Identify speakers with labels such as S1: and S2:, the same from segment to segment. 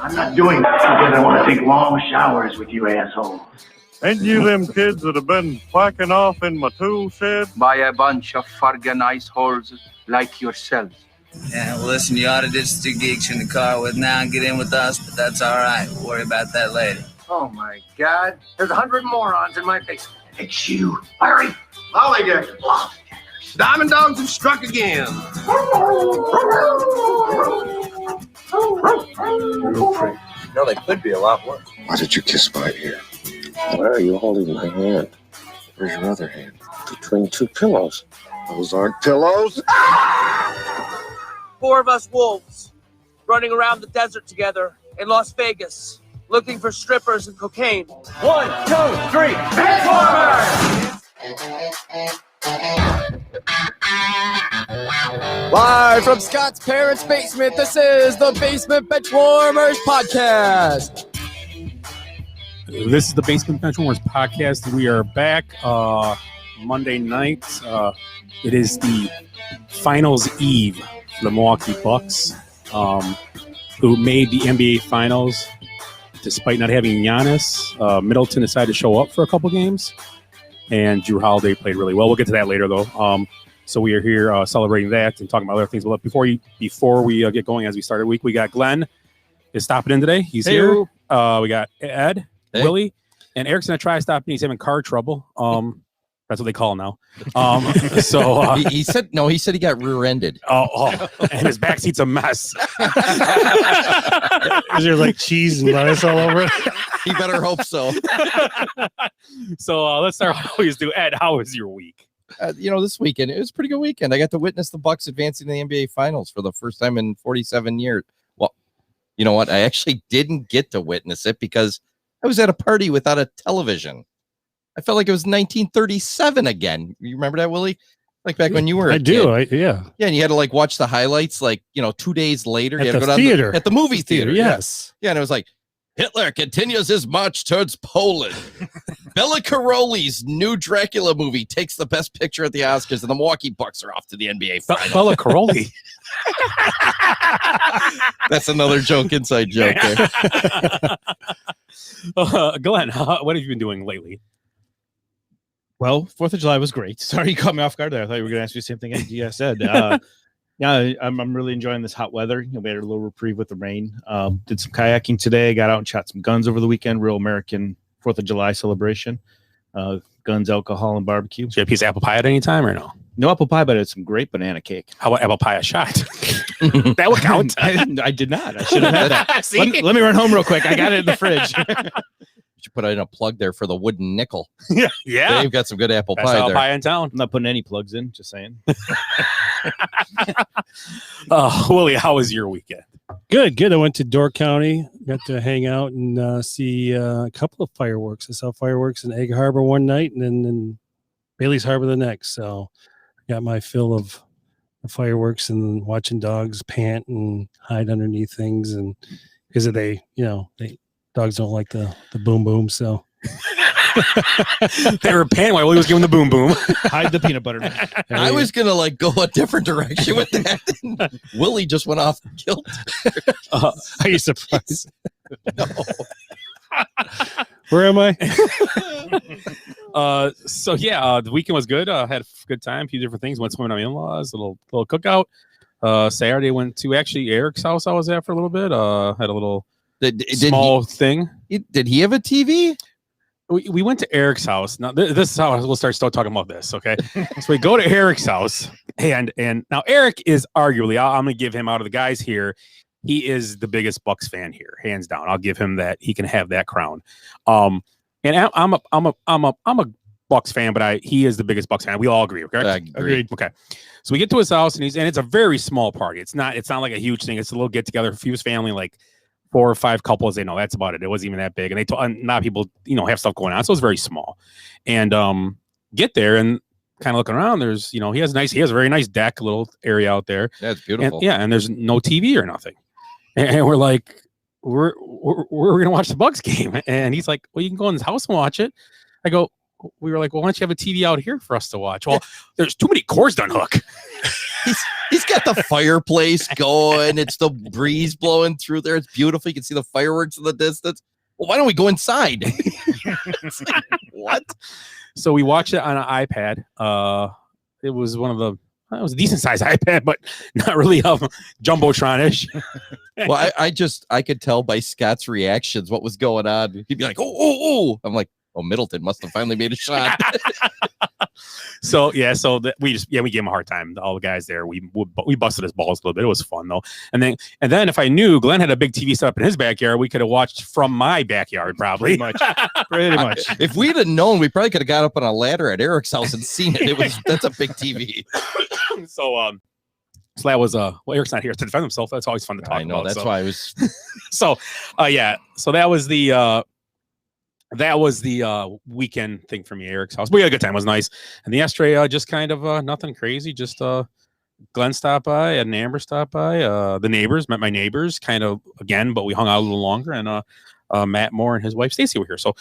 S1: I'm not doing that because I want to take long showers with you assholes.
S2: Ain't you them kids that have been whacking off in my tool shed?
S3: By a bunch of fucking ice holes like yourselves.
S4: Yeah, well, listen, you ought to ditch the geeks in the car with now and get in with us, but that's all right. We'll worry about that later.
S3: Oh, my God. There's 100 morons in my basement.
S1: It's you, Larry.
S3: Lollygaggers. Diamond dogs have struck again.
S5: Real pretty.
S6: No, they could be a lot worse.
S5: Why did you kiss my ear? Why are you holding my hand? Where's your other hand? Between two pillows. Those aren't pillows.
S7: 4 of us wolves running around the desert together in Las Vegas, looking for strippers and cocaine.
S1: 1, 2, 3, Benchwarmers!
S8: Live from Scott's parents' basement, this is the Basement Benchwarmers Podcast.
S9: This is the Basement Benchwarmers Podcast. We are back Monday night. It is the finals eve for the Milwaukee Bucks, who made the NBA Finals despite not having Giannis. Middleton decided to show up for a couple games, and Jrue Holiday played really well. We'll get to that later, though. So we are here celebrating that and talking about other things. But before we get going, as we start the week, we got Glenn is stopping in today. He's here. We got Ed, Willie, and Eric's going to try to stop in. He's having car trouble. That's what they call him now. So
S6: he said he got rear-ended.
S9: Oh, and his backseat's a mess.
S2: Is there like cheese and lettuce all over it?
S6: He better hope so.
S9: So let's start. Always do. Ed, how was your week?
S6: This weekend, it was a pretty good weekend. I got to witness the Bucks advancing to the NBA Finals for the first time in 47 years. Well, you know what? I actually didn't get to witness it because I was at a party without a television. I felt like it was 1937 again. You remember that, Willie? Like back when you were a kid.
S2: do. Yeah,
S6: and you had to like watch the highlights 2 days later.
S2: At
S6: you had
S2: the
S6: to go
S2: theater.
S6: at the movie theater.
S2: Yes.
S6: Yeah, and it was like, Hitler continues his march towards Poland. Bela Karolyi's new Dracula movie takes the best picture at the Oscars, and the Milwaukee Bucks are off to the NBA Finals.
S9: Bela Karolyi.
S6: That's another inside joke there.
S9: Glenn, what have you been doing lately?
S10: Well, 4th of July was great. Sorry you caught me off guard there. I thought you were going to ask me the same thing as you guys said. Yeah, I'm really enjoying this hot weather. We had a little reprieve with the rain. Did some kayaking today. Got out and shot some guns over the weekend. Real American 4th of July celebration. Guns, alcohol, and barbecue.
S9: Did you have a piece of apple pie at any time or no?
S10: No apple pie, but I had some great banana cake.
S9: How about apple pie a shot? That would count.
S10: I did not. I should have had that.
S9: See?
S10: Let me run home real quick. I got it in the fridge.
S6: You put in a plug there for the wooden nickel.
S9: Yeah.
S6: They've got some good apple
S9: Best
S6: pie
S9: apple
S6: there.
S9: pie in town.
S10: I'm not putting any plugs in, just saying.
S9: Willie, how was your weekend?
S2: Good. I went to Door County, got to hang out and see a couple of fireworks. I saw fireworks in Egg Harbor one night and then in Bailey's Harbor the next. So I got my fill of the fireworks and watching dogs pant and hide underneath things. And because dogs don't like the boom boom. So
S9: they were panting while Willie was giving the boom boom.
S10: Hide the peanut butter.
S6: I was gonna go a different direction with that. Willie just went off guilt.
S2: Are you surprised? Where am I?
S9: So yeah, the weekend was good. Had a good time, a few different things. Went swimming with my in-laws, a little cookout. Saturday went to actually Eric's house I was at for a little bit. Had a little small thing.
S6: Did he have a TV?
S9: We went to Eric's house. Now this is how we'll start talking about this. Okay, so we go to Eric's house, and now Eric is arguably, I'm going to give him out of the guys here, he is the biggest Bucks fan here, hands down. I'll give him that. He can have that crown. And I'm a Bucks fan, but he is the biggest Bucks fan. We all agree. Okay,
S6: agreed.
S9: Okay, so we get to his house, and it's a very small party. It's not like a huge thing. It's a little get together for his family, like 4 or 5 couples. They know that's about it. It wasn't even that big, and they told not people have stuff going on, so it's very small. And get there and kind of looking around. There's he has a very nice deck, little area out there.
S6: That's beautiful.
S9: And there's no TV or nothing. And we're like, we're gonna watch the Bucks game, and he's like, well, you can go in his house and watch it. We were like, well, why don't you have a TV out here for us to watch? Well, there's too many cords to unhook.
S6: He's got the fireplace going. It's the breeze blowing through there. It's beautiful. You can see the fireworks in the distance. Well, why don't we go inside? It's like, what?
S9: So we watched it on an iPad. It was it was a decent sized iPad, but not really jumbotron-ish.
S6: Well, I could tell by Scott's reactions what was going on. He'd be like, oh. I'm like, oh, Middleton must have finally made a shot.
S9: So we gave him a hard time. All the guys there, we busted his balls a little bit. It was fun though. And then if I knew Glenn had a big TV set up in his backyard, we could have watched from my backyard probably.
S10: Pretty much.
S6: If we'd have known, we probably could have got up on a ladder at Eric's house and seen it. That's a big TV.
S9: So that was Eric's not here to defend himself. That's always fun to talk about.
S6: I know, that's why I was.
S9: So that was the weekend thing for me, Eric's house. We had a good time. It was nice. And the yesterday, just kind of nothing crazy. Just Glenn stopped by and Amber stopped by. The neighbors, met my neighbors kind of again, but we hung out a little longer. And Matt Moore and his wife Stacy were here. So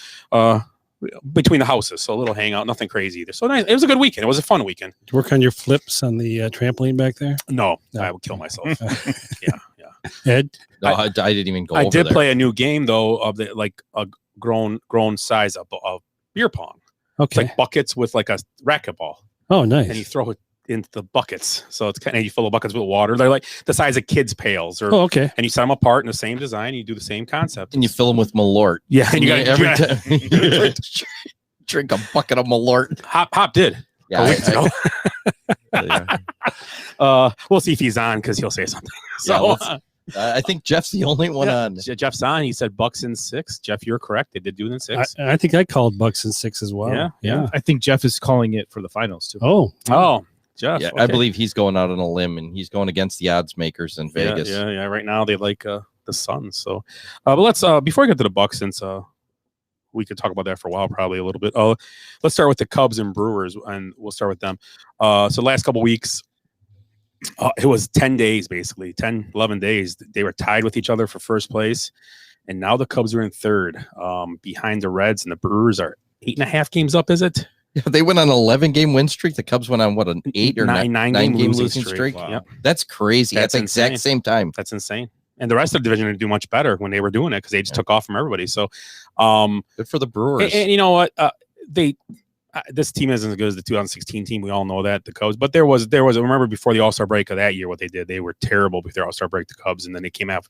S9: between the houses, so a little hangout, nothing crazy either. So nice. It was a good weekend. It was a fun weekend.
S2: Did you work on your flips on the trampoline back there?
S9: No, I would kill myself. Yeah.
S2: Ed?
S6: No, I didn't even go.
S9: I
S6: over
S9: did
S6: there.
S9: play a new game though of the a grown size of beer pong.
S2: Okay.
S9: It's like buckets with like a racquetball.
S2: Oh, nice.
S9: And you throw it into the buckets. So it's kind of, you fill the buckets with water. They're like the size of kids' pails.
S2: Okay.
S9: And you set them apart in the same design. You do the same concept.
S6: And you fill them with Malort.
S9: Yeah. And you got
S6: every time you drink a bucket of Malort.
S9: Hop did.
S6: Yeah.
S9: Weeks ago. We'll see if he's on because he'll say something. So
S6: I think Jeff's the only one on.
S9: Jeff's on. He said Bucks in 6. Jeff, you're correct. They did do it in 6.
S2: I think I called Bucks in 6 as well.
S9: Yeah.
S10: I think Jeff is calling it for the finals too.
S2: Oh,
S9: Jeff.
S6: Yeah,
S9: okay.
S6: I believe he's going out on a limb and he's going against the odds makers in Vegas.
S9: Yeah. Right now they like the Suns. So, but let's before I get to the Bucks, since we could talk about that for a while, probably a little bit. Let's start with the Cubs and Brewers, and we'll start with them. So last couple weeks, it was 10 days, basically 10, 11 days. They were tied with each other for first place, and now the Cubs are in third, behind the Reds, and the Brewers are 8.5 games up. Is it?
S6: Yeah, they went on an 11-game win streak. The Cubs went on an 8 or 9-game losing streak.
S9: Wow. Yep.
S6: That's crazy.
S9: That's
S6: At the exact same time.
S9: That's insane. And the rest of the division didn't do much better when they were doing it because they just took off from everybody. So,
S6: good for the Brewers.
S9: And you know what? This team isn't as good as the 2016 team. We all know that, the Cubs. But there was. Remember before the All-Star break of that year, what they did? They were terrible before their All-Star break, the Cubs, and then they came out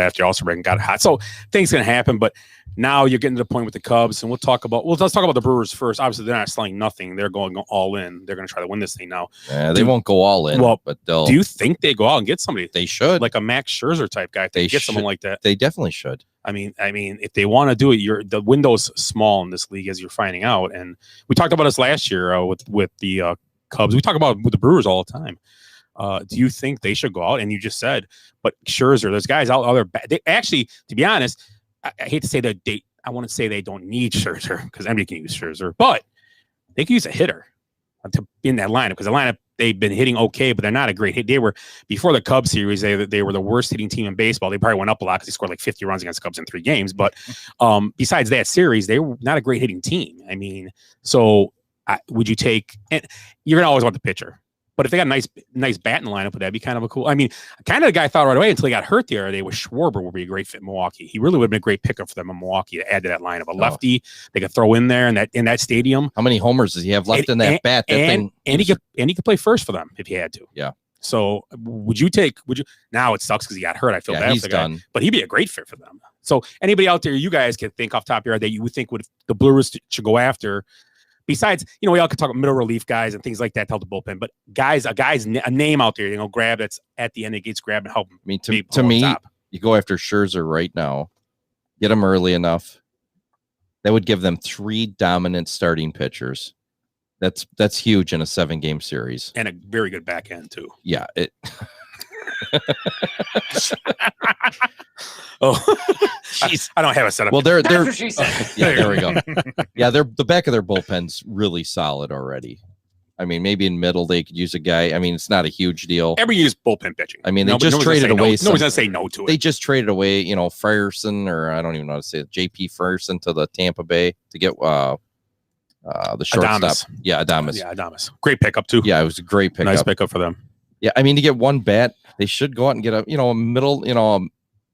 S9: after All-Star break and got hot. So things can happen. But now you're getting to the point with the Cubs, and let's talk about the Brewers first. Obviously, they're not selling nothing. They're going all in. They're going to try to win this thing now.
S6: They won't go all in.
S9: Well,
S6: but they'll.
S9: Do you think they go out and get somebody?
S6: They should,
S9: like a Max Scherzer type guy. If they get someone like that.
S6: They definitely should.
S9: I mean, if they want to do it, the window's small in this league, as you're finding out. And we talked about this last year with the Cubs. We talk about with the Brewers all the time. Do you think they should go out? And you just said, but Scherzer, there's guys out there. They actually, to be honest, I hate to say that I want to say they don't need Scherzer because anybody can use Scherzer, but they can use a hitter to in that lineup because the lineup they've been hitting okay, but they're not a great hit. They were before the Cubs series. They were the worst hitting team in baseball. They probably went up a lot because they scored like 50 runs against the Cubs in 3 games. But besides that series, they were not a great hitting team. I mean, so would you take? And you're gonna always want the pitcher. But if they got a nice bat in the lineup, that'd be kind of a cool. I mean, kind of the guy I thought right away until he got hurt the other day was Schwarber would be a great fit in Milwaukee. He really would have been a great pickup for them in Milwaukee to add to that lineup. A lefty they could throw in there in that stadium.
S6: How many homers does he have left in that bat?
S9: And he could play first for them if he had to.
S6: Yeah.
S9: So would you now it sucks because he got hurt. I feel bad
S6: he's
S9: for the guy,
S6: done.
S9: but he'd be a great fit for them. So anybody out there, you guys can think off the top of your head that you would think the Brewers should go after. Besides, we all could talk about middle relief guys and things like that to help the bullpen, but a name out there, grab that's at the end of gates, grab and help.
S6: I mean, to me, you go after Scherzer right now, get him early enough. That would give them 3 dominant starting pitchers. That's huge in a 7-game series.
S9: And a very good back end too.
S6: Yeah.
S9: Oh, jeez. I don't have a setup.
S6: Well, they're
S1: That's what she said.
S6: yeah, there we go. Yeah, the back of their bullpen's really solid already. I mean, maybe in middle they could use a guy. I mean, it's not a huge deal.
S9: Everybody uses bullpen pitching.
S6: I mean, they just traded away.
S9: Nobody's gonna say no to it.
S6: They just traded away, Frierson, or I don't even know how to say it, JP Frierson to the Tampa Bay to get the shortstop.
S9: Adames.
S6: Yeah, Adames.
S9: Yeah, Adames. Great pickup too.
S6: Yeah, it was a great pickup.
S9: Nice pickup for them.
S6: Yeah, I mean, to get one bat, they should go out and get a middle,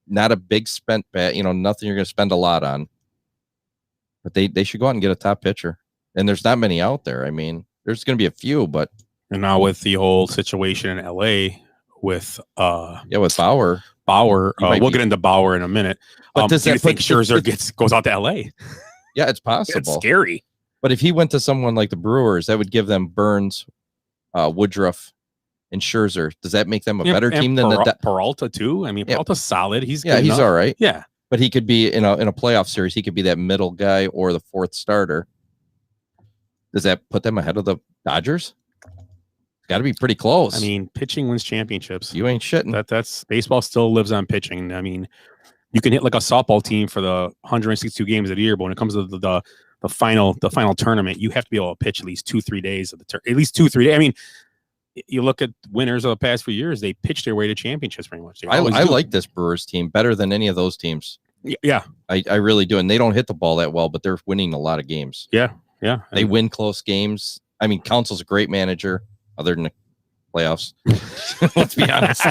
S6: not a big spent bat, nothing you're going to spend a lot on. But they should go out and get a top pitcher. And there's not many out there. I mean, there's going to be a few, but.
S9: And now with the whole situation in LA with
S6: with Bauer.
S9: We'll get into Bauer in a minute.
S6: But
S9: do you think Scherzer goes out to LA?
S6: Yeah, it's possible.
S9: It's scary.
S6: But if he went to someone like the Brewers, that would give them Burns, Woodruff, and Scherzer. Does that make them a better team than
S9: Peralta too? I mean, Peralta's solid. He's
S6: he's all right.
S9: Yeah,
S6: but he could be in a playoff series. He could be that middle guy or the 4th starter. Does that put them ahead of the Dodgers? It's got to be pretty close.
S9: I mean, pitching wins championships.
S6: You ain't shitting.
S9: That's baseball still lives on pitching. I mean, you can hit like a softball team for the 162 games of the year, but when it comes to the final tournament, you have to be able to pitch at least 2-3 days of the at least 2-3 days. I mean. You look at winners of the past few years; they pitched their way to championships pretty much.
S6: I like this Brewers team better than any of those teams.
S9: Yeah,
S6: I really do, and they don't hit the ball that well, but they're winning a lot of games.
S9: Yeah.
S6: They win close games. I mean, Council's a great manager, other than the playoffs. Let's be honest.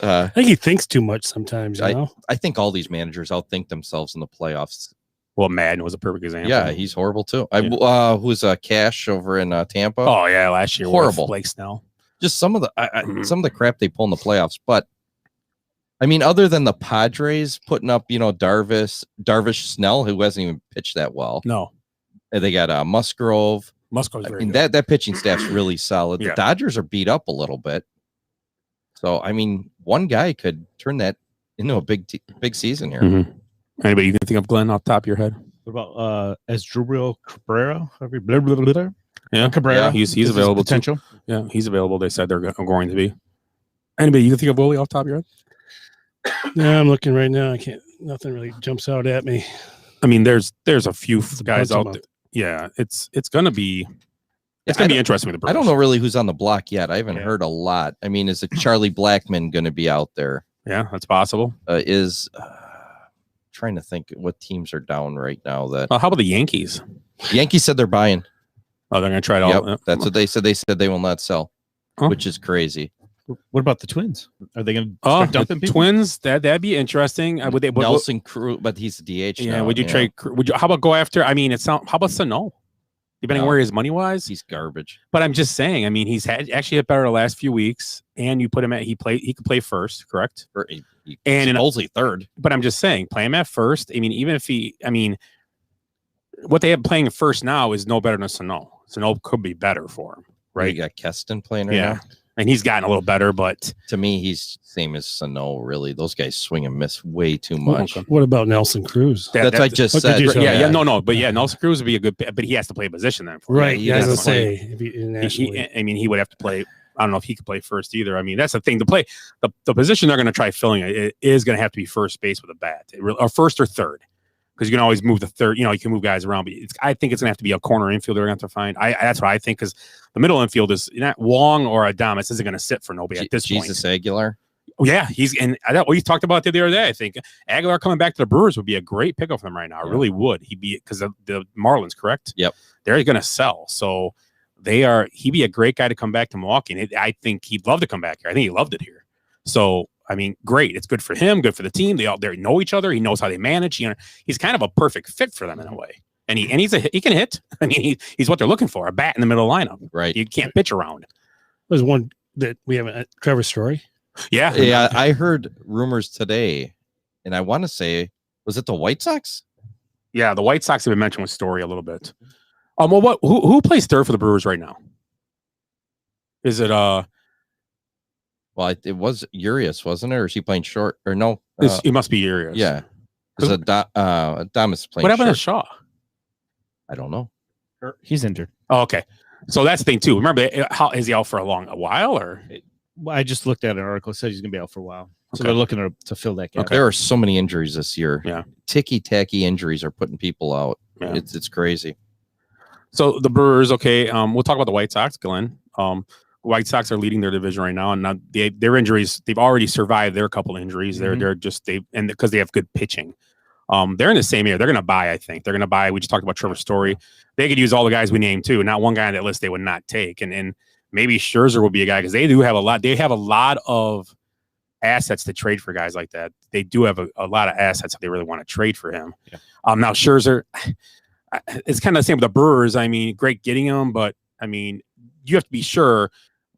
S2: I think he thinks too much sometimes.
S6: I think all these managers outthink themselves in the playoffs.
S9: Well, Madden was a perfect example.
S6: Yeah, he's horrible too. Who's Cash over in Tampa?
S9: Oh yeah, last year
S6: horrible.
S9: Blake Snell.
S6: Just some of the crap they pull in the playoffs. But I mean, other than the Padres putting up, Darvish, Snell, who hasn't even pitched that well.
S9: No,
S6: and they got Musgrove.
S9: Musgrove's very good.
S6: That pitching staff's really solid.
S9: Yeah.
S6: The Dodgers are beat up a little bit. So I mean, one guy could turn that into a big season here.
S9: Mm-hmm. Anybody you can think of, Glenn, off the top of your head?
S10: What about Asdrubal Cabrera?
S9: Yeah,
S10: Cabrera.
S9: Yeah, he's available.
S10: Potential.
S9: Yeah, he's available. They said they're going to be. Anybody you can think of, Willie, off the top of your head?
S2: Yeah, I'm looking right now. I can't. Nothing really jumps out at me.
S9: I mean, there's a few guys out there. Yeah, it's gonna be. It's gonna be interesting with the Brewers.
S6: I don't know really who's on the block yet. I haven't heard a lot. I mean, is it Charlie Blackmon going to be out there?
S9: Yeah, that's possible.
S6: Trying to think what teams are down right now.
S9: How about the Yankees?
S6: Yankees said they're buying.
S9: Oh, they're going to try it all.
S6: Yep, that's what they said. They said they will not sell, which is crazy.
S10: What about the Twins? Are they going to start dumping people?
S9: Twins? That'd be interesting. Would they?
S6: Nelson Cruz, but he's a DH.
S9: Yeah.
S6: Now,
S9: Would you trade? How about go after? I mean, how about Sano? Depending on where he is money wise,
S6: he's garbage.
S9: But I'm just saying. I mean, he's actually hit better the last few weeks, and you put him at he could play first, correct?
S6: And supposedly third.
S9: But I'm just saying, play him at first. I mean, even if what they have playing first now is no better than Sano. Sano could be better for him, right?
S6: You got Keston playing right now.
S9: And he's gotten a little better, but
S6: to me, he's same as Sano. Really, those guys swing and miss way too much.
S2: What about Nelson Cruz?
S6: That's what I just said.
S9: But Nelson Cruz would be a good, but he has to play a position then.
S2: Right.
S9: He
S2: has to
S9: say.
S2: He
S9: would have to play. I don't know if he could play first either. I mean, that's the thing. To play the position they're going to try filling it is going to have to be first base with a bat, or first or third, because you can always move the third. You can move guys around, but I think it's going to have to be a corner infielder. They're going to have to find. That's what I think, because the middle infield is not Wong or Adames isn't going to sit for nobody at this point.
S6: Jesus Aguilar.
S9: Oh yeah, we talked about that the other day. I think Aguilar coming back to the Brewers would be a great pickup for them right now. It really would. He'd be, because the Marlins, correct?
S6: Yep.
S9: They're going to sell. So he'd be a great guy to come back to Milwaukee. And I think he'd love to come back here. I think he loved it here. So, I mean, great. It's good for him, good for the team. They know each other. He knows how they manage. He's kind of a perfect fit for them in a way. And he can hit. I mean, he's what they're looking for, a bat in the middle of the lineup.
S6: Right.
S9: You can't pitch around.
S2: There's one that we haven't, Trevor Story.
S9: Yeah.
S6: Yeah, I heard rumors today, and I want to say, was it the White Sox?
S9: Yeah, the White Sox have been mentioned with Story a little bit. Well, who plays third for the Brewers right now? Is it
S6: Well, it was Urias, wasn't it? Or is he playing short? Or no?
S9: it must be Urias.
S6: Yeah. Because Adames playing
S9: What happened to
S6: short.
S9: Shaw?
S6: I don't know.
S10: He's injured.
S9: Oh, okay. So that's the thing too. Remember, how is he out for a while or?
S10: Well, I just looked at an article. It said he's going to be out for a while. So
S9: Okay.
S10: they're looking to fill that gap.
S6: Okay. There are so many injuries this year.
S9: Yeah.
S6: Ticky-tacky injuries are putting people out.
S9: Yeah.
S6: It's crazy.
S9: So the Brewers, okay. We'll talk about the White Sox, Glenn. White Sox are leading their division right now, and now their injuries. They've already survived their couple of injuries. They're just because they have good pitching. They're in the same area. They're going to buy. I think they're going to buy. We just talked about Trevor Story. They could use all the guys we named too. Not one guy on that list they would not take, and maybe Scherzer will be a guy because they do have a lot. They have a lot of assets to trade for guys like that. They do have a lot of assets that they really want to trade for him.
S6: Yeah.
S9: Now Scherzer, it's kind of the same with the Brewers. I mean, great getting him, but I mean, you have to be sure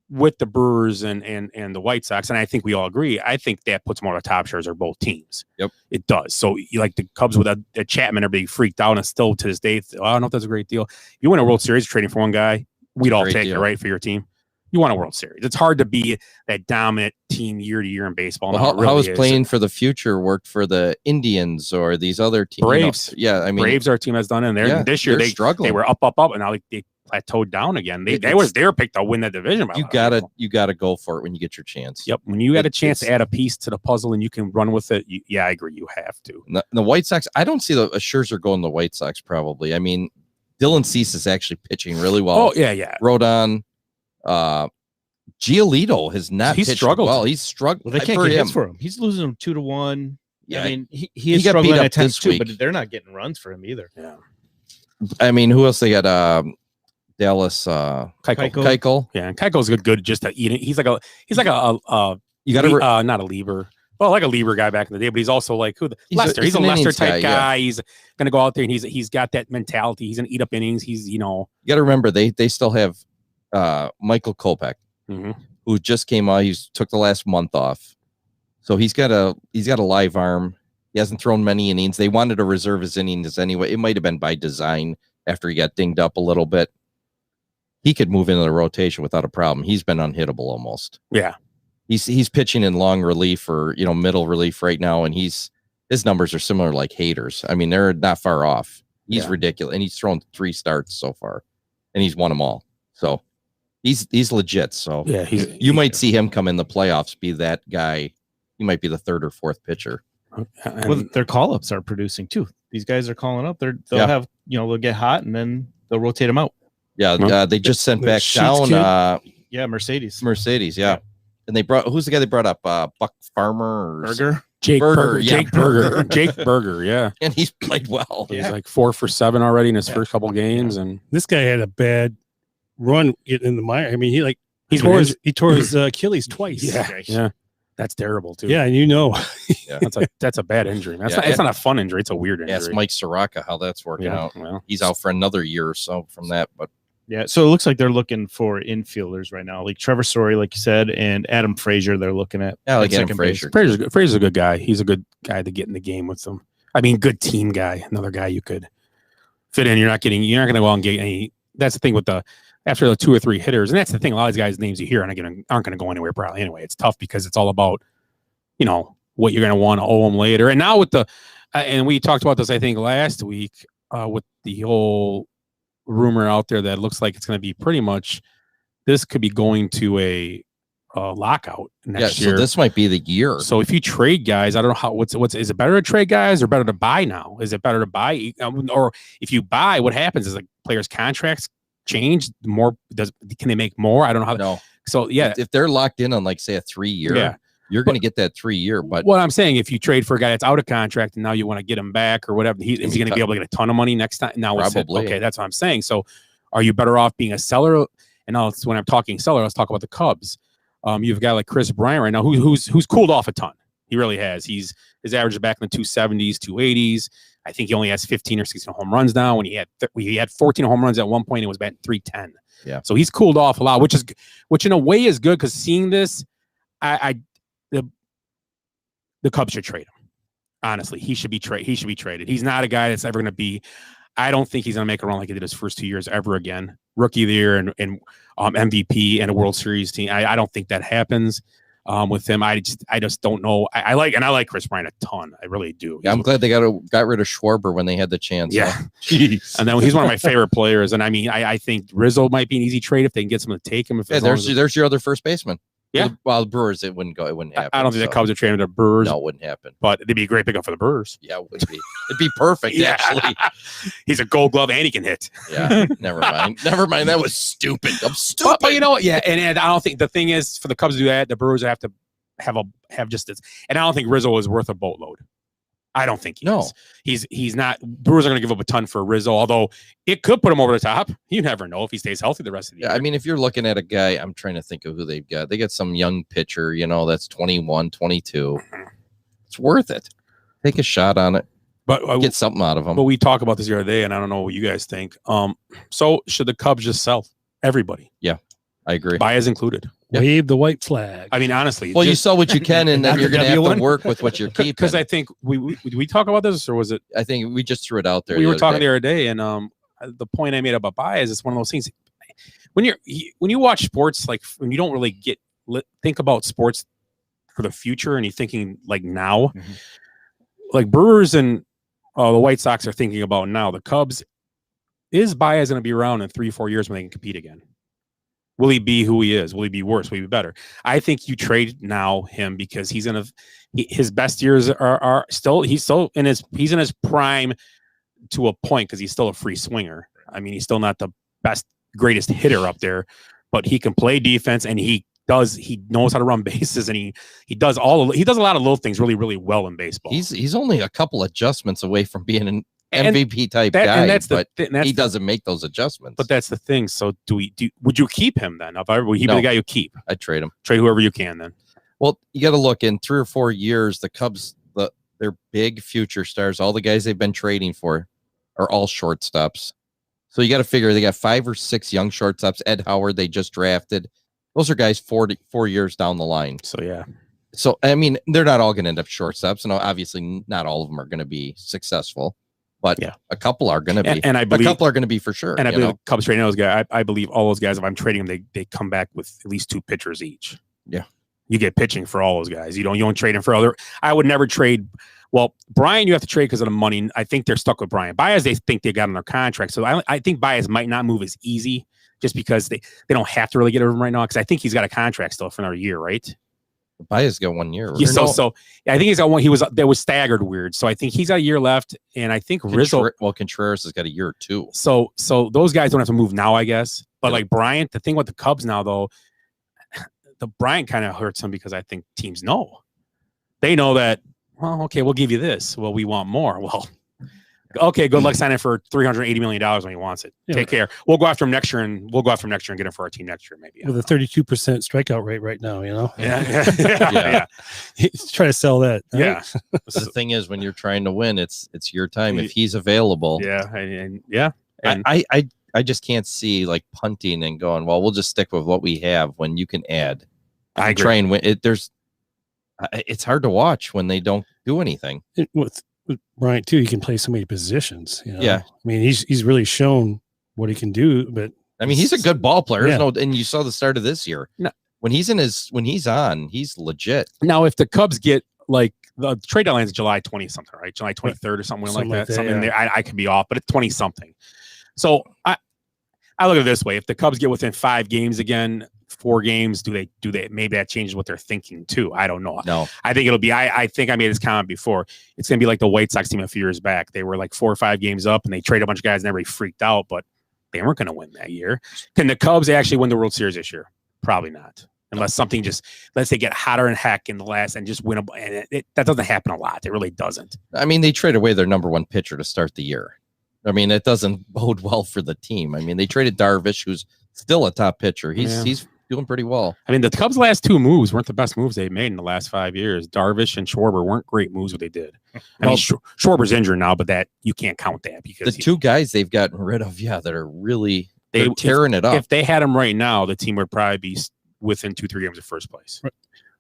S9: with the Brewers and the White Sox, and I think we all agree. I think that puts them on the top Scherzer both teams.
S6: Yep,
S9: it does. So you like the Cubs with a Chapman are being freaked out, and still to this day, I don't know if that's a great deal. You win a World Series trading for one guy, we'd all take it, right, for your team. You want a World Series. It's hard to be that dominant team year to year in baseball.
S6: Well, how is playing for the future worked for the Indians or these other teams?
S9: Braves.
S6: Yeah, I mean,
S9: Braves, our team has done it. And this year
S6: they're
S9: they
S6: struggling.
S9: They were up, and now they plateaued down again. They were picked to win that division.
S6: You gotta go for it when you get your chance.
S9: Yep, when you got a chance to add a piece to the puzzle and you can run with it. I agree. You have to.
S6: The White Sox. I don't see a Scherzer going the White Sox. Probably. I mean, Dylan Cease is actually pitching really well.
S9: Oh yeah.
S6: Rodon, Giolito has not.
S9: He's
S6: pitched
S9: struggled.
S6: well. He's struggled.
S10: Well, they can't get hits for him. He's losing them 2-1.
S6: Yeah,
S10: I mean, he is
S6: got
S10: struggling
S6: beat up
S10: at times
S6: this
S10: too,
S6: week.
S10: but they're not getting runs for him either.
S9: Yeah.
S6: I mean, who else they got? Dallas, Keuchel.
S9: Yeah, and Keuchel's good just to eat it. He's like a
S6: you got to
S9: not a Lieber. Well, like a Lieber guy back in the day, but he's also like Lester. He's a
S6: an
S9: Lester
S6: innings
S9: type guy.
S6: yeah.
S9: He's gonna go out there and he's got that mentality. He's gonna eat up innings. He's
S6: You got to remember they still have Michael Kopech, who just came out. He's took the last month off, so he's got a live arm. He hasn't thrown many innings. They wanted to reserve his innings anyway. It might have been by design after he got dinged up a little bit. He could move into the rotation without a problem. He's been unhittable almost.
S9: Yeah.
S6: He's pitching in long relief or middle relief right now, and his numbers are similar like Hader's. I mean, they're not far off. He's ridiculous, and he's thrown 3 starts so far, and he's won them all. So he's legit. So
S9: yeah,
S6: you might see him come in the playoffs, be that guy. He might be the 3rd or 4th pitcher.
S10: Well, their call-ups are producing too. These guys are calling up. They'll have they'll get hot and then they'll rotate them out.
S6: Yeah, they just sent back down.
S10: Mercedes.
S6: Yeah. And they brought who's the guy they brought up? Buck Farmer or
S10: Berger.
S9: Jake Berger.
S6: Yeah.
S9: Jake Berger. Jake Berger. Yeah,
S6: and he's played well.
S9: He's like 4 for 7 already in his first couple games, and
S2: This guy had a bad run getting in the mire. I mean, he tore his Achilles twice.
S9: Yeah. That's terrible too.
S2: Yeah, and
S6: Yeah.
S9: That's a bad injury. It's not a fun injury. It's a weird injury.
S6: Ask Mike Soraka how that's working out.
S9: Well,
S6: he's out for another year or so from that. But
S10: yeah, so it looks like they're looking for infielders right now, like Trevor Story, like you said, and Adam Frazier. They're looking at.
S6: Yeah, like
S10: at
S6: Adam Frazier.
S9: Frazier's a good guy. He's a good guy to get in the game with them. I mean, good team guy. Another guy you could fit in. You're not going to go out and get any. That's the thing with after the 2 or 3 hitters, and that's the thing. A lot of these guys' names you hear aren't going to go anywhere probably anyway. It's tough because it's all about what you're going to want to owe them later. And now with and we talked about this, I think, last week with the whole rumor out there that looks like it's going to be pretty much, this could be going to a lockout next year.
S6: So this might be the year.
S9: So if you trade guys, I don't know is it better to trade guys or better to buy now? Is it better to buy? Or if you buy, what happens is like players' contracts change more. Can they make more? I don't know how.
S6: No.
S9: So yeah,
S6: if they're locked in on like say a 3-year, you're going to get that 3-year. But
S9: what I'm saying, if you trade for a guy that's out of contract and now you want to get him back or whatever, is he going to be able to get a ton of money next time? Now
S6: probably.
S9: Okay, that's what I'm saying. So Are you better off being a seller? And now when I'm talking seller, let's talk about the Cubs. You've got like Chris Bryant right now, who's cooled off a ton. He really has. His average is back in the 270s, 280s. I think he only has 15 or 16 home runs now. When he had 14 home runs at one point, it was batting 310.
S6: Yeah.
S9: So he's cooled off a lot, which in a way is good, because seeing this, the Cubs should trade him. Honestly, he should be traded. He's not a guy that's ever going to be. I don't think he's going to make a run like he did his first 2 years ever again. Rookie of the year and MVP and a World Series team. I don't think that happens with him. I just don't know. I like Chris Bryant a ton. I really do.
S6: Yeah, I'm glad they got rid of Schwarber when they had the chance.
S9: Yeah. And then he's one of my favorite players. And I mean, I think Rizzo might be an easy trade if they can get someone to take him.
S6: There's your other first baseman.
S9: Yeah.
S6: Well, the Brewers, it wouldn't happen.
S9: I don't think the Cubs are trading the Brewers.
S6: No, it wouldn't happen.
S9: But it'd be a great pickup for the Brewers.
S6: Yeah, it would be. It'd be perfect, actually.
S9: He's a Gold Glove and he can hit.
S6: Yeah, never mind. That was stupid. I'm stupid.
S9: But you know what? Yeah, and I don't think the thing is for the Cubs to do that, the Brewers have to have just this. And I don't think Rizzo is worth a boatload. I don't think he is. He's not. Brewers are going to give up a ton for Rizzo, although it could put him over the top. You never know if he stays healthy the rest of the year.
S6: I mean, if you're looking at a guy, I'm trying to think of who they've got. They got some young pitcher, that's 21, 22. It's worth it. Take a shot on it.
S9: But
S6: get something out of them.
S9: But we talked about this the other day, and I don't know what you guys think. So should the Cubs just sell everybody?
S6: Yeah, I agree.
S9: Baez included.
S2: Wave the white flag.
S9: I mean, honestly.
S6: Well, you sell what you can, and then you're going to have to work with what you're keeping.
S9: Because I think we talk about this, or was it?
S6: I think we just threw it out there.
S9: We were talking the other day, and the point I made about Baez is one of those things. When you watch sports, like when you don't really think about sports for the future, and you're thinking like now, like Brewers and the White Sox are thinking about now. The Cubs, is Baez going to be around in 3-4 years when they can compete again? Will he be who he is? Will he be worse? Will he be better? I think you trade now him because his best years are still he's in his prime to a point, because he's still a free swinger. I mean, he's still not the greatest hitter up there, but he can play defense, and he knows how to run bases, and he does a lot of little things really, really well in baseball.
S6: He's only a couple adjustments away from being an MVP type guy, and he doesn't make those adjustments.
S9: But that's the thing. So would you keep him then? Would he be the guy you keep?
S6: I'd trade him.
S9: Trade whoever you can then.
S6: Well, you got to look in 3 or 4 years. The Cubs, their big future stars, all the guys they've been trading for, are all shortstops. So you got to figure they got 5 or 6 young shortstops. Ed Howard, they just drafted. Those are guys 4 years down the line.
S9: So yeah.
S6: So I mean, they're not all going to end up shortstops, and obviously not all of them are going to be successful. But a couple are going to be,
S9: and I believe
S6: a couple are going to be for sure.
S9: And I believe the Cubs trading those guys. I believe all those guys, if I'm trading them, they come back with at least 2 pitchers each.
S6: Yeah,
S9: you get pitching for all those guys. You don't trade them for other. I would never trade. Well, Brian, you have to trade because of the money. I think they're stuck with Brian. Baez, they think they got on their contract, so I think Baez might not move as easy just because they don't have to really get rid of him right now, because I think he's got a contract still for another year, right?
S6: Baez got 1 year.
S9: Right? So I think he's got one. That was staggered weird. So I think he's got a year left, and I think Rizzo.
S6: Contreras has got a year or 2.
S9: So those guys don't have to move now, I guess. But like Bryant, the thing with the Cubs now though, the Bryant kind of hurts them, because I think teams know. They know that. Well, okay, we'll give you this. Well, we want more. Well, okay, good luck signing for $380 million when he wants it.
S2: Yeah.
S9: Take care. We'll go after him next year, and get him for our team next year, maybe.
S2: With a 32% strikeout rate right now,
S9: Yeah.
S2: He's trying to sell that. Right?
S9: Yeah.
S6: The thing is, when you're trying to win, it's your time. If he's available,
S9: and
S6: I just can't see like punting and going, well, we'll just stick with what we have when you can add.
S9: I agree.
S6: Try and win. It's hard to watch when they don't do anything.
S2: With Bryant too, he can play so many positions.
S6: Yeah,
S2: I mean, he's really shown what he can do. But
S6: I mean, he's a good ball player.
S2: Yeah.
S6: And you saw the start of this year.
S9: No.
S6: When he's on, he's legit.
S9: Now, if the Cubs get like the trade deadline is July 20 something, right? July 23rd or something like that. Something there. I could be off, but it's 20 something. So I look at it this way: if the Cubs get within 5 games again, 4 games, do they maybe that changes what they're thinking too? I don't know.
S6: No,
S9: I think it'll be. I think I made this comment before. It's gonna be like the White Sox team a few years back. They were like 4 or 5 games up, and they traded a bunch of guys, and everybody freaked out, but they weren't gonna win that year. Can the Cubs actually win the World Series this year? Probably not, unless something let's say get hotter and heck in the last and just win a. And that doesn't happen a lot. It really doesn't.
S6: I mean, they trade away their number 1 pitcher to start the year. I mean, it doesn't bode well for the team. I mean, they traded Darvish, who's still a top pitcher. He's doing pretty well.
S9: I mean, the Cubs' last 2 moves weren't the best moves they've made in the last 5 years. Darvish and Schwarber weren't great moves what they did. I mean, Schwarber's injured now, but that you can't count that because
S6: The 2 guys they've gotten rid of, that are really they're
S9: They-
S6: tearing it up.
S9: if they had him right now, the team would probably be within 2-3 games of first place.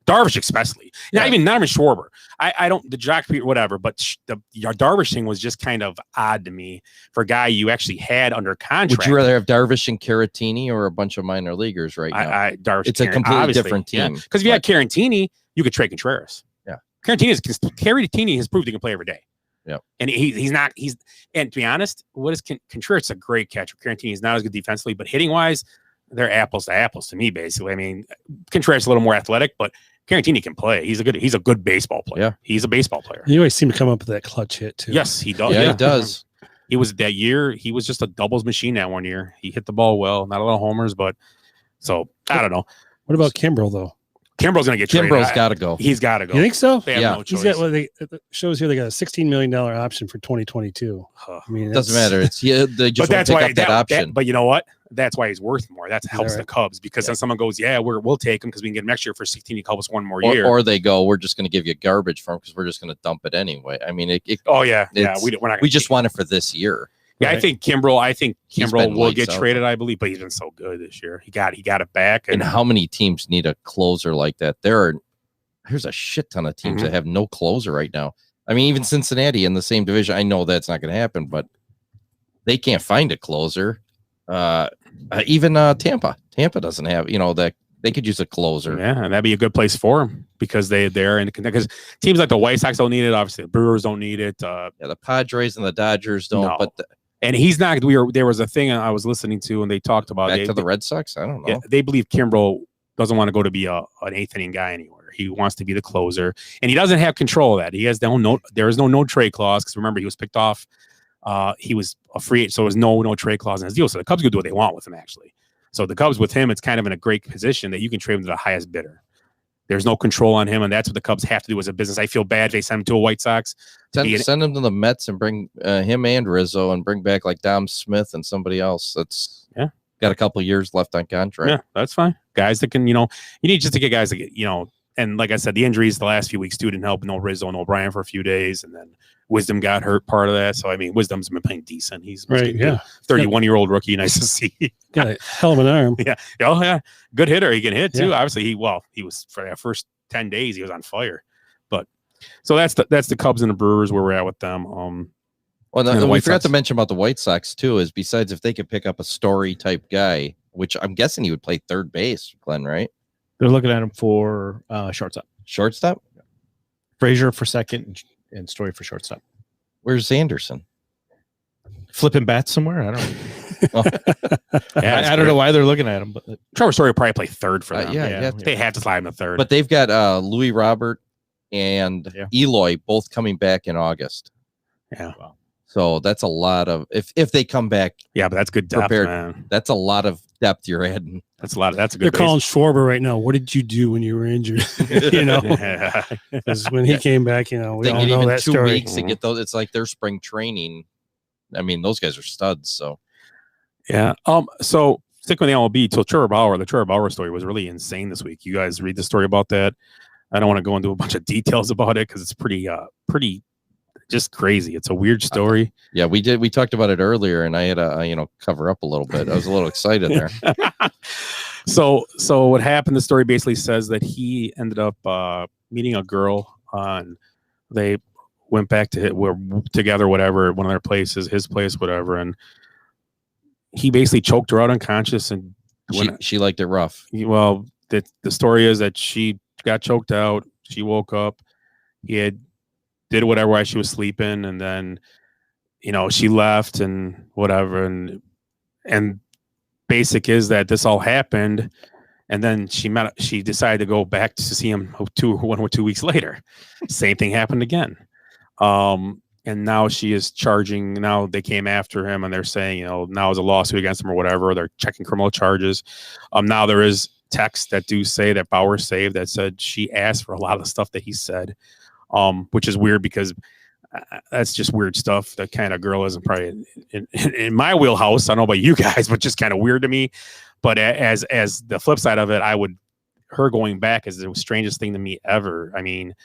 S9: Darvish especially, not even Schwarber. I don't the Jock Peter whatever, but your Darvish thing was just kind of odd to me for a guy you actually had under contract.
S6: Would you rather have Darvish and Caratini or a bunch of minor leaguers right now?
S9: Darvish,
S6: It's a completely different team.
S9: Because if you had Caratini, you could trade Contreras.
S6: Yeah,
S9: Caratini has proved he can play every day.
S6: Yeah,
S9: and and to be honest, what is Contreras? A great catcher. Caratini is not as good defensively, but hitting wise, they're apples to apples to me. Basically, I mean, Contreras is a little more athletic, but Caratini can play. He's a good baseball player.
S6: Yeah,
S9: he's a baseball player.
S2: You always seem to come up with that clutch hit too.
S9: Yes, he does.
S6: Yeah, he does.
S9: He was that year. He was just a doubles machine that one year. He hit the ball well. Not a lot of homers, but so I don't know.
S2: What about Kimbrel though?
S9: Kimbrel's going to get traded.
S6: Kimbrel's got to go.
S9: He's got to go.
S2: You think so?
S9: They have no
S2: He's
S9: choice.
S2: got it shows here they got a $16 million option for 2022. I mean,
S6: Doesn't matter. It's they just
S9: But that's
S6: won't
S9: why
S6: pick up that option.
S9: but you know what? That's why he's worth more. That helps
S2: right?
S9: the Cubs because then someone goes, "Yeah, we'll take him because we can get him next year for 16. He help us one more year."
S6: Or they go, we're just going to give you garbage for him because we're just going to dump it anyway. I mean,
S9: oh yeah.
S6: it's-
S9: We're not. Gonna
S6: we just want it for this year.
S9: Yeah,
S2: Right.
S9: I think
S6: He's
S9: Kimbrel
S6: been
S9: will
S6: lights
S9: get
S6: out.
S9: traded, I believe, but he's been so good this year. He got it back.
S6: And how many teams need a closer like that? There's a shit ton of teams
S9: Mhm.
S6: that have no closer right now. I mean, even Cincinnati in the same division. I know that's not going to happen, but they can't find a closer. Even Tampa doesn't have. That they could use a closer.
S9: Yeah, and that'd be a good place for him because they're in because teams like the White Sox don't need it. Obviously, the Brewers don't need it.
S6: Yeah, the Padres and the Dodgers don't.
S9: No.
S6: But
S9: And he's not. There was a thing I was listening to, and they talked about
S6: back to the Red Sox. I don't know.
S9: Yeah, they believe Kimbrel doesn't want to go to be an eighth inning guy anywhere. He wants to be the closer, and he doesn't have control of that. He has there is no trade clause because remember he was picked off. He was a free agent, so there was no trade clause in his deal. So the Cubs could do what they want with him actually. So the Cubs with him, it's kind of in a great position that you can trade him to the highest bidder. There's no control on him, and that's what the Cubs have to do as a business. I feel bad if they send him to a White Sox.
S6: Send him to the Mets and bring him and Rizzo and bring back like Dom Smith and somebody else that's got a couple years left on contract.
S9: Yeah, that's fine. Guys that can, you need just to get guys that get, and like I said, the injuries the last few weeks too didn't help. No Rizzo, no O'Brien for a few days, and then Wisdom got hurt part of that. So I mean, Wisdom's been playing decent. He's
S2: Right, yeah.
S9: 31-year-old rookie. Nice to see.
S2: Got a hell of an arm.
S9: Yeah. Oh yeah. Good hitter. He can hit too.
S2: Yeah.
S9: Obviously, he was for that first 10 days, he was on fire. But so that's the Cubs and the Brewers where we're at with them.
S6: Well,
S9: and the
S6: we
S9: White
S6: forgot
S9: Sox.
S6: to mention about the White Sox too. Is besides if they could pick up a Story type guy, which I'm guessing he would play third base, Glenn, right?
S10: They're looking at him for shortstop.
S6: Shortstop.
S10: Frazier for second and Story for shortstop.
S6: Where's Anderson?
S10: Flipping bats somewhere. I don't know.
S9: Yeah,
S10: I don't know why they're looking at him, but
S9: Trevor Story will probably play third for them.
S6: yeah.
S9: They have to slide him to third.
S6: But they've got Louis Robert and Eloy both coming back in August.
S9: Yeah.
S6: So that's a lot of if they come back.
S9: Yeah, but that's good depth,
S6: prepared.
S9: man.
S6: That's a lot of depth you're adding.
S9: That's a good.
S2: They're calling Schwarber right now. What did you do when you were injured?
S9: Yeah.
S2: 'Cause when he came back, we
S6: They
S2: all
S6: get
S2: know
S6: even
S2: that
S6: 2
S2: story.
S6: weeks to get those. It's like their spring training. I mean, those guys are studs. So
S9: Yeah. So stick with the MLB till Trevor Bauer. The Trevor Bauer story was really insane this week. You guys read the story about that. I don't want to go into a bunch of details about it because it's pretty just crazy. It's a weird story.
S6: yeah, we did. We talked about it earlier, and I had to cover up a little bit. I was a little excited there.
S9: So what happened? The story basically says that he ended up meeting a girl and they went back to were together, whatever, at one of their places, his place, whatever, and he basically choked her out unconscious. And
S6: She liked it rough.
S9: well, the story is that she got choked out. She woke up. He did whatever while she was sleeping, and then she left and whatever, and basic is that this all happened, and then she decided to go back to see him 1 or 2 weeks later. Same thing happened again. And now she is charging. Now they came after him, and they're saying, now is a lawsuit against him or whatever. They're checking criminal charges. Now there is texts that do say that Bauer saved that said she asked for a lot of the stuff that he said, which is weird because that's just weird stuff. That kind of girl isn't probably in my wheelhouse. I don't know about you guys, but just kind of weird to me. But as the flip side of it, her going back is the strangest thing to me ever. I mean,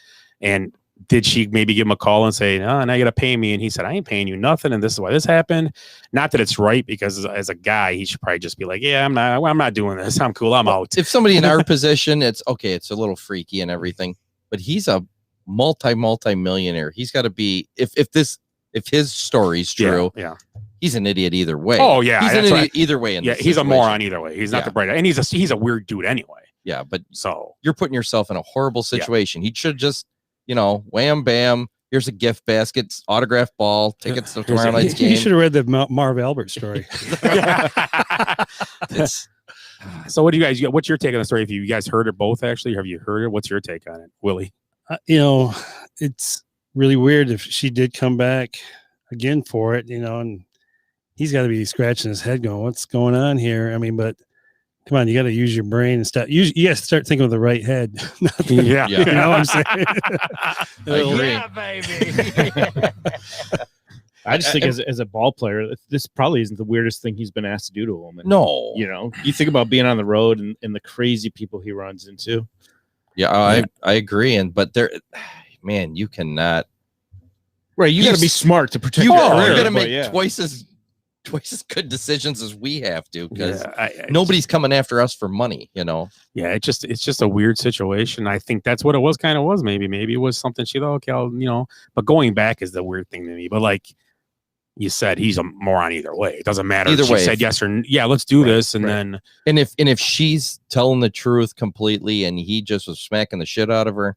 S9: and did she maybe give him a call and say, "No, now you got to pay me"? And he said, "I ain't paying you nothing, and this is why this happened." Not that it's right, because as a guy, he should probably just be like, "Yeah, I'm not doing this. I'm cool. I'm out."
S6: If somebody in our position, it's okay. It's a little freaky and everything, but he's a multi-millionaire. He's got to be, if his story's true,
S9: yeah.
S6: He's an idiot either way.
S9: Oh yeah,
S6: he's an idiot either way.
S9: Yeah, he's a moron either way. He's not the bright, and he's a weird dude anyway.
S6: Yeah, but
S9: so
S6: you're putting yourself in a horrible situation. He should just, wham bam. Here's a gift basket, autographed ball, tickets to tomorrow night's game.
S2: You should have read the Marv Albert story.
S9: So what do you guys? What's your take on the story? If you guys heard it both, actually, have you heard it? What's your take on it, Willie?
S2: It's really weird if she did come back again for it, and he's got to be scratching his head going, "What's going on here?" I mean, but come on, you got to use your brain and start. You got to start thinking with the right head.
S9: Yeah.
S2: You know what I'm saying?
S6: I agree.
S7: Yeah, baby.
S10: I just think as a ball player, this probably isn't the weirdest thing he's been asked to do to a woman.
S6: No.
S10: You think about being on the road and the crazy people he runs into.
S6: Yeah, I agree. But man, you cannot.
S10: Right, you got to be smart to protect.
S6: You're
S10: your career,
S6: going to
S10: but
S6: make
S10: yeah.
S6: twice as good decisions as we have to, because
S9: Yeah,
S6: nobody's coming after us for money.
S9: Yeah, it's just a weird situation. I think that's what it was. Maybe it was something she thought, okay, But going back is the weird thing to me. But like you said, he's a moron either way. It doesn't matter.
S6: Either
S9: if she
S6: way,
S9: said yes or yeah, let's do this, and then
S6: and if she's telling the truth completely and he just was smacking the shit out of her,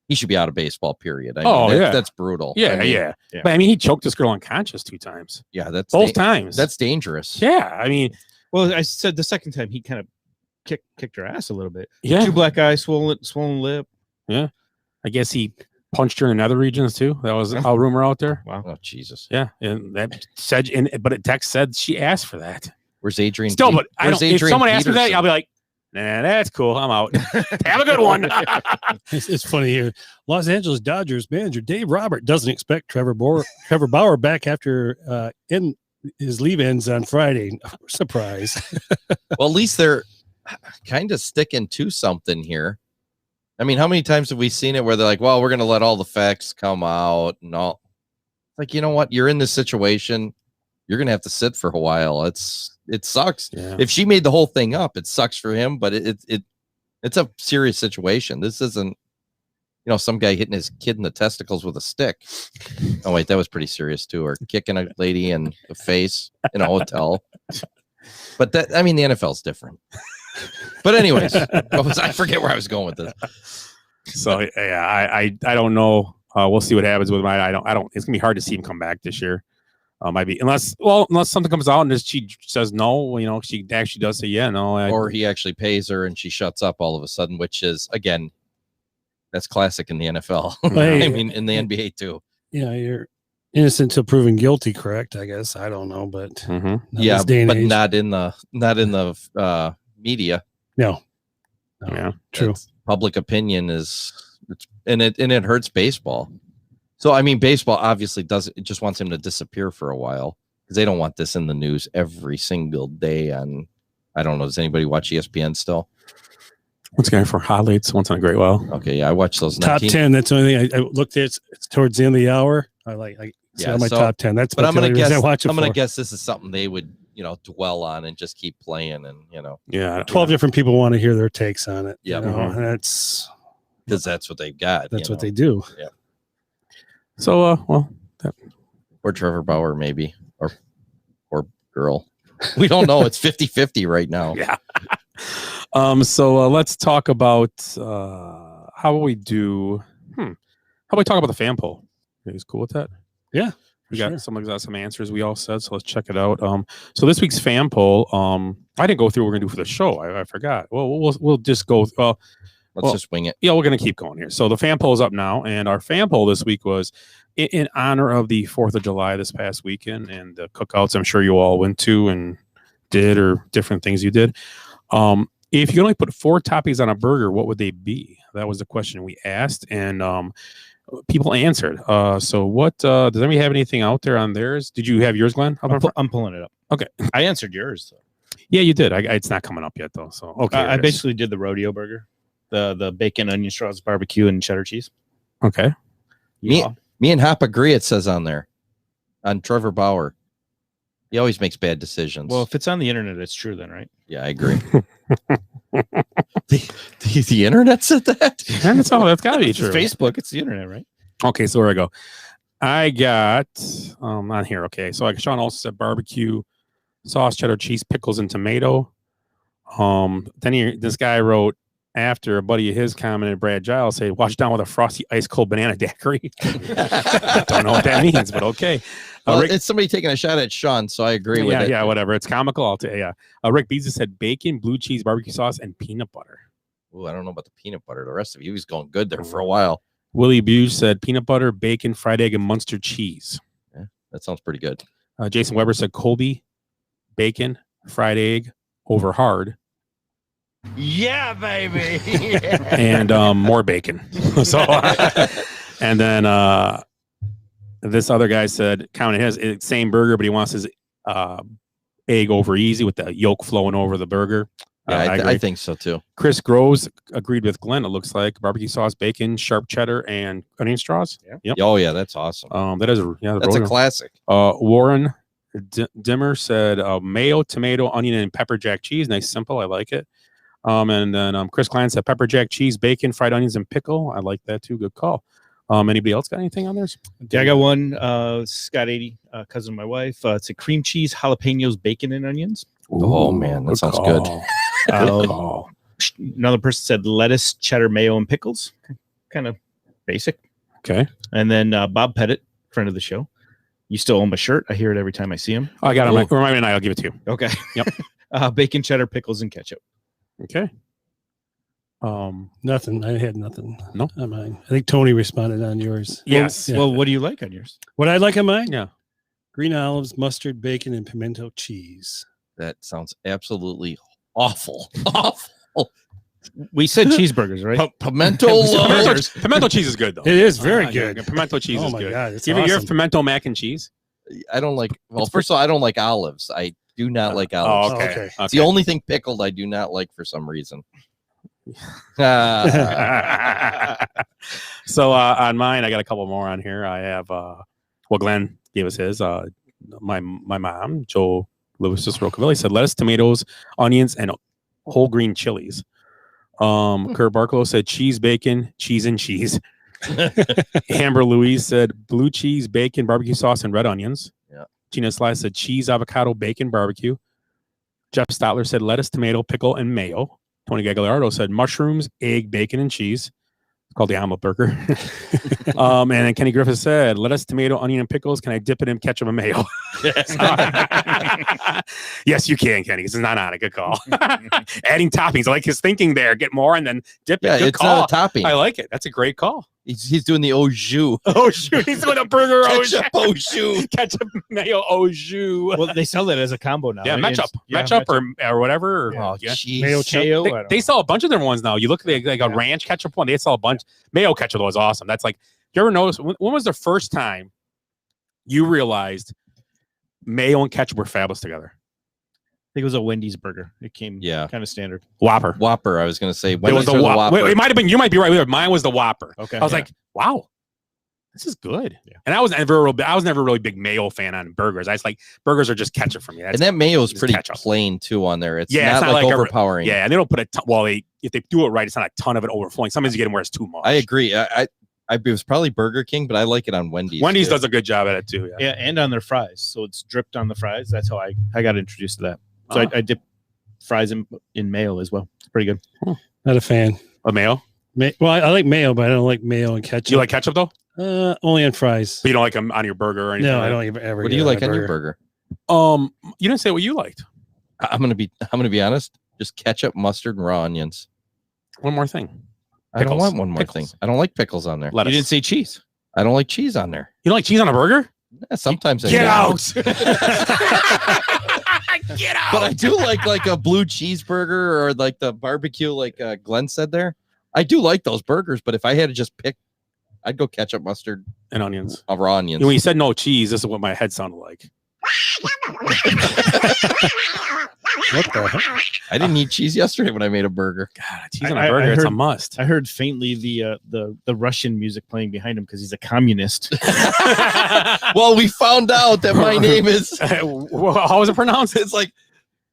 S6: he should be out of baseball. Period. I mean, that's brutal.
S9: Yeah, yeah. But I mean, he choked this girl unconscious 2 times.
S6: Yeah, that's
S9: both times.
S6: That's dangerous.
S9: Yeah, I mean,
S10: well, I said the second time he kind of kicked her ass a little bit.
S9: Yeah,
S10: 2 black eyes, swollen lip.
S9: Yeah, I guess he punched her in other regions too. That was a rumor out there.
S10: Wow.
S6: Oh Jesus.
S9: Yeah, and that said, but it text said she asked for that.
S6: Where's Adrian?
S9: Still, but I don't. If someone asks me that, I'll be like, "Nah, that's cool. I'm out. Have a good one."
S2: It's funny here. Los Angeles Dodgers manager Dave Robert doesn't expect Trevor Bauer back after his leave ends on Friday. Surprise.
S6: Well, at least they're kind of sticking to something here. I mean, how many times have we seen it where they're like, "Well, we're going to let all the facts come out," and all? Like, you know what? You're in this situation. You're going to have to sit for a while. It sucks.
S9: Yeah.
S6: If she made the whole thing up, it sucks for him, but it's a serious situation. This isn't, some guy hitting his kid in the testicles with a stick. Oh wait, that was pretty serious too. Or kicking a lady in the face in a hotel. But the NFL's different. But anyways, I forget where I was going with this.
S9: So yeah, I don't know. We'll see what happens with him. I don't. It's gonna be hard to see him come back this year. Might be unless something comes out and she says no. She actually does say yeah, no.
S6: Or he actually pays her and she shuts up all of a sudden, which is again, that's classic in the NFL.
S2: Hey,
S6: I mean, in the NBA too.
S2: Yeah, you're innocent till proven guilty, correct? I guess I don't know, but
S6: Yeah,
S2: this day and
S6: but
S2: age.
S6: not in the media.
S2: No.
S9: Yeah,
S2: true.
S6: That's, public opinion it hurts baseball. So I mean, baseball obviously it just wants him to disappear for a while because they don't want this in the news every single day. On I don't know. Does anybody watch ESPN still?
S9: What's going for highlights once in a great while?
S6: Okay, yeah, I watch those
S2: Top 10. That's the only thing I looked at. It's towards the end of the hour. I on my top 10. That's
S6: but I'm gonna guess.
S2: I watch it
S6: I'm gonna
S2: for.
S6: guess this is something they would dwell on and just keep playing and
S9: Yeah,
S2: 12 different people want to hear their takes on it.
S6: Yeah,
S2: and that's
S6: because that's what they've got.
S2: That's what they do.
S6: Yeah.
S9: So
S6: or Trevor Bauer maybe or girl. We don't know. It's 50-50 right now.
S9: Yeah. So let's talk about how we do. How about we talk about the fan poll? You guys cool with that?
S2: Yeah.
S9: We got someone's got some answers we all said, so let's check it out. So this week's fan poll, I didn't go through what we're gonna do for the show. I forgot. Well, we'll just go.
S6: Let's just wing it.
S9: Yeah, we're gonna keep going here. So the fan poll is up now, and our fan poll this week was in honor of the 4th of July this past weekend and the cookouts I'm sure you all went to and did, or different things you did. If you could only put 4 toppings on a burger, what would they be? That was the question we asked, and people answered. So what does anybody have anything out there on theirs? Did you have yours, Glenn?
S10: I'm pulling it up.
S9: Okay.
S10: I answered yours. So.
S9: Yeah, you did. It's not coming up yet though. So okay.
S10: I basically did the rodeo burger, the bacon, onion straws, barbecue, and cheddar cheese.
S9: Okay.
S6: Me and Hop agree. It says on there, on Trevor Bauer. He always makes bad decisions.
S10: Well, if it's on the internet, it's true then, right?
S6: Yeah, I agree. the internet said that.
S9: That's gotta be true.
S10: It's Facebook. It's the internet, right?
S9: Okay, so where I go? I got on here. Okay, so like Sean also said barbecue sauce, cheddar cheese, pickles, and tomato. Then this guy wrote after a buddy of his commented, Brad Giles say, "Wash down with a frosty ice cold banana daiquiri." Don't know what that means, but okay.
S6: Well,
S9: Rick,
S6: it's somebody taking a shot at Sean, so I agree with it.
S9: Yeah, whatever. It's comical. I'll tell you. Rick Beasley said bacon, blue cheese, barbecue sauce, and peanut butter.
S6: Ooh, I don't know about the peanut butter. The rest of you, he's going good there for a while.
S9: Willie Buse said peanut butter, bacon, fried egg, and Munster cheese.
S6: Yeah, that sounds pretty good.
S9: Jason Weber said Colby, bacon, fried egg, over hard.
S3: Yeah, baby.
S9: And more bacon. So, and then this other guy said, counting his same burger, but he wants his egg over easy with the yolk flowing over the burger.
S6: Yeah, I think so too.
S9: Chris Groves agreed with Glenn. It looks like barbecue sauce, bacon, sharp cheddar, and onion straws.
S10: Yeah.
S9: Yep.
S6: Oh yeah, that's awesome.
S9: That is
S6: that's a classic.
S9: Warren Dimmer said mayo, tomato, onion, and pepper jack cheese. Nice, simple. I like it. And then Chris Klein said pepper jack cheese, bacon, fried onions, and pickle. I like that too. Good call. Anybody else got anything on theirs?
S10: Yeah, I got one. Scott 80, cousin of my wife. It's a cream cheese, jalapenos, bacon, and onions.
S6: Oh man, that sounds good.
S10: Another person said lettuce, cheddar, mayo, and pickles. Kind of basic.
S9: Okay.
S10: And then Bob Pettit, friend of the show. You still own my shirt. I hear it every time I see him.
S9: I got it. Remind me and I'll give it to you.
S10: Okay.
S9: Yep.
S10: Bacon, cheddar, pickles, and ketchup.
S9: Okay.
S2: Nothing. I had nothing.
S9: No?
S2: On mine. I think Tony responded on yours.
S9: Yes.
S10: Well, what do you like on yours?
S2: What I like on mine?
S9: Yeah.
S2: Green olives, mustard, bacon, and pimento cheese.
S6: That sounds absolutely awful. Awful.
S10: We said cheeseburgers, right?
S9: Pimento cheese is good though.
S2: It is very good.
S9: Pimento cheese is
S2: my
S9: good.
S2: God, it's
S9: You ever
S2: awesome.
S9: pimento mac and cheese?
S6: I don't like. Well, first of all, I don't like olives. I do not like olives.
S9: Oh, okay.
S6: It's the only thing pickled I do not like for some reason.
S9: So on mine, I got a couple more on here. I have Glenn gave us his. My mom, Joe Lewis Rockavilli, said lettuce, tomatoes, onions, and whole green chilies. Kurt Barklow said cheese, bacon, cheese, and cheese. Amber Louise said blue cheese, bacon, barbecue sauce, and red onions.
S6: Yeah.
S9: Gina Sly said cheese, avocado, bacon, barbecue. Jeff Stotler said lettuce, tomato, pickle, and mayo. Tony Gagliardo said mushrooms, egg, bacon, and cheese. It's called the omelet burger. And then Kenny Griffith said lettuce, tomato, onion, and pickles. Can I dip it in ketchup and mayo? Yes, you can, Kenny. This is not on a good call. Adding toppings. I like his thinking there. Get more and then dip it.
S6: Yeah,
S9: Good
S6: it's
S9: call.
S6: not a topping.
S9: I like it. That's a great call.
S6: He's doing the au jus.
S9: Oh, shoot. He's doing a burger.
S6: Ketchup au jus.
S9: Ketchup, mayo, au jus.
S10: Well, they sell that as a combo now.
S9: Yeah,
S10: right?
S9: matchup or whatever.
S6: Oh,
S9: yeah.
S6: jeez.
S10: Mayo ketchup.
S9: They sell a bunch of different ones now. You look at like a ranch ketchup one. They sell a bunch. Mayo ketchup was awesome. That's like, you ever notice when was the first time you realized mayo and ketchup were fabulous together?
S10: I think it was a Wendy's burger. It came kind of standard.
S9: Whopper.
S6: I was going to say
S9: It was the
S6: Whopper.
S9: Whopper. It might have been. You might be right. Mine was the Whopper.
S10: Okay.
S9: I was like, wow, this is good.
S10: Yeah.
S9: And I was never a really big mayo fan on burgers. I was like, burgers are just ketchup for me.
S6: And that mayo is
S9: just
S6: pretty
S9: ketchup.
S6: plain too on there. It's
S9: Yeah,
S6: not
S9: it's not
S6: like
S9: like
S6: overpowering.
S9: Yeah, and they don't put a ton. Well, if they do it right, it's not a ton of it overflowing. Sometimes you get them where it's too much.
S6: I agree. It was probably Burger King, but I like it on Wendy's.
S9: Wendy's
S6: too.
S9: does a good job at it too.
S10: Yeah, and on their fries. So it's dripped on the fries. That's how I got introduced to that. So I dip fries in mayo as well. It's pretty good.
S2: Not a fan.
S9: Of mayo?
S2: Well, I like mayo, but I don't like mayo and ketchup.
S9: You like ketchup though?
S2: Only on fries.
S9: But you don't like them on your burger or anything?
S2: No,
S9: like
S2: I
S9: that?
S2: don't even ever.
S6: What do you like on your burger?
S9: You didn't say what you liked.
S6: I'm gonna be honest. Just ketchup, mustard, and raw onions.
S9: One more thing.
S6: I don't
S9: Pickles.
S6: want one more
S9: Pickles.
S6: thing. I don't like pickles on there.
S9: Lettuce.
S10: You didn't say cheese.
S6: I don't like cheese on there.
S9: You don't like cheese on a burger?
S6: Yeah, sometimes I
S9: Get
S6: do.
S9: out! Get out!
S6: But I do like a blue cheeseburger or like the barbecue, like Glenn said there. I do like those burgers, but if I had to just pick, I'd go ketchup, mustard,
S2: and onions.
S6: raw onions.
S2: When you said no cheese, this is what my head sounded like. What the heck?
S6: I didn't eat cheese yesterday when I made a burger.
S2: God, cheese on a burger, it's a must.
S10: I heard faintly the Russian music playing behind him because he's a communist.
S6: Well, we found out that my name is.
S2: How was it pronounced?
S6: It's like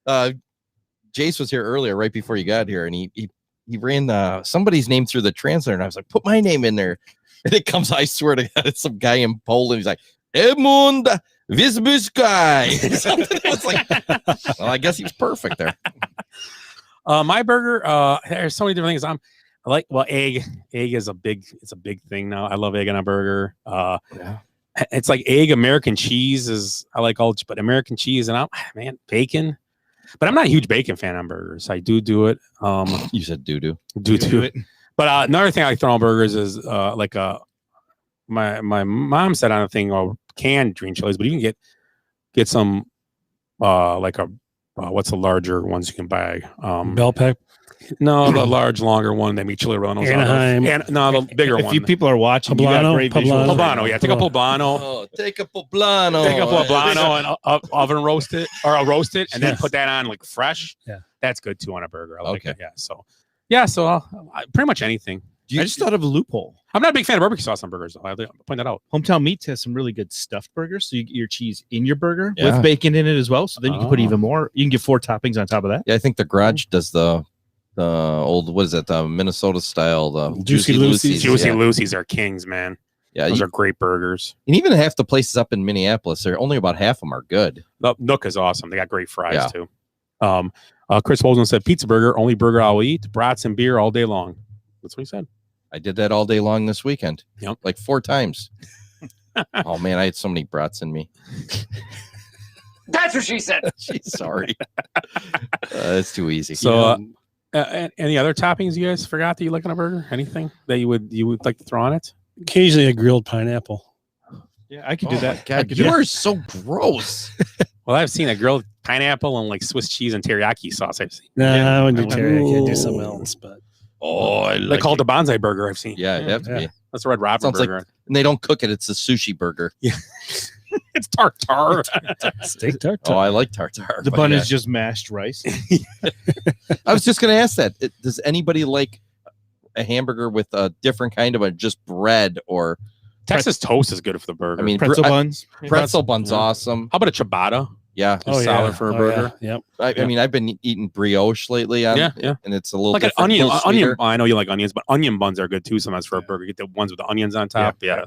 S6: Jace was here earlier, right before you got here, and he ran somebody's name through the translator, and I was like, put my name in there. And it comes, I swear to God, it's some guy in Poland. He's like, Edmund Wisbuszkai. It's like, well, I guess he's perfect there.
S2: My burger, there's so many different things. I like, well, egg. Egg is it's a big thing now. I love egg on a burger.
S6: Yeah.
S2: It's like egg, American cheese I like all, but American cheese and bacon. But I'm not a huge bacon fan on burgers. I do it.
S6: You said do
S2: it. But another thing I like throw on burgers is my mom said on a thing, canned green chilies, but you can get some what's the larger ones you can buy?
S11: Bell pepper.
S2: No, the large, longer one. They make chili rellenos.
S11: Anaheim.
S2: The bigger one.
S10: If you people are watching, you got great visuals.
S2: Poblano, yeah. Take a poblano.
S6: Oh, take a poblano.
S2: Take a poblano and oven roast it, or I'll roast it, and then put that on like fresh.
S11: Yeah,
S2: that's good too on a burger. I like
S6: Okay.
S2: it. Yeah. So pretty much anything.
S10: I just thought of a loophole.
S2: I'm not a big fan of barbecue sauce on burgers, though. I have to point that out.
S10: Hometown Meats has some really good stuffed burgers. So you get your cheese in your burger
S6: Yeah.
S10: with bacon in it as well. So then you can put even more. You can get 4 toppings on top of that.
S6: Yeah, I think the Garage does the old, what is it, the Minnesota style, the
S11: Juicy Lucy's.
S2: Juicy
S6: yeah.
S2: Lucy's are kings, man.
S6: Yeah,
S2: those are great burgers.
S6: And even half the places up in Minneapolis, they're only about half of them are good.
S2: Nook is awesome. They got great fries too. Chris Holden said, "Pizza burger, only burger I'll eat. Brats and beer all day long." That's what he said.
S6: I did that all day long this weekend.
S2: Yep.
S6: Like 4 times. Oh man, I had so many brats in me.
S7: That's what she said.
S6: Jeez, sorry. It's too easy.
S2: So, any other toppings you guys forgot that you like on a burger? Anything that you would like to throw on it?
S11: Occasionally a grilled pineapple.
S10: Yeah, I could do that.
S6: God, you are so gross.
S2: Well, I've seen a grilled pineapple and like Swiss cheese and teriyaki sauce. I've seen.
S11: I wouldn't do teriyaki. I'd do something else, but
S2: They call it the bonsai burger. I've seen.
S6: Yeah, it'd have to be.
S2: That's the Red Robin
S6: Sounds
S2: burger.
S6: like, and they don't cook it. It's a sushi burger.
S2: Yeah. It's tartare.
S11: Steak tartare.
S6: Oh, I like tartare.
S10: The
S6: but
S10: bun
S6: yeah.
S10: is just mashed rice.
S6: I was just going to ask that. Does anybody like a hamburger with a different kind of just bread or
S2: Texas toast is good for the burger.
S6: I mean,
S10: Pretzel buns.
S6: Pretzel bun's awesome.
S2: How about a ciabatta?
S6: Yeah,
S2: solid for a burger.
S11: Yeah. Yep.
S6: I mean, I've been eating brioche lately.
S2: Yeah.
S6: And it's a little
S2: Like an
S6: different,
S2: onion.
S6: a little sweeter.
S2: I know you like onions, but onion buns are good too sometimes for a burger. Get the ones with the onions on top. Yeah.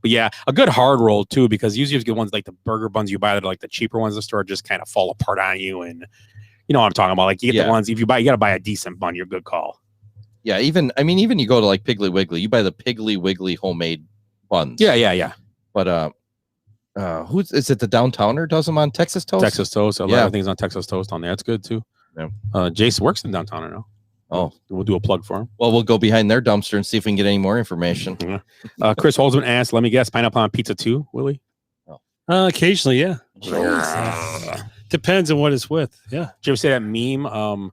S2: But yeah, a good hard roll too, because usually you get ones like the burger buns you buy that are like the cheaper ones in the store just kind of fall apart on you. And you know what I'm talking about. Like you get the ones, if you got to buy a decent bun, you're a good call.
S6: Yeah, even you go to like Piggly Wiggly, you buy the Piggly Wiggly homemade buns.
S2: Yeah.
S6: But is it the Downtowner does them on Texas Toast?
S2: Texas Toast. A lot of things on Texas Toast on there. That's good too.
S6: Yeah.
S2: Jason works in Downtowner now.
S6: Oh,
S2: we'll do a plug for him.
S6: Well, we'll go behind their dumpster and see if we can get any more information.
S2: Chris Holzman asked, let me guess, pineapple on pizza too, Willie?
S11: Occasionally, yeah. Depends on what it's with. Yeah.
S2: Did you ever say that meme?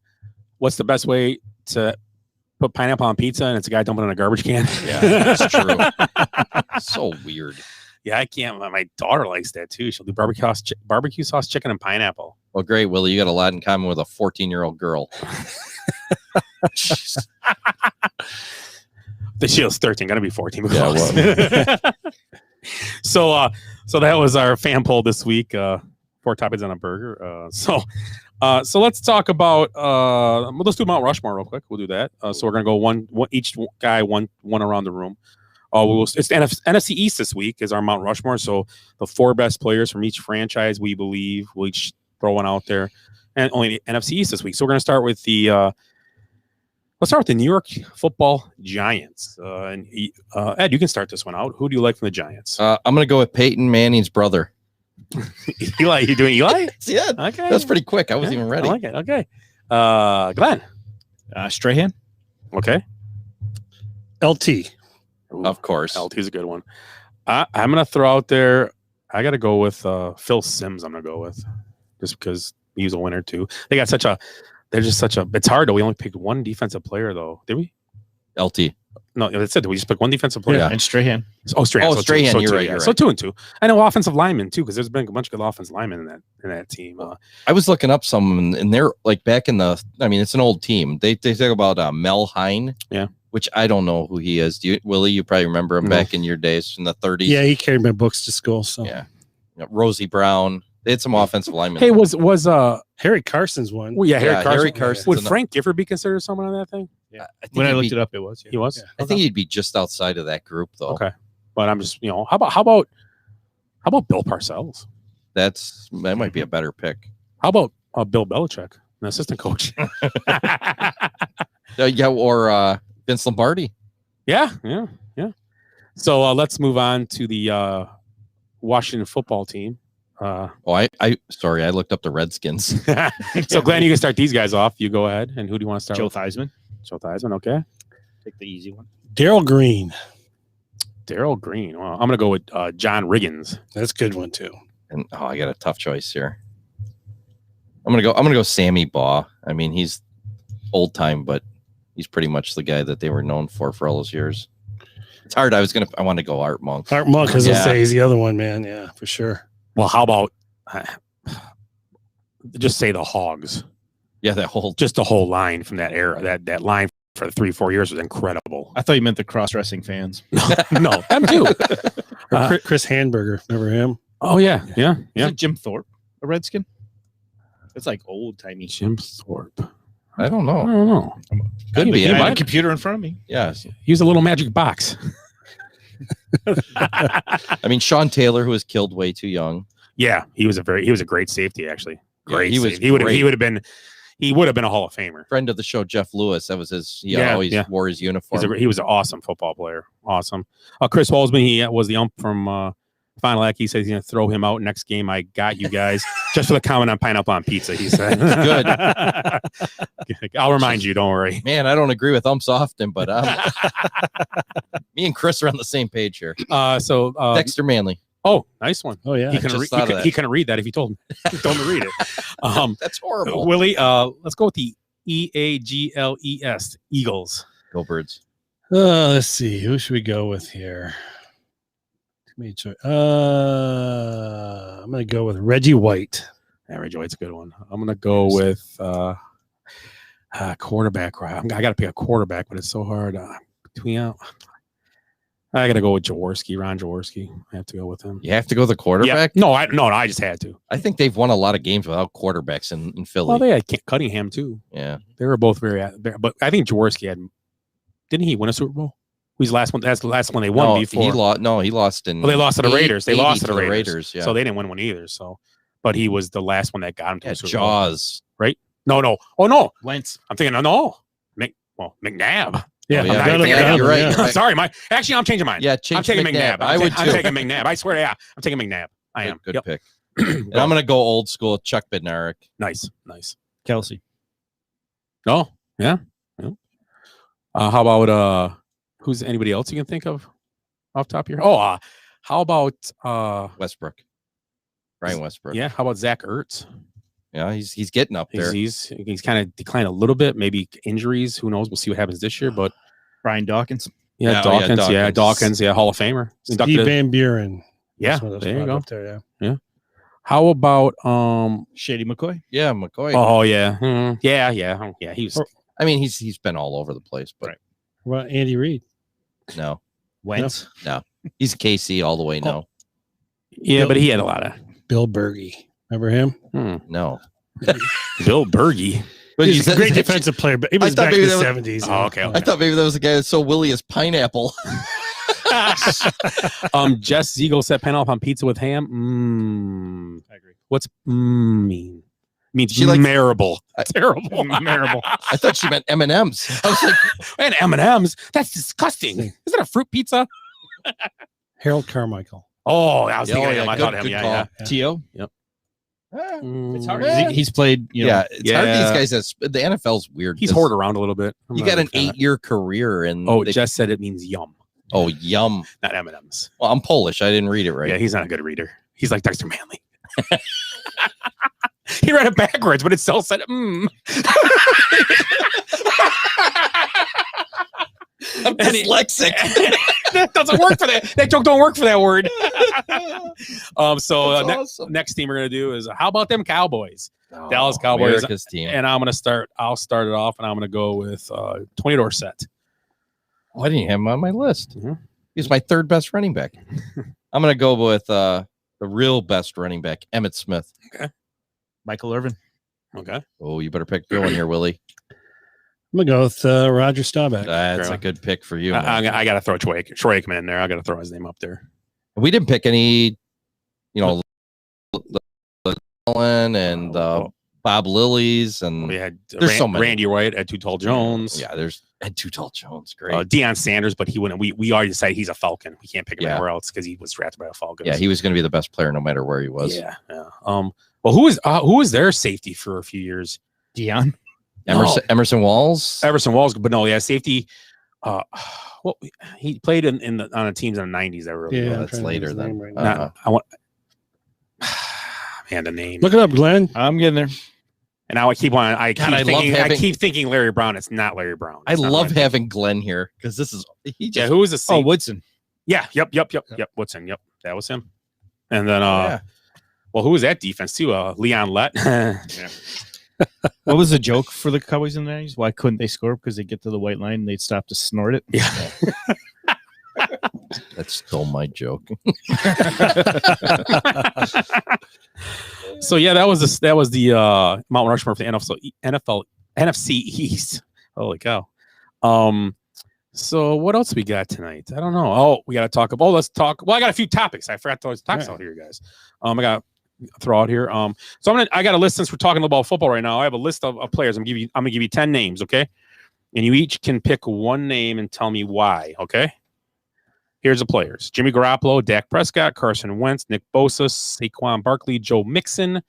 S2: What's the best way to put pineapple on pizza? And it's a guy dumping it in a garbage can.
S6: Yeah, that's true. So weird.
S2: Yeah, I can't. My daughter likes that too. She'll do barbecue sauce, chicken, and pineapple.
S6: Well, great, Willie. You got a lot in common with a 14-year-old girl.
S2: She was 13, gonna be 14.
S6: Yeah, well.
S2: So that was our fan poll this week. 4 toppings on a burger. So let's talk about. Let's do Mount Rushmore real quick. We'll do that. So we're gonna go one each guy one around the room. It's the NFC East this week is our Mount Rushmore. So the 4 best players from each franchise, we believe, we'll each throw one out there, and only the NFC East this week. So we're gonna start with the. Let's start with the New York Football Giants. And Ed, you can start this one out. Who do you like from the Giants?
S6: I'm going to go with Peyton Manning's brother.
S2: Eli, you doing Eli?
S6: Yeah.
S2: Okay.
S6: That's pretty quick. I wasn't even ready.
S2: I like it. Okay. Glenn.
S10: Strahan.
S2: Okay.
S11: LT.
S6: Ooh, of course.
S2: LT is a good one. I'm going to throw out there. I got to go with Phil Simms. I'm going to go with just because he's a winner too. They got it's hard though. We only picked one defensive player though. Did we?
S6: LT.
S9: No, that's it. We just picked one defensive player.
S6: Yeah.
S10: And Strahan.
S9: Oh, Strahan.
S6: Oh,
S9: So
S6: Strahan,
S9: two,
S6: you're
S9: two,
S6: right,
S9: yeah.
S6: you're
S9: So
S6: right.
S9: 2 and 2. I know offensive linemen too, because there's been a bunch of good offensive linemen in that team.
S6: I was looking up some, and they're like back in the. I mean, it's an old team. They talk about Mel Hine.
S9: Yeah.
S6: Which I don't know who he is. Willie? You probably remember him
S9: No.
S6: back in your days in the 30s.
S11: Yeah, he carried my books to school. So
S6: Yeah. Rosie Brown. They had some offensive linemen.
S9: Hey, was
S11: Harry Carson's one.
S9: well, yeah, Harry
S6: Yeah,
S9: Carson.
S6: Harry Carson's
S9: Would
S6: an-
S9: Frank Gifford be considered someone on that thing?
S6: I think
S10: When I
S6: he'd
S10: looked
S6: be-
S10: it up, it was. Yeah.
S9: He was.
S6: I think he'd be just outside of that group, though.
S9: Okay, but I'm just how about Bill Parcells?
S6: That might be a better pick.
S9: How about Bill Belichick, an assistant coach?
S6: Yeah, or Vince Lombardi.
S9: Yeah. So let's move on to the Washington football team.
S6: I sorry, I looked up the Redskins.
S9: So Glenn, you can start these guys off. You go ahead. And who do you want to start
S10: Joe
S9: with?
S10: Theismann.
S9: Joe Theismann. Okay.
S10: Take the easy one.
S11: Daryl Green.
S9: Daryl Green. Well, I'm going to go with John Riggins.
S11: That's a good one too.
S6: And I got a tough choice here. I'm gonna go Sammy Baugh. I mean, he's old time, but he's pretty much the guy that they were known for all those years. It's hard. I want to go Art Monk.
S11: Art Monk, as
S6: Yeah.
S11: I say, he's the other one, man. Yeah, for sure.
S9: Well, how about just say the Hogs?
S6: Yeah, that whole
S9: Just the whole line from that era. That line for 3-4 years was incredible.
S10: I thought you meant the cross-dressing fans.
S9: No, them too.
S11: Or Chris Handberger. Remember him?
S9: Oh yeah.
S10: Isn't Jim Thorpe a Redskin? It's like old-timey.
S9: Jim Thorpe.
S6: I don't
S9: I
S6: know.
S9: don't know.
S6: Could be.
S10: I
S6: It
S10: have a
S6: might-
S10: computer in front of me.
S6: Yeah.
S9: He was a little magic box.
S6: I mean, Sean Taylor, who was killed way too young.
S9: Yeah, he was a great safety actually.
S6: Yeah,
S9: Great.
S6: he was
S9: safety. He would
S6: great.
S9: have been a Hall of Famer.
S6: Friend of the show, Jeff Lewis. That was his. He
S9: Yeah,
S6: always
S9: yeah.
S6: wore his uniform.
S9: He was an awesome football player. Awesome. Chris Holzman, he was the ump from Final Act. He says he's going to throw him out next game. I got you guys just for the comment on pineapple on pizza. He said,
S6: Good.
S9: I'll remind you. Don't worry.
S6: Man, I don't agree with umps often, but me and Chris are on the same page here.
S9: So
S6: Dexter Manley.
S9: oh, nice one.
S11: Oh yeah.
S9: He couldn't,
S6: just thought of that.
S9: he couldn't read that if he told him. He told him to read it.
S6: That's horrible.
S9: Willie, let's go with the EAGLES Eagles.
S6: Go Birds.
S11: Let's see. Who should we go with here? Too many I'm going to go with Reggie White.
S9: Yeah, Reggie White's a good one. I'm gonna go with quarterback. I got to pick a quarterback, but it's so hard. I got to go with Jaworski, Ron Jaworski. I have to go with him.
S6: You have to go the quarterback.
S9: Yeah. No, I just had to.
S6: I think they've won a lot of games without quarterbacks in Philly.
S9: Well, they had Cunningham too.
S6: Yeah.
S9: They were both but I think Jaworski didn't he win a Super Bowl? Who's the last one? That's the last one they won
S6: No,
S9: before.
S6: he lost in.
S9: Well, they lost to the Raiders. They
S6: 80
S9: lost to the Raiders.
S6: Yeah.
S9: So they didn't win one either. So, but he was the last one that got him to the Super
S6: Jaws.
S9: Bowl. Right? No. Oh no.
S10: Wentz.
S9: I'm thinking no. McNabb.
S11: Yeah,
S6: Oh, yeah,
S9: I'm
S6: McNabb,
S11: McNabb,
S6: you're right.
S11: yeah.
S6: Right.
S9: Sorry, actually, I'm changing mine.
S6: Yeah,
S9: I'm taking McNabb.
S6: I would
S9: I'm
S6: too.
S9: taking McNabb. I swear, yeah, I'm taking McNabb. I am.
S6: Good
S9: Yep.
S6: pick. And I'm gonna go old school. Chuck Bednarik.
S9: Nice.
S10: Kelsey.
S9: Oh, yeah. How about who's anybody else you can think of off top here? Oh, how about
S6: Westbrook. Brian Westbrook.
S9: yeah? How about Zach Ertz?
S6: Yeah, he's getting up there.
S9: He's kind of declined a little bit. Maybe injuries. Who knows? We'll see what happens this year. But
S10: Brian Dawkins.
S9: yeah, Dawkins. Yeah, Hall of Famer.
S11: Steve
S9: Inducted.
S11: Van Buren.
S9: Yeah,
S11: That's one of those
S9: there you
S11: five
S9: go.
S11: up there, yeah.
S9: How about
S10: Shady McCoy.
S6: Yeah, McCoy.
S9: Oh yeah, yeah. He was.
S6: I mean, he's been all over the place, but
S11: What about Andy Reid?
S6: no,
S10: Wentz.
S6: no, he's KC all the way. No,
S9: Yeah, but he had a lot of.
S11: Bill Berge. Remember him?
S6: no.
S9: Bill Berge.
S6: But
S11: He's a great defensive player, but it was
S6: thought
S11: back in
S6: maybe
S11: the
S6: that was-
S11: 70s.
S9: Oh, okay.
S6: I thought maybe that was the guy that's so Willie is pineapple.
S9: Jess Ziegel set pineapple on pizza with ham.
S10: I agree.
S9: What's mean? Means
S6: She likes-
S9: memorable. Terrible.
S10: Memorable.
S6: I thought she meant M&M's. I was like,
S9: And M&M's. That's disgusting. Is that a fruit pizza?
S11: Harold Carmichael.
S9: Oh, I was thinking of him. I
S6: good-
S9: thought him.
S6: good
S9: Yeah,
S6: call.
S9: yeah.
S10: T.O.
S11: It's
S10: hard.
S6: Yeah.
S10: He's played.
S6: It's hard.
S9: Yeah.
S6: These guys, the NFL's weird.
S9: He's
S6: 'cause
S9: hoarded around a little bit. I'm
S6: You
S9: not
S6: got
S9: a
S6: an
S9: big fan of
S6: 8-year career, and
S9: that. Oh, Jess said it means yum,
S6: oh, yum.
S9: not M&M's.
S6: Well, I'm Polish. I didn't read it right.
S9: Yeah, he's not a good reader. He's like Dexter Manley. He read it backwards, but it still said
S6: I'm dyslexic.
S9: That doesn't work for that. That joke don't work for that word. So
S6: awesome.
S9: next team we're gonna do is how about them Cowboys? Dallas Cowboys.
S6: America's team.
S9: And I'll start it off, and I'm gonna go with Tony Dorsett.
S6: I didn't have him on my list.
S9: Mm-hmm.
S6: He's my third best running back. I'm gonna go with the real best running back, Emmitt Smith.
S9: Okay.
S10: Michael Irvin.
S9: Okay.
S6: Oh, you better pick a good one here, Willie.
S2: I'm gonna go with Roger Staubach.
S6: That's a good pick for you.
S9: I got to throw Troy Aikman in there. I got to throw his name up there.
S6: We didn't pick any, Allen and Bob Lillies, and
S9: We had
S6: there's so many.
S9: Randy White, Ed Too Tall Jones.
S6: Yeah, there's Ed Too Tall Jones. Great.
S9: Deion Sanders, but he wouldn't. We already decided he's a Falcon. We can't pick him
S6: Yeah.
S9: anywhere else because he was drafted by a Falcon.
S6: Yeah, he was going to be the best player no matter where he was.
S9: Yeah. Well, who was their safety for a few years?
S10: Dion.
S6: Emerson Walls.
S9: Everson Walls, but no, yeah, safety. Well, he played on the teams in the '90s that were really
S2: Yeah,
S9: good.
S2: I'm
S6: That's
S2: trying to
S6: later
S2: think of his
S6: then.
S2: name right now.
S9: I want. Man, the name.
S2: Look it up, Glenn.
S10: I'm getting there.
S9: And now I keep on. I
S6: love
S9: keep thinking Larry Brown. It's not Larry Brown.
S6: I
S9: It's not
S6: love
S9: Larry Brown.
S6: having Glenn here because this is
S9: Yeah, who was the
S10: Oh,
S9: safety?
S10: Woodson.
S9: Yeah, yep. Woodson, yep, that was him. And then,
S6: yeah.
S9: well, who was that defense too? Leon Lett.
S10: What was the joke for the Cowboys in the 90s? Why couldn't they score? Because they get to the white line and they'd stop to snort it.
S9: Yeah.
S6: That stole my joke.
S9: So yeah, that was the Mount Rushmore for the NFC East. Holy cow. So what else we got tonight? I don't know. Oh, we got to talk about. Let's talk. Well, I got a few topics. I forgot those topics out here, guys. I got to throw out here. So I got a list since we're talking about football right now. I have a list of players. I'm gonna give you 10 names, okay? And you each can pick one name and tell me why, okay? Here's the players: Jimmy Garoppolo, Dak Prescott, Carson Wentz, Nick Bosa, Saquon Barkley, Joe Mixon,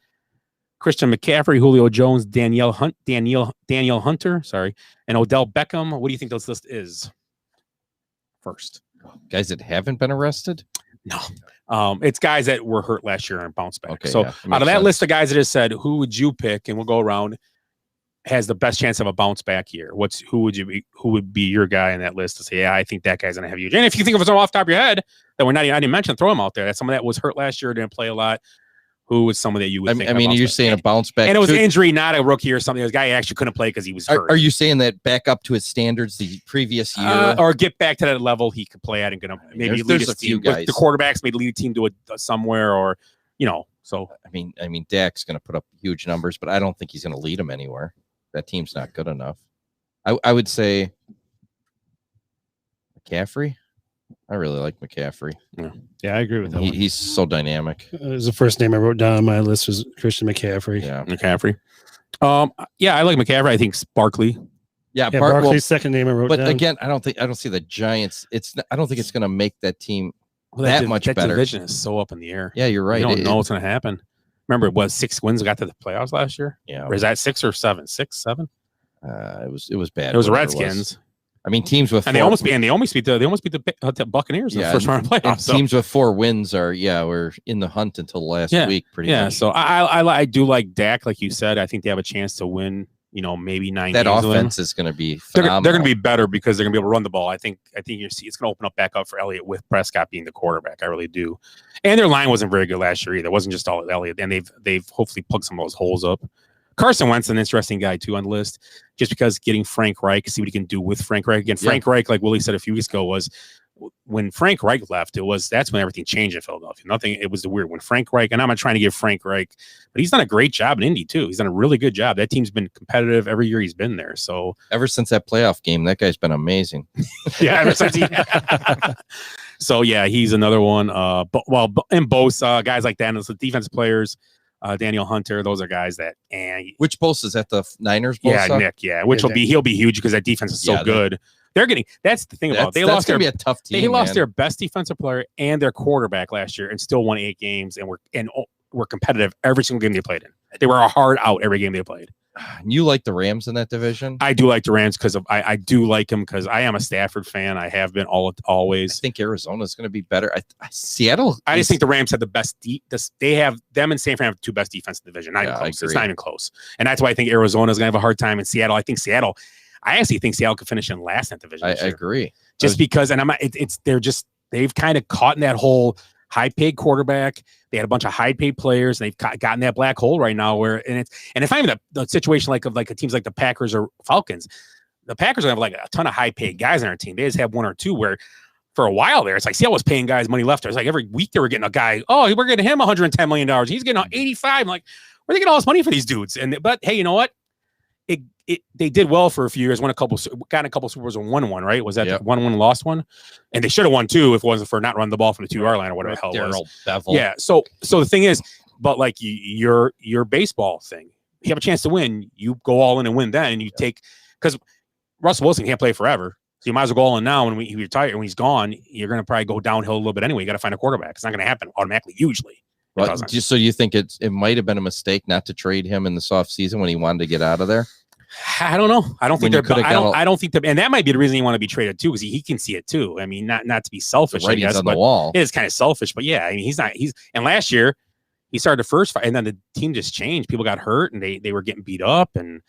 S9: Christian McCaffrey, Julio Jones, Danielle Hunter, and Odell Beckham. What do you think this list is? First,
S6: Guys that haven't been arrested?
S9: no, it's guys that were hurt last year and bounced back.
S6: Okay,
S9: So
S6: yeah,
S9: out of that
S6: makes
S9: list of guys that has said, who would you pick? And we'll go around. Has the best chance of a bounce back year? Who would be your guy in that list to say, yeah, I think that guy's gonna have huge. And if you think of someone off the top of your head that I didn't mention, throw him out there. That's someone that was hurt last year, didn't play a lot. Who was someone that you would think?
S6: I mean, you're saying a bounce back,
S9: and it was
S6: to-
S9: injury, not a rookie or something. This guy actually couldn't play because he was hurt.
S6: Are you saying that back up to his standards the previous year?
S9: Or get back to that level he could play at and gonna maybe lead
S6: there's
S9: his
S6: a few
S9: team.
S6: guys.
S9: The quarterbacks maybe lead a team to a somewhere, or So
S6: I mean, Dak's going to put up huge numbers, but I don't think he's going to lead them anywhere. That team's not good enough. I would say McCaffrey. I really like McCaffrey.
S10: Yeah, I agree with that.
S6: He's so dynamic.
S2: It was the first name I wrote down on my list was Christian McCaffrey.
S6: Yeah,
S9: McCaffrey. Yeah, I like McCaffrey. I think Barkley.
S6: Yeah,
S2: Barkley's second name I wrote
S6: but
S2: down.
S6: again, I don't see the Giants. I don't think it's going to make that team that much
S9: that
S6: better.
S9: Division is so up in the air.
S6: Yeah, you're right.
S9: You don't know what's going to happen. Remember, it was 6 wins got to the playoffs last year.
S6: Yeah,
S9: Or is that 6 or 7? 6, 7?
S6: It was bad.
S9: It was the
S6: whatever
S9: Redskins.
S6: I mean, teams with
S9: And they almost beat the Buccaneers in the first round of
S6: and
S9: playoffs. So,
S6: teams with 4 wins we're in the hunt until last week. Pretty
S9: yeah.
S6: much.
S9: So I do like Dak, like you said. I think they have a chance to win. Maybe 9
S6: That
S9: games.
S6: offense is going to be
S9: They're
S6: phenomenal.
S9: going to be better because they're going to be able to run the ball. I think you see it's going to open up back up for Elliott with Prescott being the quarterback. I really do. And their line wasn't very good last year either. It wasn't just all Elliott. And they've hopefully plugged some of those holes up. Carson Wentz, an interesting guy too on the list, just because getting Frank Reich, see what he can do with Frank Reich. Again, Frank Reich, like Willie said a few weeks ago, was when Frank Reich left, that's when everything changed in Philadelphia. It was the weird when Frank Reich, and I'm not trying to give Frank Reich, but he's done a great job in Indy too. He's done a really good job. That team's been competitive every year he's been there. So
S6: ever since that playoff game, that guy's been amazing.
S9: yeah, ever since he. So yeah, he's another one. And Bosa, guys like that, and the defensive players. Daniel Hunter, those are guys that
S6: which Bosa is that the Niners Bosa?
S9: Yeah, Nick, which he'll be huge because that defense is so good. They're getting that's the thing about it. They lost
S6: gonna be a tough team.
S9: They lost their best defensive player and their quarterback last year and still won 8 games and were competitive every single game they played in. They were a hard out every game they played.
S6: You like the Rams in that division?
S9: I do like the Rams because I do like them because I am a Stafford fan. I have been always.
S6: I think Arizona is going to be better. Seattle.
S9: I just think the Rams have the best. They have them and San Fran have the 2 best defense in the division. Not even close. It's not even close. And that's why I think Arizona is going to have a hard time. In Seattle, I actually think Seattle could finish in last in that division.
S6: I agree.
S9: just because, and they've kind of caught in that whole high-paid quarterback. They had a bunch of high-paid players, and they've gotten that black hole right now and it's not even the situation like a teams like the Packers or Falcons. The Packers have like a ton of high-paid guys on their team. They just have one or two where for a while there, it's like Seattle was paying guys money left. It's like every week they were getting a guy. Oh, we're getting him $110 million. He's getting 85. I'm like, where they get all this money for these dudes? But hey, you know what? They did well for a few years. Got a couple Super Bowls and won one, right? Was that 1-1 lost one? And they should have won two if it wasn't for not running the ball from the 2-yard line or whatever the hell it was.
S6: Bevel.
S9: Yeah. So the thing is, but like your baseball thing, you have a chance to win. You go all in and win then, and you take because Russell Wilson can't play forever. So you might as well go all in now. When he retires, when he's gone, you're going to probably go downhill a little bit anyway. You got to find a quarterback. It's not going to happen automatically. Usually.
S6: Well, so you think it might have been a mistake not to trade him in the soft season when he wanted to get out of there?
S9: I don't know. I don't think I don't think and that might be the reason you want to be traded too, because he can see it too. I mean, not to be selfish, I guess,
S6: on the wall.
S9: It is kind of selfish, but yeah, I mean, and last year he started the first fight, and then the team just changed. People got hurt, and they were getting beat up, and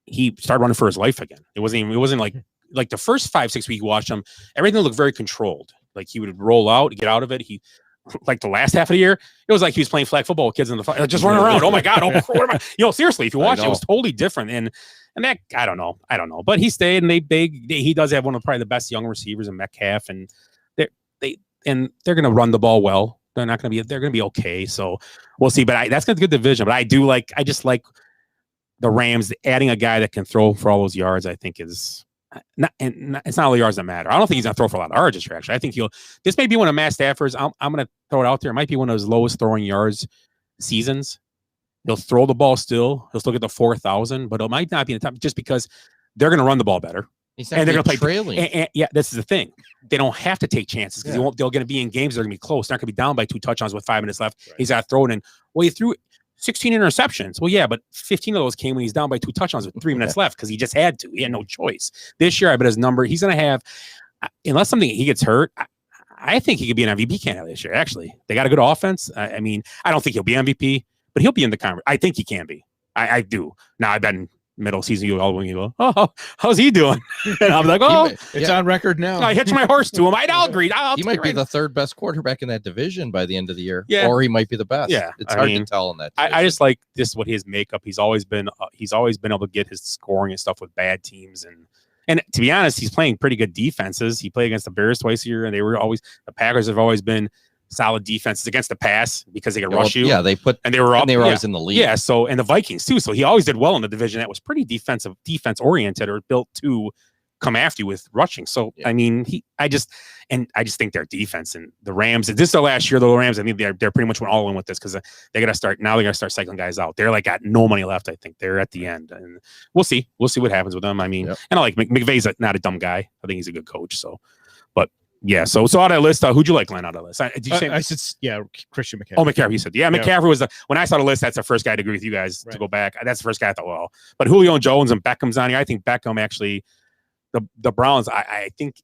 S9: he started running for his life again. It wasn't like the first 5-6 weeks you watched him, everything looked very controlled. Like he would roll out, get out of it. Like the last half of the year, it was like he was playing flag football with kids in the fight, just running around. Oh my God. Seriously, if you watch it was totally different. And that, I don't know. But he stayed, and he does have one of probably the best young receivers in Metcalf, and they're going to run the ball well. They're going to be okay. So we'll see, but that's a good division. But I just like the Rams adding a guy that can throw for all those yards. I think is it's not all the yards that matter. I don't think he's going to throw for a lot of yards this year, actually. I think this may be one of Matt Stafford's. I'm going to throw it out there. It might be one of his lowest throwing yards seasons. He'll throw the ball still. He'll still get the 4,000, but it might not be in the top just because they're going to run the ball better.
S6: And they're going to play
S9: trailing. And this is the thing. They don't have to take chances because they're going to be in games. They're going to be close. They're not going to be down by 2 touchdowns with 5 minutes left. Right. He's got to throw it in. Well, he threw 16 interceptions. Well, yeah, but 15 of those came when he's down by 2 touchdowns with 3 minutes left because he just had to. He had no choice. This year, I bet his number, he's going to have, unless he gets hurt, I think he could be an MVP candidate this year, actually. They got a good offense. I mean, I don't think he'll be MVP, but he'll be in the conference. I think he can be. I do. Now, I've been middle season, you go, oh, how's he doing? And I'm like, oh,
S10: it's on record now.
S9: I hitched my horse to him. I'll agree.
S6: He might be the third best quarterback in that division by the end of the year.
S9: Yeah.
S6: Or he might be the best.
S9: Yeah.
S6: It's hard to tell in that.
S9: I just like this, what his makeup. He's always been able to get his scoring and stuff with bad teams. And to be honest, he's playing pretty good defenses. He played against the Bears twice a year, and the Packers have always been solid defenses against the pass because they could rush you.
S6: Yeah, they were always in the lead.
S9: Yeah, so and the Vikings too. So he always did well in the division that was pretty defense oriented or built to come after you with rushing. So I mean, I just think their defense and the Rams. This is their last year. The Rams, I think they're pretty much went all in with this because they got to start now. They got to start cycling guys out. They're like got no money left. I think they're at the end, and we'll see. We'll see what happens with them. I mean, and I like McVay's not a dumb guy. I think he's a good coach. So, but. Yeah, so out of that list, who'd you like, Glenn, out of the list? Did you say?
S10: I said, Christian McCaffrey.
S9: Oh, McCaffrey, you said. Yeah, McCaffrey was when I saw the list, that's the first guy to agree with you guys to go back. That's the first guy I thought, well. But Julio Jones and Beckham's on here. I think Beckham actually, the Browns, I think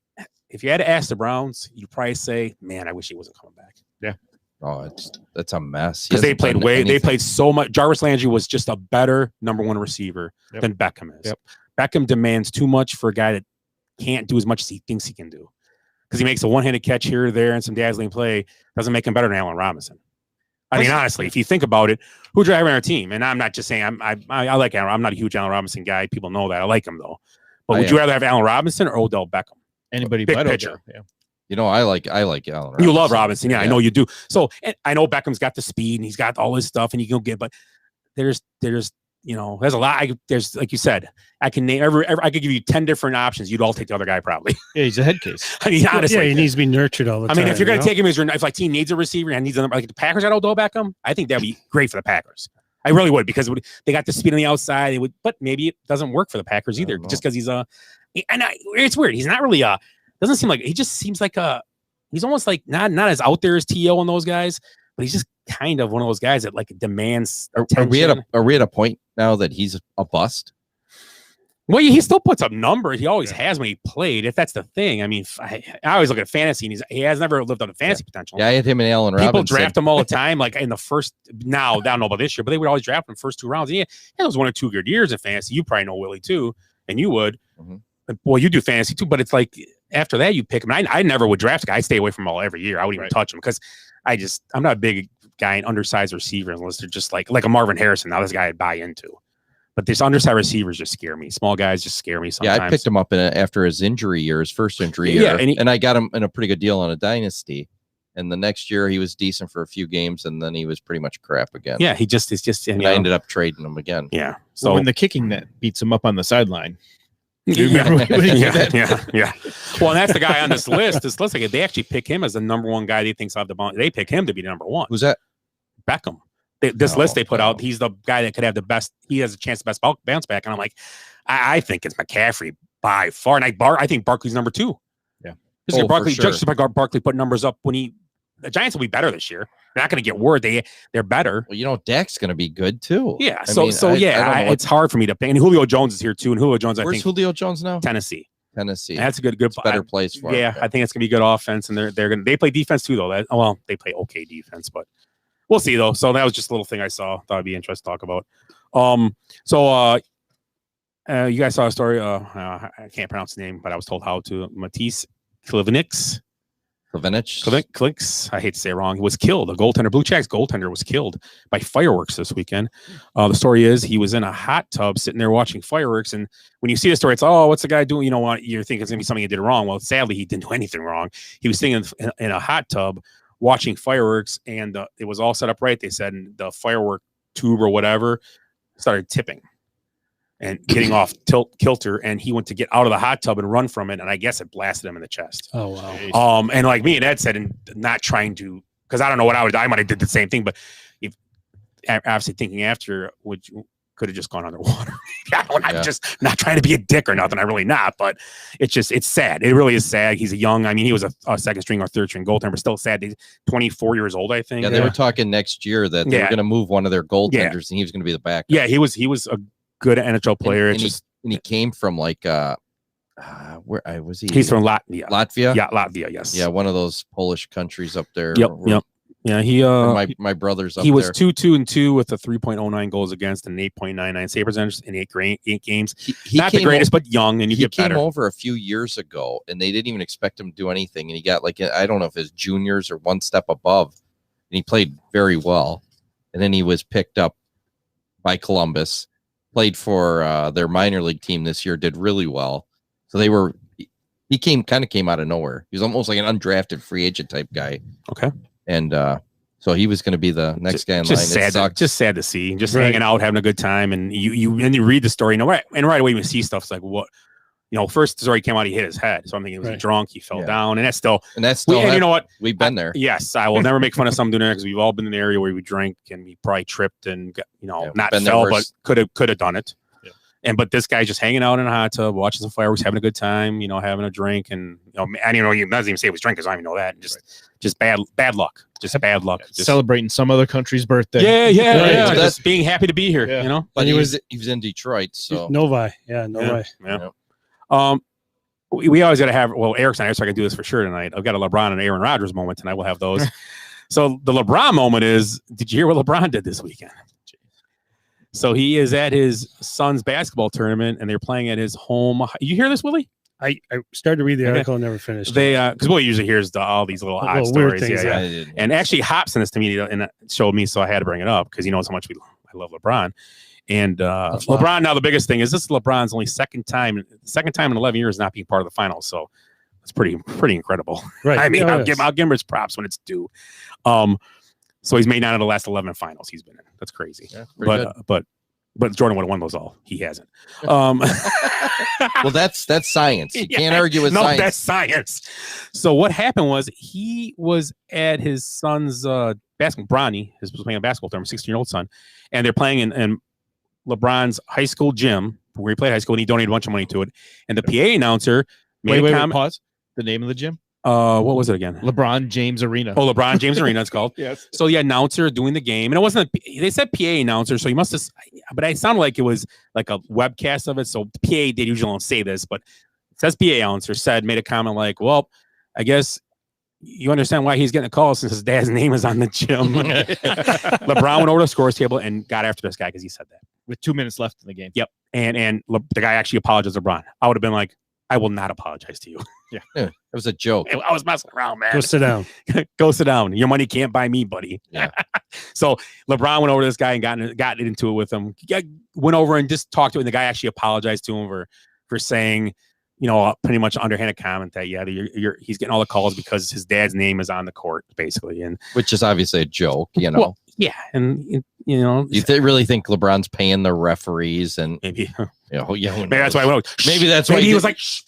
S9: if you had to ask the Browns, you'd probably say, man, I wish he wasn't coming back.
S10: Yeah.
S6: Oh, that's a mess.
S9: Because they played so much. Jarvis Landry was just a better number 1 receiver than Beckham is. Yep. Beckham demands too much for a guy that can't do as much as he thinks he can do. Because he makes a one-handed catch here or there and some dazzling play, doesn't make him better than Allen Robinson. I mean, honestly, if you think about it, who'd you have on our team? And I'm not just saying I like Allen. I'm not a huge Allen Robinson guy. People know that. I like him though. But would you rather have Allen Robinson or Odell Beckham?
S10: Anybody
S9: big
S10: but
S9: pitcher.
S10: Odell,
S6: yeah. I like Allen Robinson.
S9: You love Robinson, yeah. I know you do. So and I know Beckham's got the speed and he's got all his stuff, and you can get. But there's there's a lot. There's like you said, I can name I could give you 10 different options. You'd all take the other guy probably.
S10: Yeah, he's a head case.
S9: I mean, honestly,
S2: he needs to be nurtured all the time.
S9: I mean, if you're going to take him as if like team needs a receiver and needs like the Packers got Odell Beckham, I think that'd be great for the Packers. I really would because they got the speed on the outside. But maybe it doesn't work for the Packers either, just because it's weird. He's not really doesn't seem like he just seems like he's almost like not as out there as T.O. and those guys, but he's just kind of one of those guys that like demands attention.
S6: Are we at a point now that he's a bust?
S9: Well, he still puts up numbers. He always has when he played. If that's the thing, I mean, I always look at fantasy, and he has never lived up to fantasy potential.
S6: Yeah, I had him and Allen Robinson.
S9: People draft him all the time, like in the first. Now, I don't know about this year, but they would always draft him first 2 rounds. Yeah, it was 1 or 2 good years in fantasy. You probably know Willie too, and you would. Mm-hmm. well, you do fantasy too, but it's like after that you pick him. I never would draft a guy. I stay away from all every year. I wouldn't even touch him because I'm not a big guy in undersized receivers unless they're just like a Marvin Harrison. Now this guy I'd buy into. But these undersized receivers just scare me. Small guys just scare me sometimes.
S6: Yeah, I picked him up after his injury year, his first injury year, and I got him in a pretty good deal on a dynasty. And the next year he was decent for a few games, and then he was pretty much crap again.
S9: Yeah, he just is just.
S6: And I ended up trading him again.
S9: Yeah.
S10: So when the kicking net beats him up on the sideline.
S9: Yeah. Well, and that's the guy on this list. They actually pick him as the number one guy they think's off the bounce. They pick him to be number one.
S6: Who's that?
S9: Beckham. This list they put out, he's the guy that could have the best. He has a chance of best bounce back, and I'm like, I think it's McCaffrey by far, and I think Barkley's number 2.
S10: Yeah,
S9: because Barkley, just by Barkley put numbers up when the Giants will be better this year. They're not going to get word they're better.
S6: Well, Dak's going to be good too.
S9: Yeah, it's hard for me to pick. And Julio Jones is here too, and Julio Jones,
S6: where's Julio Jones now?
S9: Tennessee.
S6: That's
S9: a good
S6: better place for him.
S9: Yeah, I think it's gonna be good offense, and they play defense too though. They play okay defense, but we'll see though. So that was just a little thing I saw. Thought it'd be interesting to talk about. You guys saw a story. I can't pronounce the name, but I was told how to. Matisse Klivnix. I hate to say it wrong. He was killed. A goaltender, Blue Jackets goaltender, was killed by fireworks this weekend. The story is he was in a hot tub sitting there watching fireworks. And when you see the story, it's, what's the guy doing? You know what? You're thinking it's going to be something he did wrong. Well, sadly, he didn't do anything wrong. He was sitting in a hot tub watching fireworks, and it was all set up right. They said the firework tube or whatever started tipping and getting off kilter, and he went to get out of the hot tub and run from it, and I guess it blasted him in the chest.
S2: Oh wow!
S9: And like me and Ed said, and not trying to, because I don't know what I might have did the same thing, but if obviously thinking after, could have just gone underwater. I'm just not trying to be a dick or nothing. I'm really not, but it's sad. It really is sad. He's he was a second string or third string goaltender, but still sad. He's 24 years old, I think.
S6: Yeah, they were talking next year that they were going to move one of their goaltenders, and he was going to be the backup.
S9: Yeah, he was a good NHL player.
S6: And he came from like where was he?
S9: He's from Latvia.
S6: Yeah,
S9: Latvia. Yes.
S6: Yeah, one of those Polish countries up there.
S9: Yep. Yeah, he
S6: my brother's up
S9: he was
S6: there.
S9: 2-2-2 with a 3.09 goals against and an 8.99 save percentage in 8 games.
S6: He
S9: not the greatest, but young, and
S6: he came
S9: better.
S6: over a few years ago, and they didn't even expect him to do anything. And he got I don't know if his juniors or one step above, and he played very well. And then he was picked up by Columbus. Played for their minor league team this year, did really well. So he came out of nowhere. He was almost like an undrafted free agent type guy.
S9: Okay.
S6: And so he was going to be the next guy in line.
S9: Just sad to see. Just hanging out, having a good time, and you read the story, right away you see stuff. It's like, what? First the story came out, he hit his head. So I'm thinking he was drunk, he fell down, and that's still.
S6: And
S9: you know what?
S6: We've been there.
S9: Yes, I will never make fun of someone doing that because we've all been in the area where we drank and we probably tripped and not fell, but could have done it. Yeah. But this guy's just hanging out in a hot tub, watching some fireworks, having a good time, having a drink, and I don't even say it was drink because I don't even know that. Just bad luck. Just bad luck. Just
S10: celebrating some other country's birthday.
S9: Yeah. Just being happy to be here.
S6: But he was in Detroit, so
S2: Novi. Yeah, Novi.
S9: Yeah. We always got to have, Eric's not here, so I can do this for sure tonight. I've got a LeBron and Aaron Rodgers moment tonight. We'll have those. So the LeBron moment is, did you hear what LeBron did this weekend? So he is at his son's basketball tournament, and they're playing at his home. You hear this, Willie?
S2: I started to read the article and never finished.
S9: They because Willie usually hears all these little hot stories.
S2: Things,
S9: yeah. And actually, Hop sent this to me and showed me, so I had to bring it up because he knows how much I love LeBron. And LeBron, now the biggest thing is this is LeBron's only second time in 11 years not being part of the finals. So it's pretty incredible.
S2: Right.
S9: I mean, I'll give him his props when it's due. So he's made 9 of the last 11 finals he's been in. That's crazy. Yeah, but Jordan would have won those all. He hasn't.
S6: Well, that's science. You can't argue with science.
S9: No, that's science. So what happened was he was at his son's basketball. Bronny was playing a basketball tournament, 16-year-old son, and they're playing in LeBron's high school gym where he played high school, and he donated a bunch of money to it. And the PA announcer made a comment.
S10: Pause. The name of the gym?
S9: What was it again?
S10: LeBron James Arena.
S9: Oh, LeBron James Arena, it's called.
S10: Yes.
S9: So the announcer doing the game, and it wasn't. They said PA announcer, so he must have. But it sounded like it was like a webcast of it. So PA, they usually don't say this, but it says PA announcer made a comment like, "Well, I guess you understand why he's getting a call since his dad's name is on the gym." LeBron went over to the scores table and got after this guy because he said that
S10: with 2 minutes left in the game.
S9: Yep. And the guy actually apologized to LeBron. I would have been like, I will not apologize to you.
S6: Yeah, it was a joke.
S9: I was messing around, man.
S2: Go sit down.
S9: Go sit down. Your money can't buy me, buddy.
S6: Yeah.
S9: So LeBron went over to this guy and got into it with him. Went over and just talked to him. And the guy actually apologized to him for saying, pretty much underhanded comment that he's getting all the calls because his dad's name is on the court, basically, and
S6: which is obviously a joke,
S9: Well, yeah, and
S6: you really think LeBron's paying the referees and
S9: maybe,
S6: maybe
S9: that's why.
S6: Maybe that's why
S9: he was like, shh.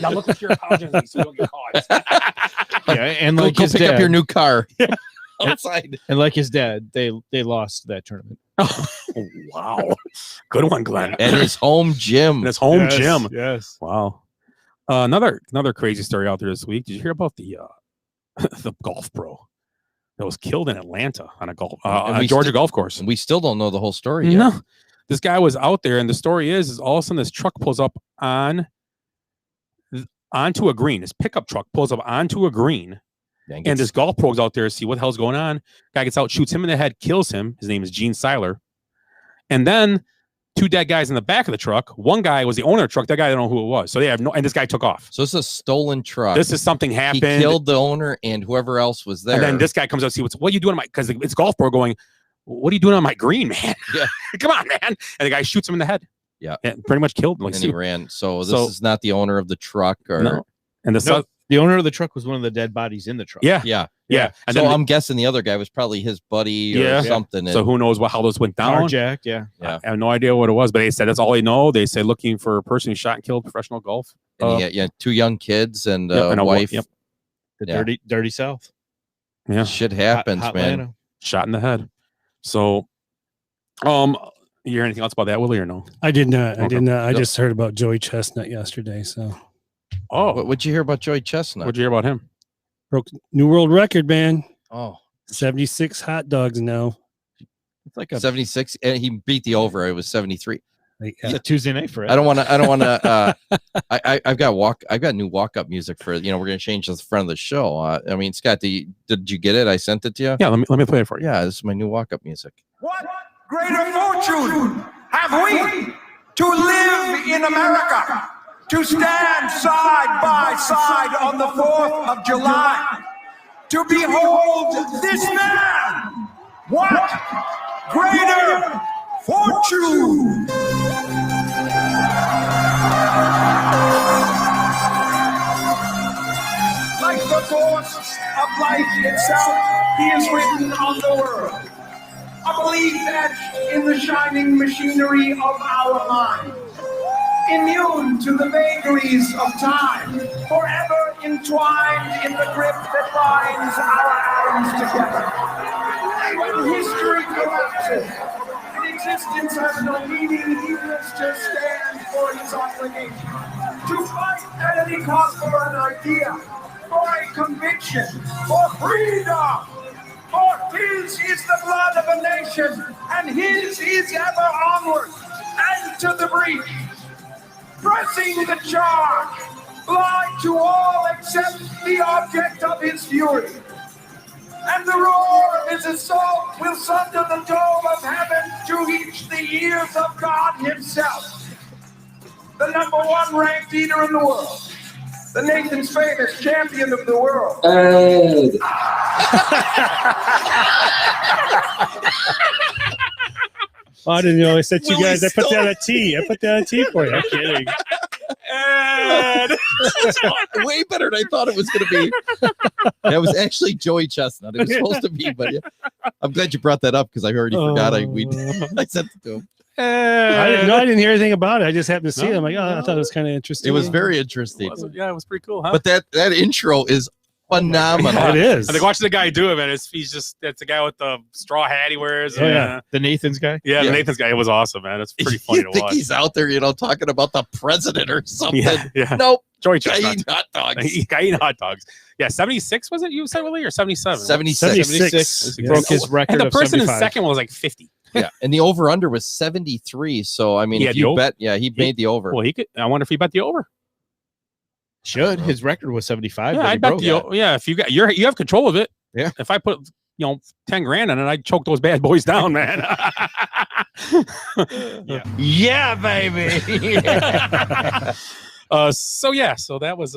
S9: Now look what you're apologizing so you don't get caught.
S10: Yeah, and like
S6: go
S10: his
S6: pick
S10: dad,
S6: up your new car outside.
S10: And like his dad, they lost that tournament.
S9: Oh, wow, good one, Glenn.
S6: At his home gym.
S9: Gym.
S10: Yes.
S9: Wow. Another crazy story out there this week. Did you hear about the golf pro that was killed in Atlanta on a Georgia golf course?
S6: And we still don't know the whole story yet.
S9: No, this guy was out there, and the story is all of a sudden this truck pulls up onto a green. This pickup truck pulls up onto a green. And this golf pro's out there to see what the hell's going on. Guy gets out, shoots him in the head, kills him. His name is Gene Seiler. And then 2 dead guys in the back of the truck. One guy was the owner of the truck. That guy, I don't know who it was. So they have and this guy took off.
S6: So this is a stolen truck.
S9: This is something happened.
S6: He killed the owner and whoever else was there.
S9: And then this guy comes out to see what are you doing on my, because it's golf pro going, what are you doing on my green, man?
S6: Yeah.
S9: Come on, man. And the guy shoots him in the head.
S6: Yeah.
S9: And pretty much killed him.
S6: And he ran. So this is not the owner of the truck or
S9: no. And
S10: the owner of the truck was one of the dead bodies in the truck.
S9: Yeah.
S6: And so I'm guessing the other guy was probably his buddy or something.
S9: So who knows how this went down?
S10: Carjack, yeah.
S9: I have no idea what it was, but they said that's all they know. They said looking for a person who shot and killed professional golf.
S6: And he had 2 young kids and
S9: and
S6: a wife.
S9: Yep.
S10: The dirty South.
S9: Yeah.
S6: Shit happens,
S10: Hot
S6: man.
S10: Atlanta.
S9: Shot in the head. So, you hear anything else about that, Willie, or no?
S2: I did not. I
S9: Okay.
S2: did not. I
S9: Yep.
S2: just heard about Joey Chestnut yesterday. So,
S6: What'd you hear about Joey Chestnut?
S9: What'd you hear about him?
S2: broke new world record, man.
S6: Oh,
S2: 76 hot dogs now.
S10: It's like a
S6: 76, and he beat the over. It was 73.
S10: it's a Tuesday night for it.
S6: I don't want to. I've got new walk up music for. We're going to change the front of the show. I mean, Scott, did you get it? I sent it to you.
S9: Yeah, let me play it for you.
S6: Yeah, this is my new walk up music.
S3: What greater fortune have we to live in America, to stand side by side on the 4th of July, to behold this man? What greater fortune? Like the course of life itself, he is written on the world. A belief etched in the shining machinery of our mind. Immune to the vagaries of time, forever entwined in the grip that binds our atoms together. And when history collapses and existence has no meaning, he will still stand for his obligation. To fight at any cost for an idea, for a conviction, for freedom. For his is the blood of a nation, and his is ever onward and to the breach. Pressing the charge, blind to all except the object of his fury. And the roar of his assault will sunder the dome of heaven to reach the ears of God himself. The #1 ranked eater in the world. The Nathan's Famous champion of the world.
S2: I didn't know. I said you guys. I put down a T. I put down a T for you. I'm kidding.
S6: Way better than I thought it was going to be. That was actually Joey Chestnut. It was supposed to be, but I'm glad you brought that up because I already forgot I sent it to him.
S2: I didn't hear anything about it. I just happened to see it. I'm like, I thought it was kind of interesting.
S6: It was very interesting.
S9: Yeah, it was pretty cool, huh?
S6: But that intro is phenomenal.
S2: It is.
S9: I think watching the guy do it, man. That's the guy with the straw hat he wears.
S2: Oh, yeah.
S10: The Nathan's guy.
S9: Yeah, the Nathan's guy. It was awesome, man. It's pretty funny
S6: You
S9: to
S6: think
S9: watch.
S6: he's out there, talking about the president or something.
S9: Yeah.
S6: Nope.
S9: Joey
S6: Guy
S9: Chestnut.
S6: eating hot dogs.
S9: Guy eating hot dogs. Yeah, 76 was it? You said, Willie, or 77?
S6: 76.
S10: Broke his record
S9: And the
S10: of
S9: person
S10: 75.
S9: in second was like 50.
S6: Yeah, and the over under was 73. So I mean,
S9: He
S6: if
S9: had
S6: you
S9: the over?
S6: bet, he made the over.
S9: Well, he could. I wonder if he bet the over.
S10: Should his record was 75?
S9: Yeah,
S10: that he
S9: I bet
S10: broke.
S9: the yeah. If you have control of it.
S10: Yeah.
S9: If I put 10 grand on it, I'd choke those bad boys down, man.
S10: Yeah, baby.
S9: So that was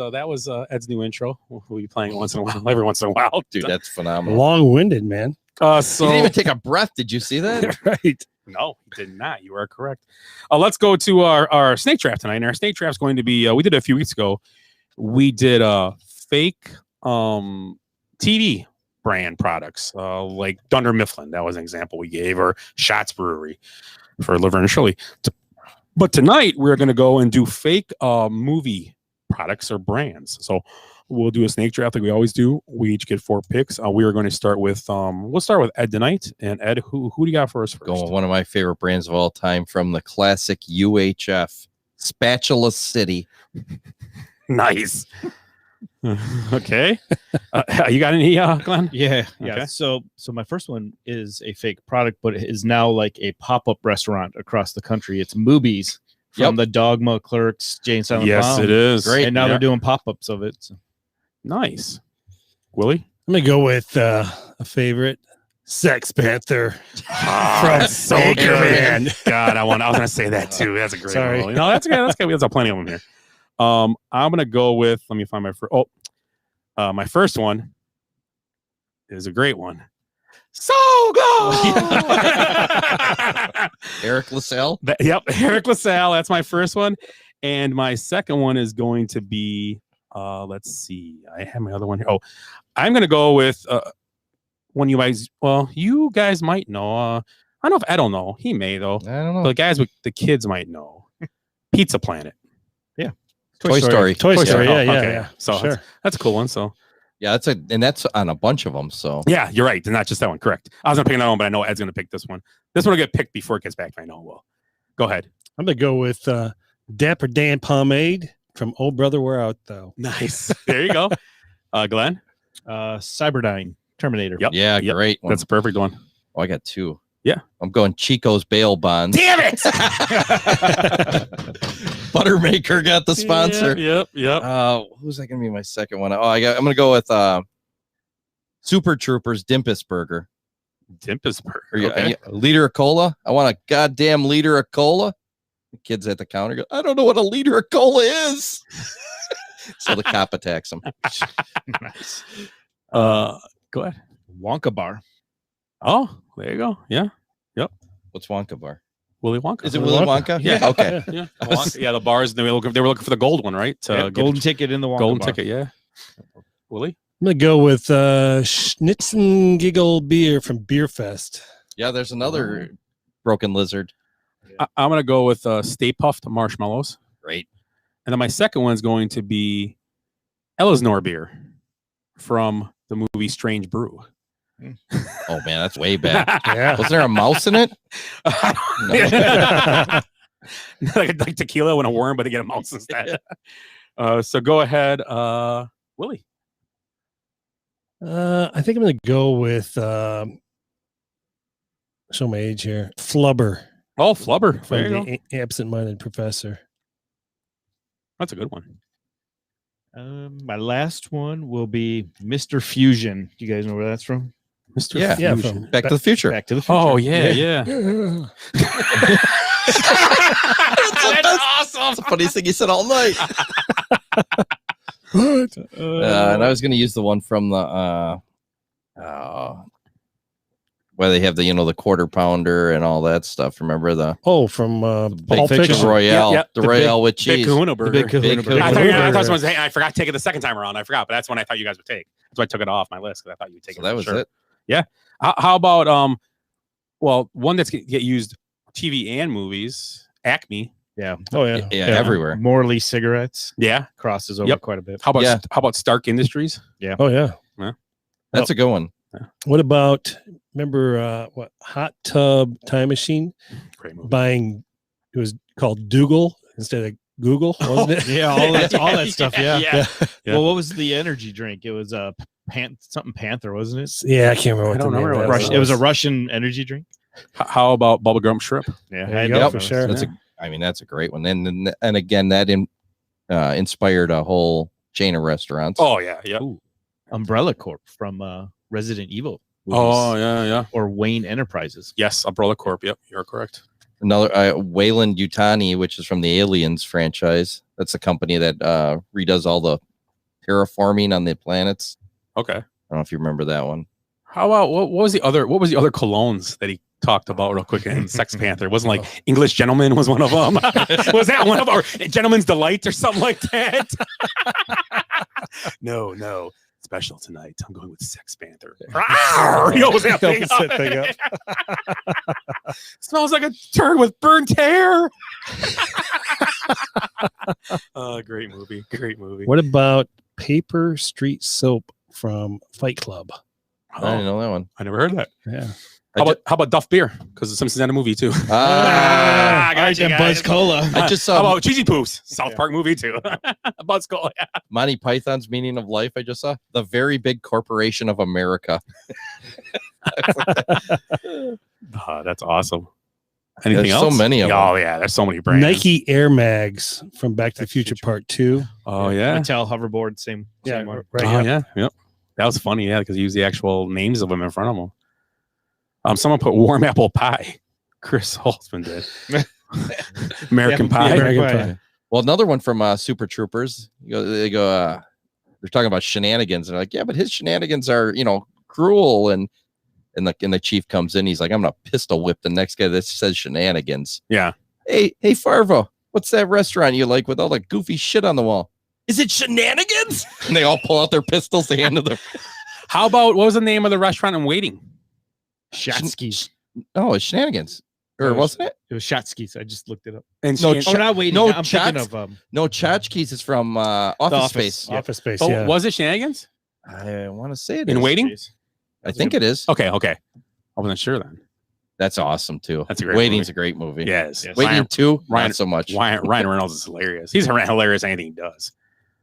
S9: Ed's new intro. We'll be playing it once in a while, every once in a while.
S6: Dude, that's phenomenal.
S2: Long-winded, man.
S6: He
S9: So
S6: didn't even take a breath. Did you see that?
S2: Right.
S9: no, he did not. You are correct. Let's go to our snake draft tonight. And our snake draft is going to be. We did it a few weeks ago. We did fake TV brand products like Dunder Mifflin. That was an example we gave, or Schatz Brewery for liver and chili. But tonight we're going to go and do fake movie products or brands. So we'll do a snake draft like we always do. We each get 4 picks. We are going to start with we'll start with Ed tonight. And Ed, who do you got for us first?
S6: Going with one of my favorite brands of all time from the classic UHF, Spatula City.
S9: Nice. Okay. You got any, Glenn?
S10: Yeah.
S9: Okay.
S10: So my first one is a fake product, but it is now like a pop-up restaurant across the country. It's Moobies from the Dogma, Clerks, Jane Silent
S9: Yes,
S10: Bob.
S9: it is.
S10: Great. And now
S9: Yeah.
S10: they're doing pop-ups of it. So.
S9: Nice. Willie?
S2: I'm gonna go with a favorite, Sex Panther.
S9: From so good, man. God, I was gonna say that too. That's a great
S2: Sorry.
S9: one. No, that's okay. That's good. There's plenty of them here. I'm gonna go with. Let me find my first. My first one is a great one. So good.
S6: Eric LaSalle.
S9: Yep, Eric LaSalle. That's my first one, and my second one is going to be. Let's see. I have my other one here. Oh, I'm gonna go with one you guys. Well, you guys might know. I don't know if Ed will know. He may though.
S6: I don't know.
S9: But the guys with the kids might know. Pizza Planet.
S6: Toy Story.
S2: Toy Story.
S9: Oh,
S2: Yeah.
S9: okay. So
S2: sure.
S9: that's a cool one. So
S6: Yeah, that's on a bunch of them. So
S9: yeah, you're right. And not just that one. Correct. I was gonna pick another one, but I know Ed's gonna pick this one. This one will get picked before it gets back. I know. Well, go ahead.
S2: I'm gonna go with Dapper Dan Pomade from Old Brother We're Out Though.
S9: Nice. There you go. Glenn.
S10: Cyberdyne Terminator.
S9: Yep.
S6: yeah,
S9: Yep.
S6: great one.
S9: That's a perfect one.
S6: Oh, I got 2.
S9: Yeah.
S6: I'm going Chico's bail bonds.
S9: Damn it!
S6: Buttermaker got the sponsor.
S9: Yep.
S6: Who's that gonna be my second one? I'm gonna go with Super Troopers Dimpus Burger.
S9: Dimpus Burger.
S6: A liter of cola. I want a goddamn liter of cola. The kids at the counter go, I don't know what a liter of cola is. So the cop attacks them.
S10: Nice.
S9: Go ahead.
S10: Wonka Bar.
S9: Oh, there you go. Yeah.
S6: What's Wonka Bar?
S9: Willy Wonka.
S6: Is it Willy Wonka?
S9: Yeah.
S6: Okay.
S9: Yeah. Wonka. Yeah. The bars. They were looking for the gold one, right? To get
S10: Golden ticket in the Wonka
S9: golden
S10: Bar.
S9: ticket. Yeah. Willie.
S2: I'm gonna go with Schnitzen Giggle Beer from Beer Fest.
S6: Yeah, there's another broken lizard.
S9: I'm gonna go with Stay Puffed Marshmallows.
S6: Great.
S9: And then my second one is going to be Elsinore beer from the movie Strange Brew.
S6: Oh man, that's way back.
S2: Yeah.
S6: Was there a mouse in it?
S9: like tequila when a worm, but they get a mouse instead. So go ahead, Willie.
S2: I think I'm gonna go with show my age here. Flubber
S9: Oh, Flubber.
S2: from
S9: There you go.
S2: the Absent-Minded Professor.
S9: That's a good one.
S10: My last one will be Mr. Fusion. Do you guys know where that's from?
S9: Mr.
S6: Yeah.
S2: Yeah,
S9: Fusion.
S2: from
S6: Back to the Future.
S10: Back to the Future.
S9: Oh yeah.
S2: Yeah.
S6: That's awesome. That's the funniest thing he said all night.
S2: What?
S6: And I was going to use the one from the where they have the the quarter pounder and all that stuff. Remember the
S2: From
S6: big
S2: Pulp Fiction.
S6: Royale,
S9: Yeah,
S6: the
S9: the
S6: Royale with
S9: Big
S6: cheese.
S9: Kahuna Burger.
S10: Big Kahuna Burger.
S9: I
S2: Kahuna
S9: thought
S2: Burger.
S9: was, hey, I forgot to take it the second time around. I forgot, but that's one I thought you guys would take. That's why I took it off my list because I thought you would take
S6: So
S9: it.
S6: that
S9: for
S6: was
S9: sure.
S6: it.
S9: Yeah. How about well, one that's get used TV and movies. Acme.
S10: Yeah.
S2: Oh yeah.
S6: Yeah, everywhere.
S10: Morley cigarettes
S9: Yeah.
S10: crosses over
S9: Yep.
S10: quite a bit.
S9: How about
S6: Yeah.
S9: how about Stark Industries?
S2: Oh yeah.
S6: That's a good one.
S2: What about remember Hot Tub Time Machine
S9: Great movie.
S2: buying? It was called Dougal instead of Google, wasn't it?
S10: Yeah, all that stuff. Yeah.
S9: Yeah.
S10: Well, what was the energy drink? It was something Panther, wasn't it?
S2: Yeah, I can't remember. What
S9: I don't
S2: the name
S9: remember
S2: of
S9: what
S2: that
S10: It was a Russian energy drink.
S9: How about Bubblegum Shrimp?
S10: Yeah,
S2: There
S10: I
S2: you
S10: know
S2: go,
S10: that
S2: for
S10: was-
S2: sure.
S6: That's that's a great one. And again, that inspired a whole chain of restaurants.
S9: Oh yeah. Yeah.
S10: Ooh. Umbrella Corp from Resident Evil.
S9: Oh, yeah.
S10: Or Wayne Enterprises.
S9: Yes, Umbrella Corp. Yep, you're correct.
S6: Another Wayland Yutani, which is from the Aliens franchise. That's a company that redoes all the terraforming on the planets.
S9: Okay.
S6: I don't know if you remember that one.
S9: How about what was the other colognes that he talked about real quick in Sex Panther? It wasn't like English Gentleman was one of them. Was that one of them? Or Gentleman's Delight or something like that? No. Special tonight. I'm going with Sex Panther. He opens that thing up. Smells like a turd with burnt hair. Great movie.
S2: What about Paper Street Soap from Fight Club?
S6: I didn't know that one.
S9: I never heard that.
S2: Yeah.
S9: How about Duff Beer? Because the Simpsons had a movie too.
S10: And Buzz Cola.
S6: I just
S9: How
S6: saw
S9: about Cheesy Poofs? South Park movie too. Buzz Cola. Yeah.
S6: Monty Python's Meaning of Life. I just saw The Very Big Corporation of America.
S9: That's awesome. Anything
S6: There's
S9: else?
S6: so many of them.
S9: Oh yeah, there's so many brands.
S2: Nike Air Mags from Back to the Future Part 2.
S9: Oh yeah.
S10: Mattel hoverboard, same one.
S2: Right.
S9: Oh yeah. Yep. That was funny. Yeah, because he used the actual names of them in front of him. Someone put warm apple pie. Chris Holtzman did. American Pie.
S6: Well, another one from Super Troopers. They're talking about shenanigans. They're like, yeah, but his shenanigans are, cruel. And the chief comes in. He's like, I'm gonna pistol whip the next guy that says shenanigans.
S9: Yeah.
S6: Hey, Farvo, what's that restaurant you like with all the goofy shit on the wall? Is it Shenanigans? And they all pull out their pistols. They hand to them.
S9: How about what was the name of the restaurant in Waiting?
S10: Shatsky's.
S6: Oh, it's Shenanigans. Or wasn't it?
S10: It was Shatsky's. I just looked it up.
S9: And
S10: not Waiting.
S6: No,
S10: I'm thinking of
S6: no, Tchotchkes is from Office Space.
S10: Yeah.
S2: Office Space.
S9: So
S2: Yeah.
S9: was it Shenanigans
S6: I want to say it
S9: in
S6: is.
S9: Waiting?
S6: I think it is.
S9: Okay. I wasn't sure then.
S6: That's awesome too.
S9: That's a great
S6: Waiting's
S9: movie.
S6: a great movie.
S9: Yes.
S6: Waiting 2,
S9: Ryan-
S6: not so much.
S9: Ryan Reynolds is hilarious. He's hilarious anything he does.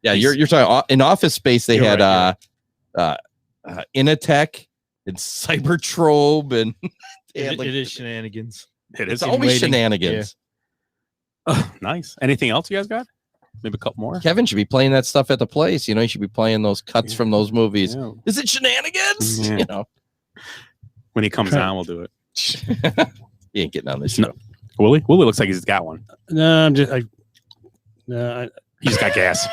S6: Yeah, you're talking in Office Space. They
S9: You're
S6: had
S9: right,
S6: Inatech and Cybertrobe, and they had,
S10: It is Shenanigans.
S9: It
S6: it's
S9: is
S6: always
S10: Waiting.
S6: shenanigans.
S9: Nice. Anything else you guys got? Maybe a couple more.
S6: Kevin should be playing that stuff at the place. You should be playing those cuts from those movies.
S9: Yeah.
S6: Is it shenanigans?
S9: Yeah. When he comes on, we'll do it.
S6: He ain't getting on this show.
S9: No. Willie looks like he's got one.
S2: No, I'm just.
S9: He's got gas.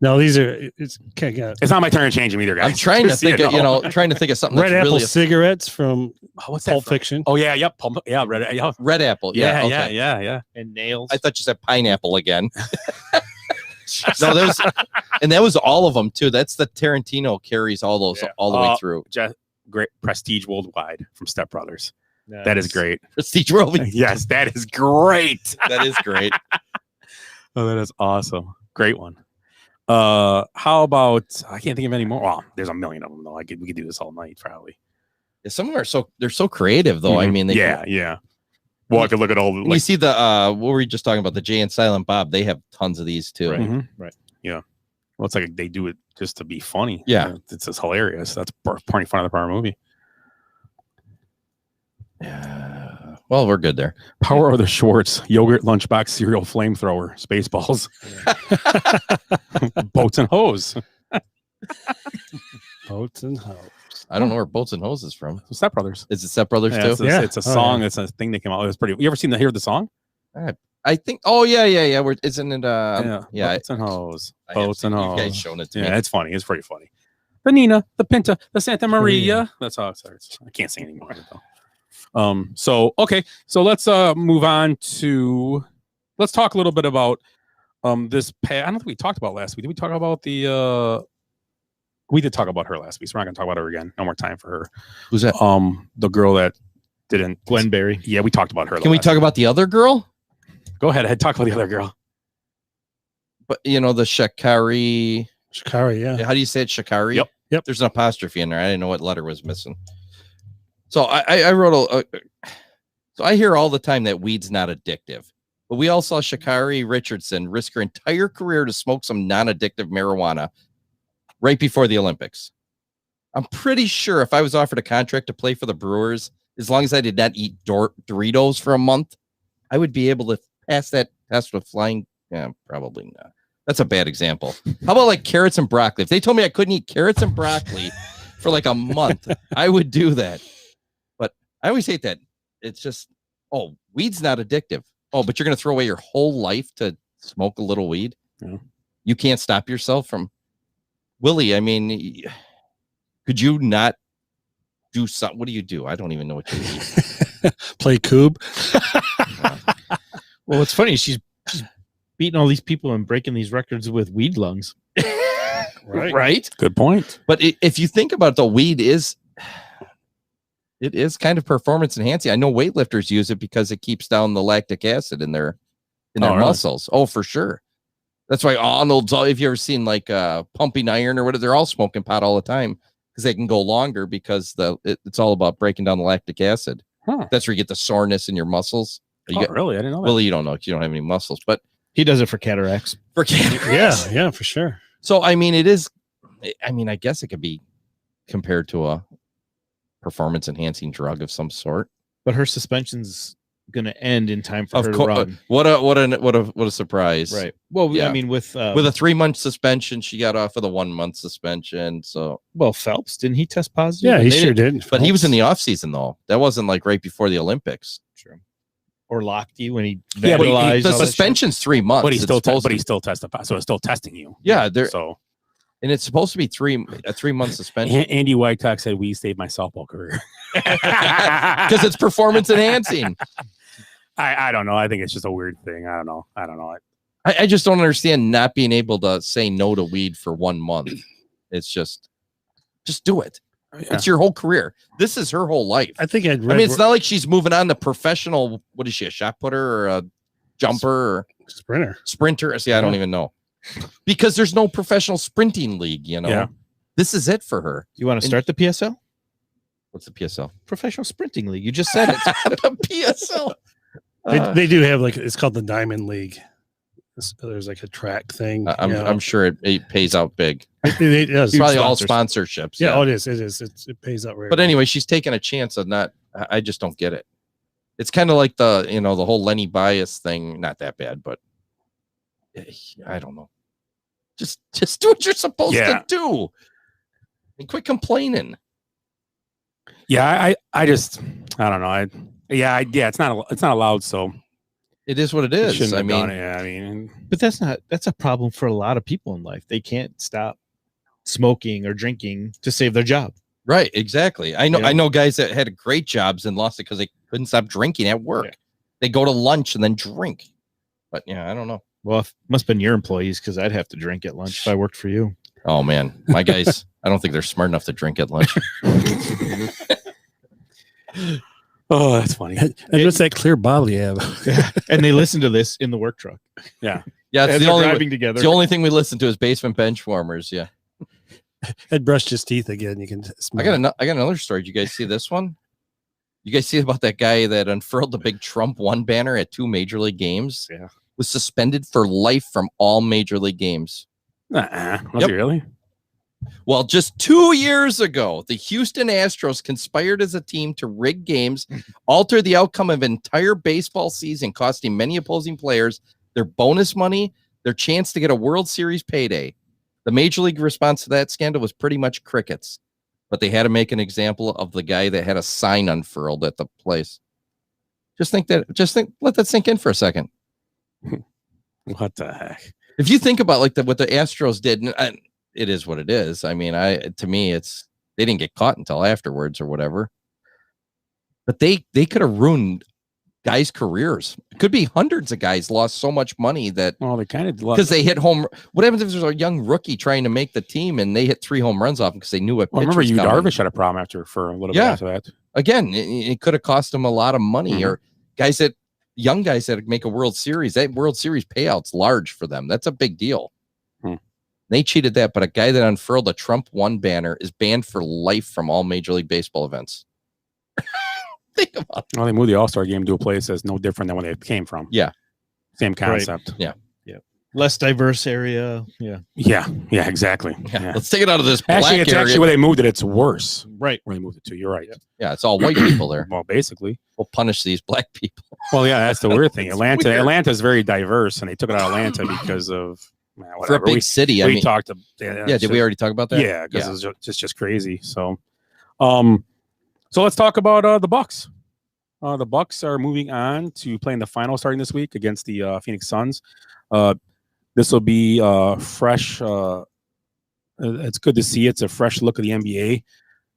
S2: No, these are. It's
S9: It's not my turn to change him either, guys.
S6: I'm trying to
S9: Just,
S6: think.
S9: you know.
S6: Trying to think of something.
S2: Red
S6: that's
S2: Apple
S6: really
S2: cigarettes from
S9: What's that
S2: Pulp
S9: from?
S2: Fiction.
S9: Oh yeah, yep. Yeah,
S6: Red Apple. Yeah, okay.
S9: yeah.
S10: And Nails.
S6: I thought you said pineapple again. No, that was all of them too. That's the Tarantino carries all those all the way through.
S9: Great Prestige Worldwide from Step Brothers.
S10: Nice.
S9: That is great.
S6: Prestige World.
S9: Yes, that is great.
S6: That is great.
S9: Oh, that is awesome. Great one. How about I can't think of any more. Well, there's a million of them though. We could do this all night probably.
S6: Yeah, some of them are they're so creative though. I mean,
S9: yeah. Well, I could look at all the
S6: you see the what were we just talking about? The Jay and Silent Bob. They have tons of these too.
S9: Right.
S10: Right.
S9: Yeah. Well, it's like they do it just to be funny.
S6: Yeah.
S9: It's just hilarious. That's pretty fun of the part of the movie.
S6: Yeah. Well, we're good there.
S9: Power of the Shorts, yogurt, lunchbox, cereal, flamethrower, Spaceballs, boats and hose.
S2: Boats and hose.
S6: I don't know where Boats and Hose is from.
S9: Step Brothers.
S6: Is it Step Brothers
S9: Yeah,
S6: too?
S9: it's a song. It's a thing that came out. It was pretty. You ever seen hear the song?
S6: I think. Oh yeah. Isn't it? Yeah.
S9: Boats and hose.
S6: I have
S9: Boats and
S6: seen you guys
S9: hose.
S6: showing it to
S9: Yeah,
S6: me.
S9: it's funny. It's pretty funny. The Nina, the Pinta, the Santa Maria. That's how it starts. I can't sing anymore though. So let's move on to let's talk a little bit about this I don't think we talked about last week. Did we talk about we did talk about her last week, so we're not gonna talk about her again. No more time for her.
S6: Who's that?
S9: The girl that didn't
S10: Gwen Berry.
S9: Yeah, we talked about her.
S6: Can we talk about the other girl?
S9: Go ahead, talk about the other girl.
S6: But the Shikari.
S2: Shikari, yeah.
S6: How do you say it? Shikari?
S2: Yep.
S6: There's an apostrophe in there. I didn't know what letter was missing. So I wrote so I hear all the time that weed's not addictive. But we all saw Shikari Richardson risk her entire career to smoke some non-addictive marijuana right before the Olympics. I'm pretty sure if I was offered a contract to play for the Brewers, as long as I did not eat Doritos for a month, I would be able to pass that test with flying. Yeah, probably not. That's a bad example. How about like carrots and broccoli? If they told me I couldn't eat carrots and broccoli for like a month. I would do that. But I always hate that. It's just, oh, weed's not addictive. Oh, but you're going to throw away your whole life to smoke a little weed?
S9: Yeah.
S6: You can't stop yourself from... Willie, I mean, could you not do something? What do you do? I don't even know what you do.
S2: Play Coob.
S10: Well, it's funny. She's beating all these people and breaking these records with weed lungs.
S6: Right?
S9: Good point.
S6: But if you think about it, the weed is kind of performance enhancing. I know weightlifters use it because it keeps down the lactic acid in their
S9: really?
S6: muscles. Oh, for sure. That's why Arnold's, if you ever seen like Pumping Iron or whatever, they're all smoking pot all the time because they can go longer because it's all about breaking down the lactic acid.
S9: Huh.
S6: That's where you get the soreness in your muscles.
S9: Really? I didn't know that.
S6: Well, you don't know because you don't have any muscles, but
S10: he does it for cataracts.
S2: Yeah, for sure.
S6: So, I mean, I guess it could be compared to a performance enhancing drug of some sort.
S10: But her suspension's going to end in time for her to run.
S6: What a surprise.
S10: Right. Well,
S6: Yeah.
S10: I mean, with a
S6: 3-month suspension, she got off of the 1-month suspension. So,
S10: well, Phelps, didn't he test positive?
S2: Yeah,
S10: And
S2: he
S10: they
S2: sure
S10: didn't-
S2: did.
S6: but he was in the off season though. That wasn't like right before the Olympics.
S10: True. Or Lochte when he
S9: Yeah, but
S10: vandalized
S6: The
S10: all that shit.
S6: suspension's 3 months.
S9: But he's
S6: It's
S9: still
S6: supposed to-
S9: testing. So it's still testing you.
S6: Yeah,
S9: So
S6: and it's supposed to be a 3-month suspension
S9: Andy Whitecock said we saved my softball career.
S6: because it's performance enhancing.
S9: I don't know. I think it's just a weird thing. I don't know.
S6: I just don't understand not being able to say no to weed for 1 month. It's just do it.
S9: Yeah.
S6: It's your whole career. This is her whole life.
S2: I think I'd
S6: I mean, it's not like she's moving on to professional. What is she, a shot putter or a jumper or
S2: sprinter?
S6: See, I don't even know because there's no professional sprinting league.
S9: Yeah.
S6: This is it for her.
S10: You want to start the PSL?
S6: What's the PSL?
S10: Professional Sprinting League. You just said it.
S6: The PSL.
S2: They do have it's called the Diamond League. There's like a track thing.
S6: I'm sure it pays out big.
S2: It does.
S6: It's probably all sponsorships.
S2: Yeah, it is. It pays out.
S6: But anyway, she's taking a chance of not. I just don't get it. It's kind of like the whole Lenny Bias thing. Not that bad, but I don't know. Just do what you're supposed to do, and quit complaining.
S9: Yeah, I don't know. It's not allowed. So
S6: it is what it is.
S9: Shouldn't
S6: I
S9: have
S6: mean,
S9: done it. Yeah, I mean,
S10: But that's a problem for a lot of people in life. They can't stop smoking or drinking to save their job.
S6: right? Exactly. I know.
S10: Yeah.
S6: I know guys that had great jobs and lost it because they couldn't stop drinking at work.
S10: Yeah.
S6: They go to lunch and then drink. But yeah, I don't know.
S10: Well, it must have been your employees because I'd have to drink at lunch if I worked for you.
S6: Oh man, my guys. I don't think they're smart enough to drink at lunch.
S9: oh, that's funny.
S2: And what's that clear bottle you have?
S10: And they listen to this in the work truck.
S9: Yeah.
S6: Yeah, it's
S10: As
S6: the
S10: they're
S6: only.
S10: driving together.
S6: It's the only thing we listen to is basement bench warmers. Yeah.
S2: Had brushed his teeth again. You can. Smell
S6: I got another story. Did you guys see this one? You guys see about that guy that unfurled the big Trump 1 banner at 2 major league games?
S10: Yeah.
S6: Was suspended for life from all major league games.
S9: Was
S6: Yep.
S9: he really?
S6: Well, just 2 years ago, the Houston Astros conspired as a team to rig games, alter the outcome of an entire baseball season, costing many opposing players their bonus money, their chance to get a World Series payday. The major league response to that scandal was pretty much crickets, but they had to make an example of the guy that had a sign unfurled at the place. Let that sink in for a second.
S9: What the heck?
S6: If you think about what the Astros did, and it is what it is. I mean, to me, it's they didn't get caught until afterwards or whatever. But they could have ruined guys' careers. It could be hundreds of guys lost so much money that
S9: they kind of
S6: because they hit home. What happens if there's a young rookie trying to make the team and they hit 3 home runs off because they knew it?
S9: Well, I remember you Darvish had a problem for a little bit after that.
S6: Again, it could have cost them a lot of money, or young guys that make a World Series. That World Series payout's large for them. That's a big deal. They cheated that, but a guy that unfurled a Trump 1 banner is banned for life from all Major League Baseball events. Think about it.
S9: Well, they moved the All-Star game to a place that's no different than where they came from.
S6: Yeah.
S9: Same concept.
S6: Right. Yeah.
S10: Less diverse area. Yeah.
S9: Yeah, exactly.
S6: Yeah. Let's take it out of this black
S9: Actually, it's
S6: area.
S9: actually where they moved it. It's worse.
S10: Right.
S9: Where they moved it to. You're right.
S6: Yeah, it's all white people there.
S9: Well, basically.
S6: We'll punish these black people.
S9: Well, yeah, that's the weird thing.
S6: It's weird.
S9: Atlanta's very diverse, and they took it out of Atlanta because of Man,
S6: For a
S9: whatever.
S6: big city, I
S9: we
S6: mean,
S9: talked.
S6: did we already talk about that?
S9: Yeah, because it's just crazy. So, so let's talk about the Bucks. The Bucks are moving on to playing the final starting this week against the Phoenix Suns. This will be fresh. It's good to see. It's a fresh look of the NBA.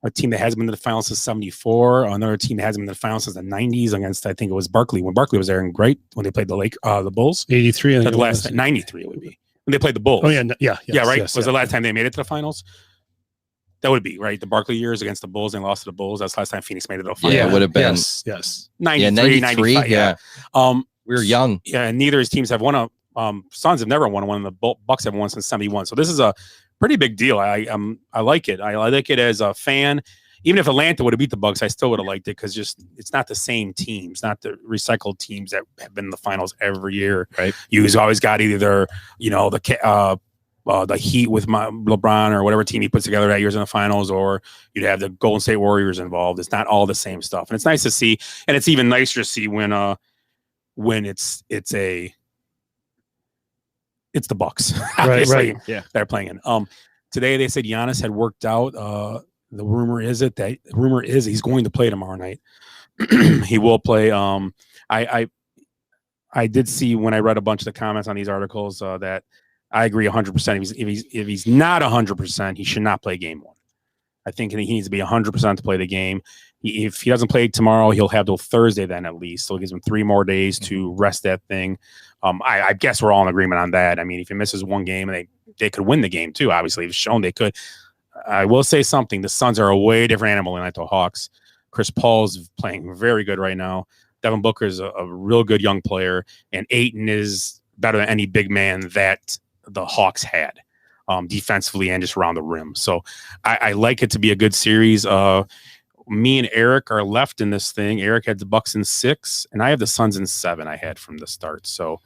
S9: A team that hasn't been to the finals since '74. Another team that hasn't been to the finals since the '90s against, I think it was Barkley. When Barkley was there, and great when they played the Bulls.
S2: '83. I think
S9: the last '93 it would be when they played the Bulls.
S2: Oh yeah,
S9: right.
S2: Yes,
S9: was the last time they made it to the finals? That would be right. The Barkley years against the Bulls and lost to the Bulls. That's the last time Phoenix made it to the finals.
S6: Yeah, it would have been.
S2: Yes.
S9: 93, 95. Yeah.
S6: We were young.
S9: Yeah, and neither of his teams have won a. Suns have never won one. The Bucks have won since '71. So this is a pretty big deal. I like it. I like it as a fan. Even if Atlanta would have beat the Bucks, I still would have liked it because just it's not the same teams, not the recycled teams that have been in the finals every year.
S6: Right.
S9: You've always got either the Heat with LeBron or whatever team he puts together that year's in the finals, or you'd have the Golden State Warriors involved. It's not all the same stuff, and it's nice to see. And it's even nicer to see when it's the Bucks,
S2: right.
S9: Yeah, they're playing in. Today they said Giannis had worked out. The rumor is he's going to play tomorrow night. He will play. I did see when I read a bunch of the comments on these articles that I agree 100%. If he's not 100%, he should not play game one. I think he needs to be 100% to play the game. If he doesn't play tomorrow, he'll have till Thursday then at least. So it gives him 3 more days to rest that thing. I guess we're all in agreement on that. I mean, if he misses one game, and they could win the game too. Obviously, it's shown they could. I will say something. The Suns are a way different animal than the Hawks. Chris Paul's playing very good right now. Devin Booker is a real good young player, and Ayton is better than any big man that the Hawks had, defensively and just around the rim. So I like it to be a good series. Me and Eric are left in this thing. Eric had the Bucks in 6, and I have the Suns in 7. I had from the start. So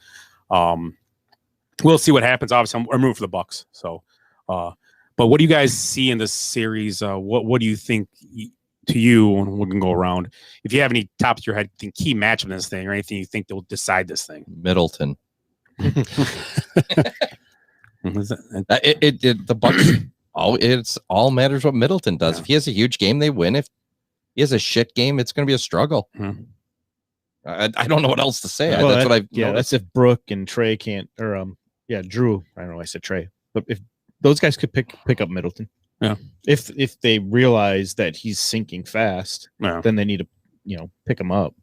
S9: we'll see what happens. Obviously, I'm rooting for the Bucks. So, but what do you guys see in this series? What do you think to you? And we can go around. If you have any top of your head, key matchup in this thing, or anything you think that will decide this thing.
S6: Middleton. The Bucks. It's all matters what Middleton does.
S9: Yeah.
S6: If he has a huge game, they win. If he has a shit game, it's going to be a struggle.
S9: Mm-hmm.
S6: I don't know what else to say.
S10: Well,
S6: that's what I've.
S10: Yeah,
S6: noticed.
S10: that's if Brooke and Trey can't, or Drew. I don't know why I said Trey, but if those guys could pick up Middleton,
S9: yeah.
S10: If they realize that he's sinking fast, then they need to pick him up.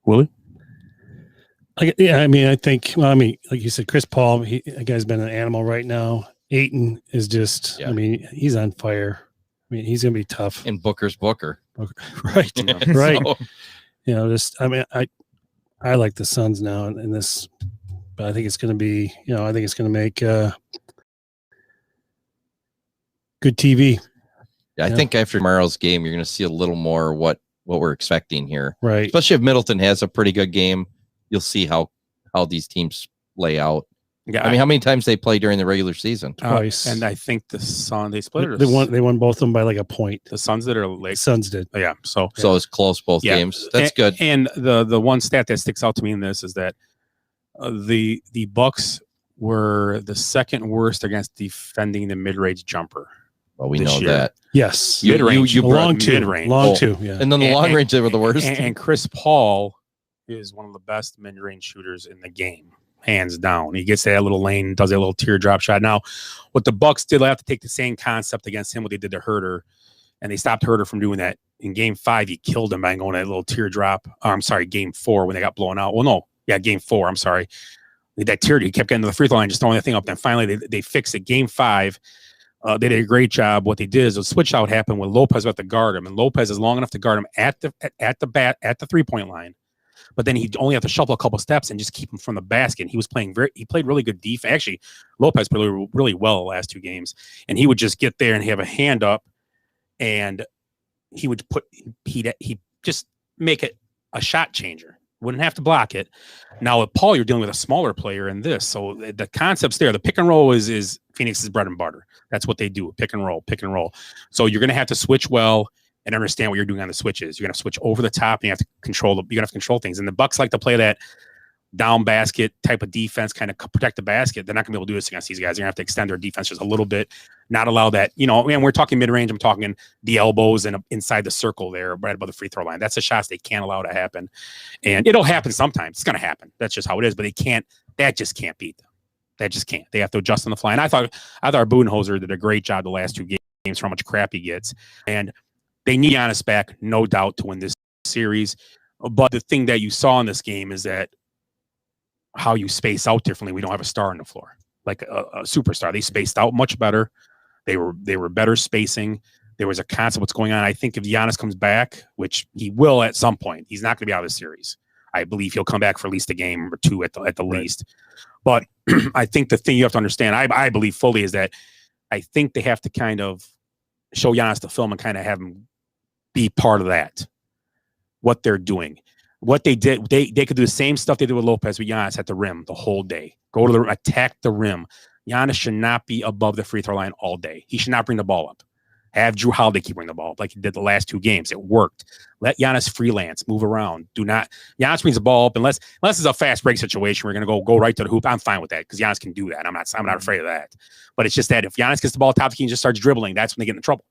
S9: Willie.
S2: I mean, I think. Well, I mean, like you said, Chris Paul. That guy's been an animal right now. Ayton is just.
S6: Yeah.
S2: I mean, he's on fire. I mean, he's gonna be tough.
S6: And Booker's Booker.
S2: Right. Right.
S6: So,
S2: just. I mean, I like the Suns now in this, but I think it's gonna be. I think it's gonna make good TV.
S6: I think after tomorrow's game, you're going to see a little more what we're expecting here.
S2: Right.
S6: Especially if Middleton has a pretty good game, you'll see how these teams lay out.
S9: Yeah,
S6: I mean, how many times they play during the regular season?
S2: Twice.
S9: And I think the Suns they split it.
S2: They won both of them by like a point.
S9: The Suns that are late.
S2: Suns did.
S9: Yeah. So
S6: it's close both games. That's good.
S9: And the one stat that sticks out to me in this is that the Bucks were the second worst against defending the mid-range jumper.
S6: Well, we know that.
S2: Yes.
S9: Mid-range.
S2: Long two.
S9: Mid-range.
S2: Long two. Yeah.
S6: And then the long range, they were the worst.
S9: And Chris Paul is one of the best mid-range shooters in the game, hands down. He gets to that little lane, does that little teardrop shot. Now, what the Bucks did, I have to take the same concept against him, what they did to Herter, and they stopped Herter from doing that. In Game 5, he killed him by going that little teardrop. I'm sorry, Game 4 when they got blown out. Well, no, yeah, Game 4. I'm sorry. That teardrop, he kept getting to the free throw line, just throwing that thing up. Then finally, they fixed it. Game 5. They did a great job. What they did is a switch out happened when Lopez had to guard him, and Lopez is long enough to guard him at the 3-point line. But then he only have to shuffle a couple steps and just keep him from the basket. He was playing he played really good defense. Actually, Lopez played really, really well the last 2 games. And he would just get there and have a hand up, and he would he'd just make it a shot changer. Wouldn't have to block it. Now with Paul, you're dealing with a smaller player in this. So the concept's there. The pick and roll is Phoenix's bread and butter. That's what they do. Pick and roll. So you're going to have to switch well and understand what you're doing on the switches. You're going to switch over the top, and you have to control things. And the Bucks like to play that down basket type of defense, kind of protect the basket, they're not gonna be able to do this against these guys. They're gonna have to extend their defense just a little bit, not allow that, and we're talking mid-range, I'm talking the elbows and inside the circle there, right above the free throw line. That's the shots they can't allow to happen. And it'll happen sometimes. It's gonna happen. That's just how it is, but that just can't beat them. That just can't. They have to adjust on the fly. And I thought Budenholzer did a great job the last 2 games for how much crap he gets. And they need Giannis back, no doubt, to win this series. But the thing that you saw in this game is that how you space out differently. We don't have a star on the floor, like a superstar. They spaced out much better. They were better spacing. There was a concept what's going on. I think if Giannis comes back, which he will at some point, he's not going to be out of the series. I believe he'll come back for at least a game or 2 at the least. But I think the thing you have to understand, I believe fully, is that I think they have to kind of show Giannis the film and kind of have him be part of that, what they're doing. What they did, they could do the same stuff they did with Lopez with Giannis at the rim the whole day. Go to the attack the rim. Giannis should not be above the free throw line all day. He should not bring the ball up. Have Jrue Holiday keep bringing the ball up like he did the last 2 games. It worked. Let Giannis freelance, move around. Giannis brings the ball up unless it's a fast break situation. We're gonna go right to the hoop. I'm fine with that because Giannis can do that. I'm not afraid of that. But it's just that if Giannis gets the ball top of the key and just starts dribbling, that's when they get in trouble.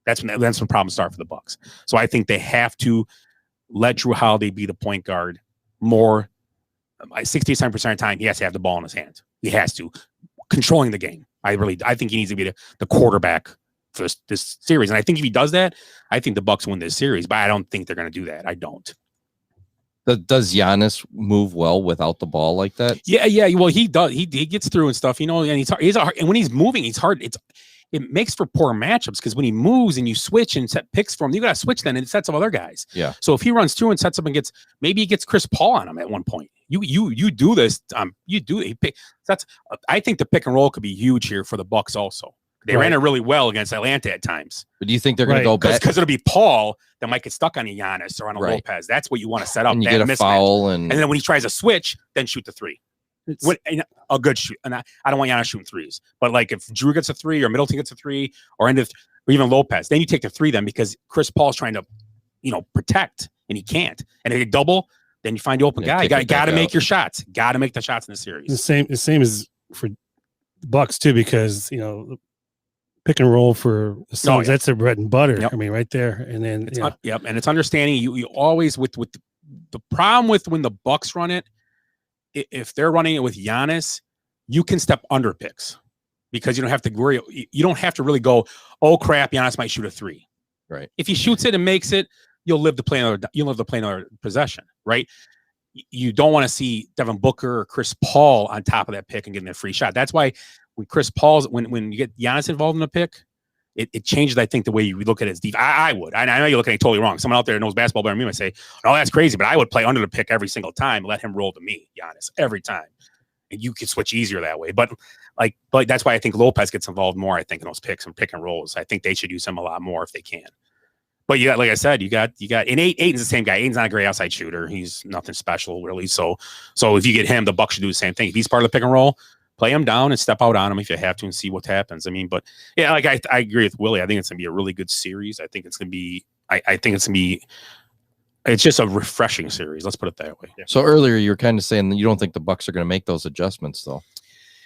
S9: That's when problems start for the Bucks. So I think they have to let Jrue Holiday be the point guard more. 67% of the time, he has to have the ball in his hands. He has to controlling the game. I think he needs to be the quarterback for this series. And I think if he does that, I think the Bucks win this series. But I don't think they're going to do that. I don't.
S6: Does Giannis move well without the ball like that?
S9: Yeah. Well, he does. He gets through and stuff. And and when he's moving, he's hard. It makes for poor matchups because when he moves and you switch and set picks for him, you got to switch then and it sets up other guys.
S6: Yeah.
S9: So if he runs through and sets up and maybe he gets Chris Paul on him at one point. You do this. I think the pick and roll could be huge here for the Bucks also. They ran it really well against Atlanta at times.
S6: But do you think they're going to go back?
S9: Because it'll be Paul that might get stuck on a Giannis or on a Lopez. That's what you want to set up.
S6: And you get a foul. And
S9: then when he tries to switch, then shoot the 3. A good shoot. And I don't want Giannis shooting 3s. But like if Jrue gets a 3 or Middleton gets a 3 or even Lopez, then you take the 3 then because Chris Paul's trying to, protect and he can't. And if they double, then you find the open guy. You got to make your shots. Got to make the shots in the series.
S2: The same as for the Bucks too, because pick and roll for the Suns, that's their bread and butter.
S9: Yep.
S2: I mean, right there. And then
S9: and it's understanding you always with the problem with when the Bucks run it, if they're running it with Giannis, you can step under picks because you don't have to worry. You don't have to really go, oh crap, Giannis might shoot a 3.
S6: Right.
S9: If he shoots it and makes it, you'll live to play another possession. Right. You don't want to see Devin Booker or Chris Paul on top of that pick and getting a free shot. That's why when Chris Paul's when you get Giannis involved in the pick, it changes, I think, the way you look at his defense. I would. I know you're looking at it totally wrong. Someone out there who knows basketball better than me might say, "Oh, that's crazy," but I would play under the pick every single time. Let him roll to me, Giannis, every time. And you can switch easier that way. But that's why I think Lopez gets involved more. I think in those picks and pick and rolls. I think they should use him a lot more if they can. But like I said, you got, and Aiden's the same guy. Aiden's not a great outside shooter. He's nothing special really. So if you get him, the Bucks should do the same thing. If he's part of the pick and roll, play him down and step out on him if you have to and see what happens. I mean, but yeah, like I agree with Willie. I think it's gonna be a really good series. I think it's gonna be. It's just a refreshing series. Let's put it that way.
S6: Yeah. So earlier you were kind of saying that you don't think the Bucks are going to make those adjustments, though.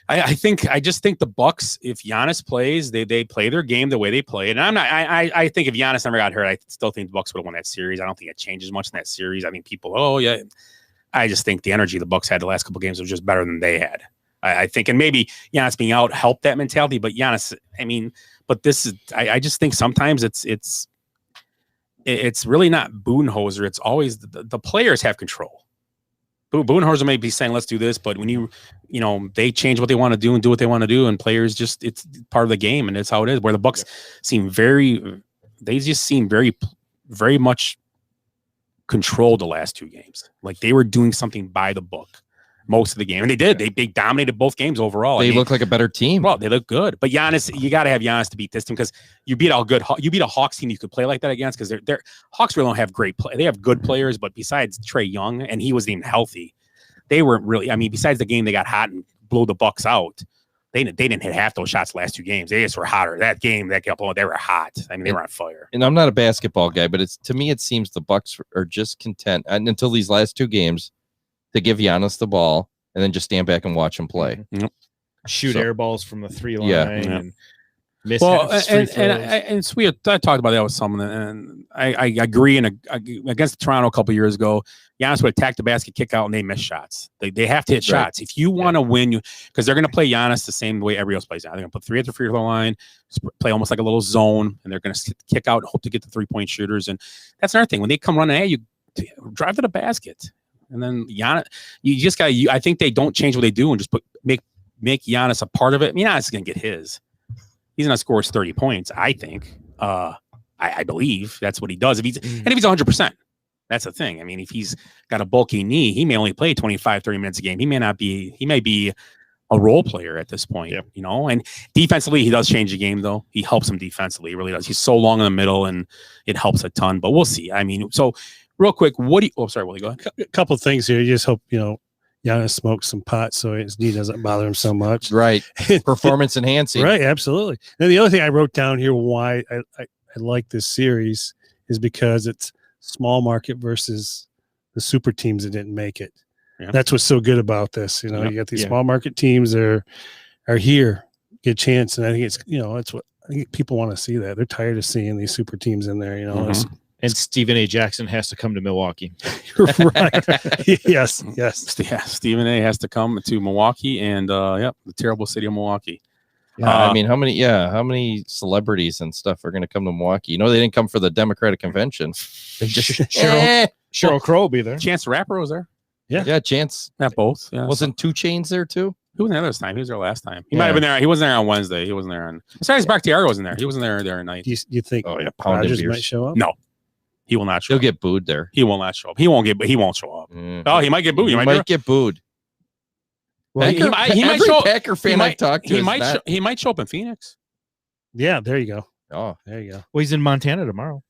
S9: I just think the Bucks, if Giannis plays, they play their game the way they play. And I think if Giannis never got hurt, I still think the Bucks would have won that series. I don't think it changes much in that series. I think I just think the energy the Bucks had the last couple of games was just better than they had. I think, and maybe Giannis being out helped that mentality, but Giannis, I just think sometimes it's really not Budenholzer. It's always the players have control. Budenholzer may be saying, let's do this, but when they change what they want to do and do what they want to do, and players it's part of the game, and it's how it is. Where the Bucks seem very much controlled the last 2 games. Like they were doing something by the book most of the game, and they did. They dominated both games overall.
S6: They look like a better team.
S9: Well, they look good, but Giannis, you got to have Giannis to beat this team because you beat a Hawks team you could play like that against because they're Hawks really don't have great play. They have good players, but besides Trae Young, and he wasn't even healthy, they weren't really. I mean, besides the game they got hot and blew the Bucks out, they didn't hit half those shots the last 2 games. They just were hotter. That game, they were hot. I mean, they were on fire.
S6: And I'm not a basketball guy, but to me it seems the Bucks are just content, and until these last 2 games, to give Giannis the ball and then just stand back and watch him play.
S10: Shoot
S6: So-
S10: air balls from the 3 line.
S6: Yeah.
S10: And miss
S9: Well,
S10: free
S9: and
S10: throws.
S9: so I talked about that with someone, and I agree. And against Toronto a couple years ago, Giannis would attack the basket, kick out, and they miss shots. They have to hit
S6: Right.
S9: shots if you want to win. Because they're going to play Giannis the same way everybody else plays. They're going to put 3 at the free throw line, play almost like a little zone, and they're going to kick out, hope to get the 3-point shooters. And that's another thing when they come running at you, drive to the basket, and then Giannis. You just got. I think they don't change what they do and just make Giannis a part of it. I mean, Giannis is going to get his. He's going to score 30 points, I think. I believe that's what he does. If he's 100%, that's the thing. I mean, if he's got a bulky knee, he may only play 25, 30 minutes a game. He may be a role player at this point, you know, and defensively, he does change the game though. He helps him defensively. He really does. He's so long in the middle and it helps a ton, but we'll see. I mean, so real quick, sorry, Willie, go ahead.
S2: A couple things here. You just hope, Giannis smokes some pot so his knee doesn't bother him so much.
S6: Right. Performance enhancing.
S2: Right. Absolutely. And the other thing I wrote down here, why I like this series is because it's small market versus the super teams that didn't make it.
S9: Yeah.
S2: That's what's so good about this. You got these small market teams that are here, get a chance. And I think it's, it's what I think people want to see that. They're tired of seeing these super teams in there,
S10: And Stephen A. Jackson has to come to Milwaukee.
S2: Right. Yes.
S9: Yeah, Stephen A. has to come to Milwaukee and the terrible city of Milwaukee.
S6: I mean, how many celebrities and stuff are going to come to Milwaukee? They didn't come for the Democratic convention. They just
S10: Sheryl Crow will be there.
S9: Chance the Rapper was there.
S6: Yeah, Chance.
S9: Not both. Yeah.
S6: Wasn't 2 Chainz there too?
S9: He wasn't there this time. He was there last time. He might have been there. He wasn't there on Wednesday. He wasn't there on. Besides, Bakhtiari wasn't there. He wasn't there at night.
S2: You think?
S6: Oh yeah, pounded
S2: Rodgers
S6: beers.
S2: might show up?
S9: No, he will not show
S6: He'll
S9: up.
S6: get booed there.
S9: He will not show up. He won't show up. Oh, he might get booed.
S6: He might get booed.
S9: Well, he might
S6: every
S9: show up.
S6: Packer fan I talked to.
S9: He might show up in Phoenix.
S2: Yeah, there you go.
S6: Oh,
S2: there you go.
S10: Well, he's in Montana tomorrow.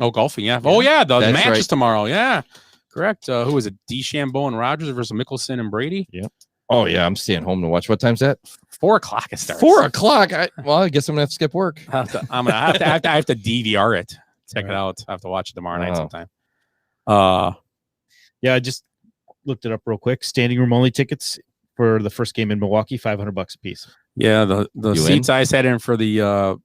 S9: Oh, golfing. Yeah. Oh, yeah. The
S6: That's
S9: match
S6: right.
S9: is tomorrow. Yeah. Correct. Who is it? DeChambeau and Rodgers versus Mickelson and Brady.
S10: Yep.
S6: Oh yeah, I'm staying home to watch. What time's that?
S9: 4:00 it starts.
S6: 4:00. I guess I'm gonna have to skip work.
S9: I have to DVR it. Check it out. I have to watch it tomorrow night sometime.
S10: Yeah, I just looked it up real quick. Standing room only tickets for the first game in Milwaukee, $500 a piece.
S9: Yeah, the
S6: You
S9: seats I sat in for the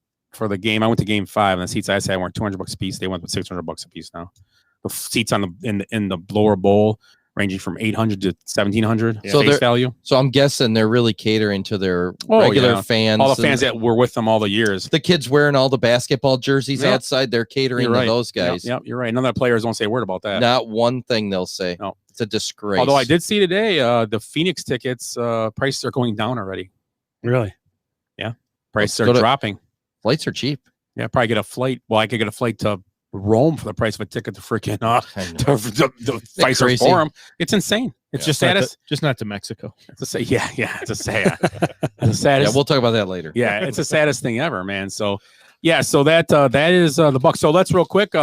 S9: game. I went to game 5, and the seats I sat in were $200 a piece. They went with $600 a piece now. The seats on in the lower bowl ranging from $800 to $1,700
S6: So
S9: face
S6: they're-
S9: value.
S6: So I'm guessing they're really catering to their regular
S9: yeah.
S6: fans.
S9: All the fans
S6: and
S9: that were with them all the years.
S6: the kids wearing all the basketball jerseys
S9: Yeah.
S6: outside. They're catering
S9: You're right.
S6: to those guys.
S9: Yep, you're right. None of the players won't say a word about that.
S6: Not one thing they'll say.
S9: No.
S6: It's a disgrace.
S9: Although I did see today, the Phoenix tickets prices are going down already.
S2: Really?
S9: Yeah, prices
S6: Let's
S9: are
S6: go to-
S9: dropping.
S6: Flights are cheap.
S9: Yeah, probably get a flight. Well, I could get a flight to Rome for the price of a ticket to freaking
S6: I know.
S9: the Pfizer
S6: crazy?
S9: Forum. It's insane. It's just saddest.
S10: Just not to Mexico.
S9: It's a say, yeah. It's a sad. It's the saddest.
S6: Yeah, we'll talk about that later.
S9: Yeah, it's the saddest thing ever, man. So, yeah, so that is the Bucks. So let's real quick.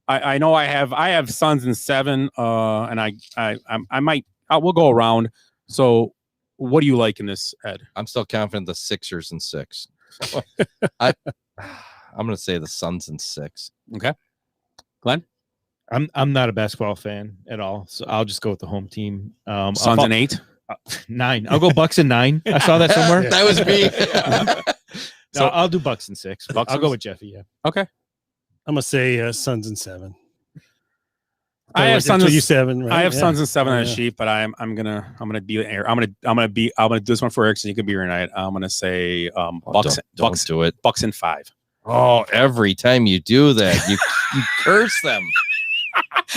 S9: I know I have Suns in 7. And I might. We'll go around. So, what do you like in this, Ed?
S6: I'm still confident the Sixers in 6. I'm going to say the Suns in 6.
S9: Okay, Glenn.
S10: I'm not a basketball fan at all, so I'll just go with the home team.
S9: Suns in 8.
S10: 9. I'll go Bucks in 9. I saw that somewhere.
S6: That was me.
S10: So I'll do Bucks in 6.
S9: Bucks
S10: I'll
S9: in
S10: go with Jeffy. Yeah.
S9: Okay.
S2: I'm gonna say Suns in 7.
S9: I have Suns.
S2: You 7. Right?
S9: I have
S2: Yeah.
S9: Suns and 7 on a
S2: Yeah.
S9: sheet, but I'm gonna be Eric. I'm gonna do this one for Eric, so you can be your night. I'm gonna say Bucks.
S6: Don't do it.
S9: Bucks in 5.
S6: Oh, every time you do that, you curse them.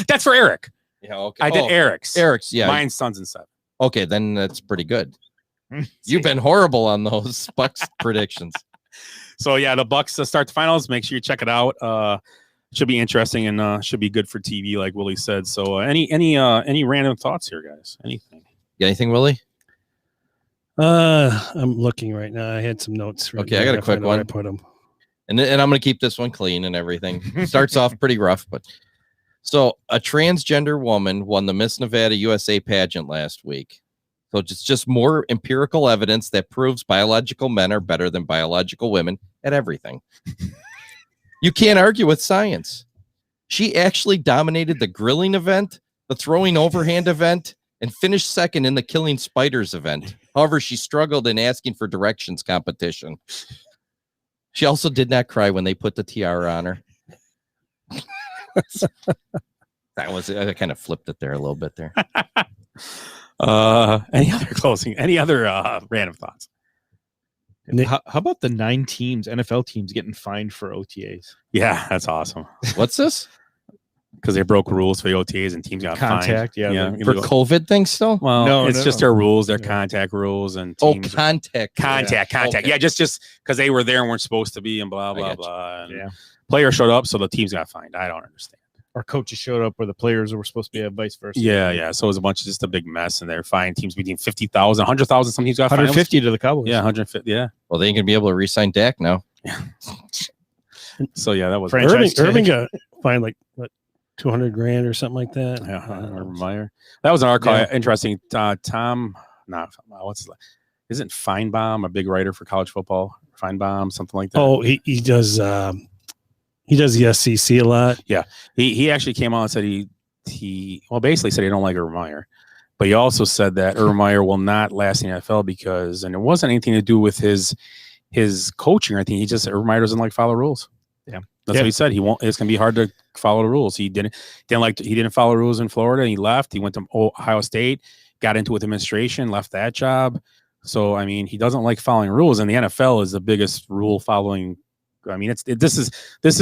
S9: That's for Eric.
S6: Yeah, okay.
S9: I did Eric's.
S6: Eric's, yeah.
S9: Mine's Suns and 7.
S6: Okay, then that's pretty good. You've been horrible on those Bucks predictions.
S9: So yeah, the Bucks start the finals. Make sure you check it out. Should be interesting and should be good for TV, like Willie said. So any random thoughts here, guys? Anything?
S6: Got anything, Willie?
S2: I'm looking right now. I had some notes. Right
S6: Okay, I
S2: now.
S6: got a
S2: If
S6: quick
S2: know where
S6: one.
S2: I put them.
S6: And I'm going to keep this one clean and everything. Starts off pretty rough, but so a transgender woman won the Miss Nevada USA pageant last week. So just more empirical evidence that proves biological men are better than biological women at everything. You can't argue with science. She actually dominated the grilling event, the throwing overhand event, and finished second in the Killing Spiders event. However, she struggled in asking for directions competition. She also did not cry when they put the tiara on her. I kind of flipped it there a little bit there.
S9: Any other random thoughts?
S10: How about the 9 teams, NFL teams, getting fined for OTAs?
S9: Yeah, that's awesome.
S6: What's this?
S9: Because they broke rules for the OTAs and teams got
S10: Contact,
S9: fined.
S10: yeah,
S6: For COVID things still?
S9: Well,
S10: No,
S9: it's
S10: no,
S9: just
S10: no.
S9: their rules, their contact rules, and teams.
S6: Contact.
S9: Contact.
S6: Okay.
S9: Yeah, just because they were there and weren't supposed to be, and blah blah
S6: got you.
S9: blah. And
S10: Yeah.
S9: players showed up, so the teams got fined. I don't understand.
S10: Or coaches showed up where the players were supposed to be, and vice versa.
S9: Yeah. So it was a bunch of just a big mess, and they're fined teams between 50,000, 100,000. Some teams got fined.
S10: 150 to the Cowboys.
S9: Yeah, 150. Yeah.
S6: Well, they ain't gonna be able to re-sign Dak now.
S9: So yeah, that was
S2: Irving got fined like what, $200,000 or something like that.
S9: Yeah, Urban Meyer. That was an article.
S2: Yeah.
S9: Interesting. Tom, isn't Feinbaum a big writer for college football? Feinbaum, something like that.
S2: Oh, he does. He does the SEC a lot.
S9: Yeah, he actually came out and said he basically said he don't like Urban Meyer, but he also said that Urban Meyer will not last in the NFL because, and it wasn't anything to do with his coaching or anything. He just Urban Meyer doesn't like follow rules.
S10: Yeah,
S9: that's what he said. He won't. It's gonna be hard to follow the rules. He didn't follow rules in Florida. And he left. He went to Ohio State, got into it with administration, left that job. So I mean, he doesn't like following rules, and the NFL is the biggest rule following. I mean, this is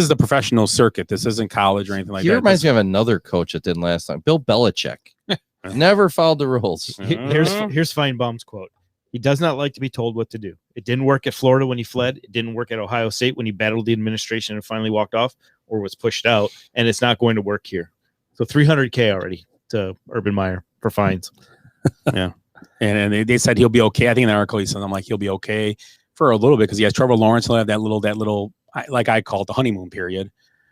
S9: the professional circuit. This isn't college or anything like that.
S6: He reminds me of another coach that didn't last time, Bill Belichick. Never followed the rules.
S10: Here's Feinbaum's quote. He does not like to be told what to do. It didn't work at Florida when he fled. It didn't work at Ohio State when he battled the administration and finally walked off or was pushed out. And it's not going to work here. So $300K already to Urban Meyer for fines.
S9: Yeah. And they said he'll be okay. I think in the article he said, I'm like, he'll be okay for a little bit because he has Trevor Lawrence. He'll have that little, like I call it the honeymoon period.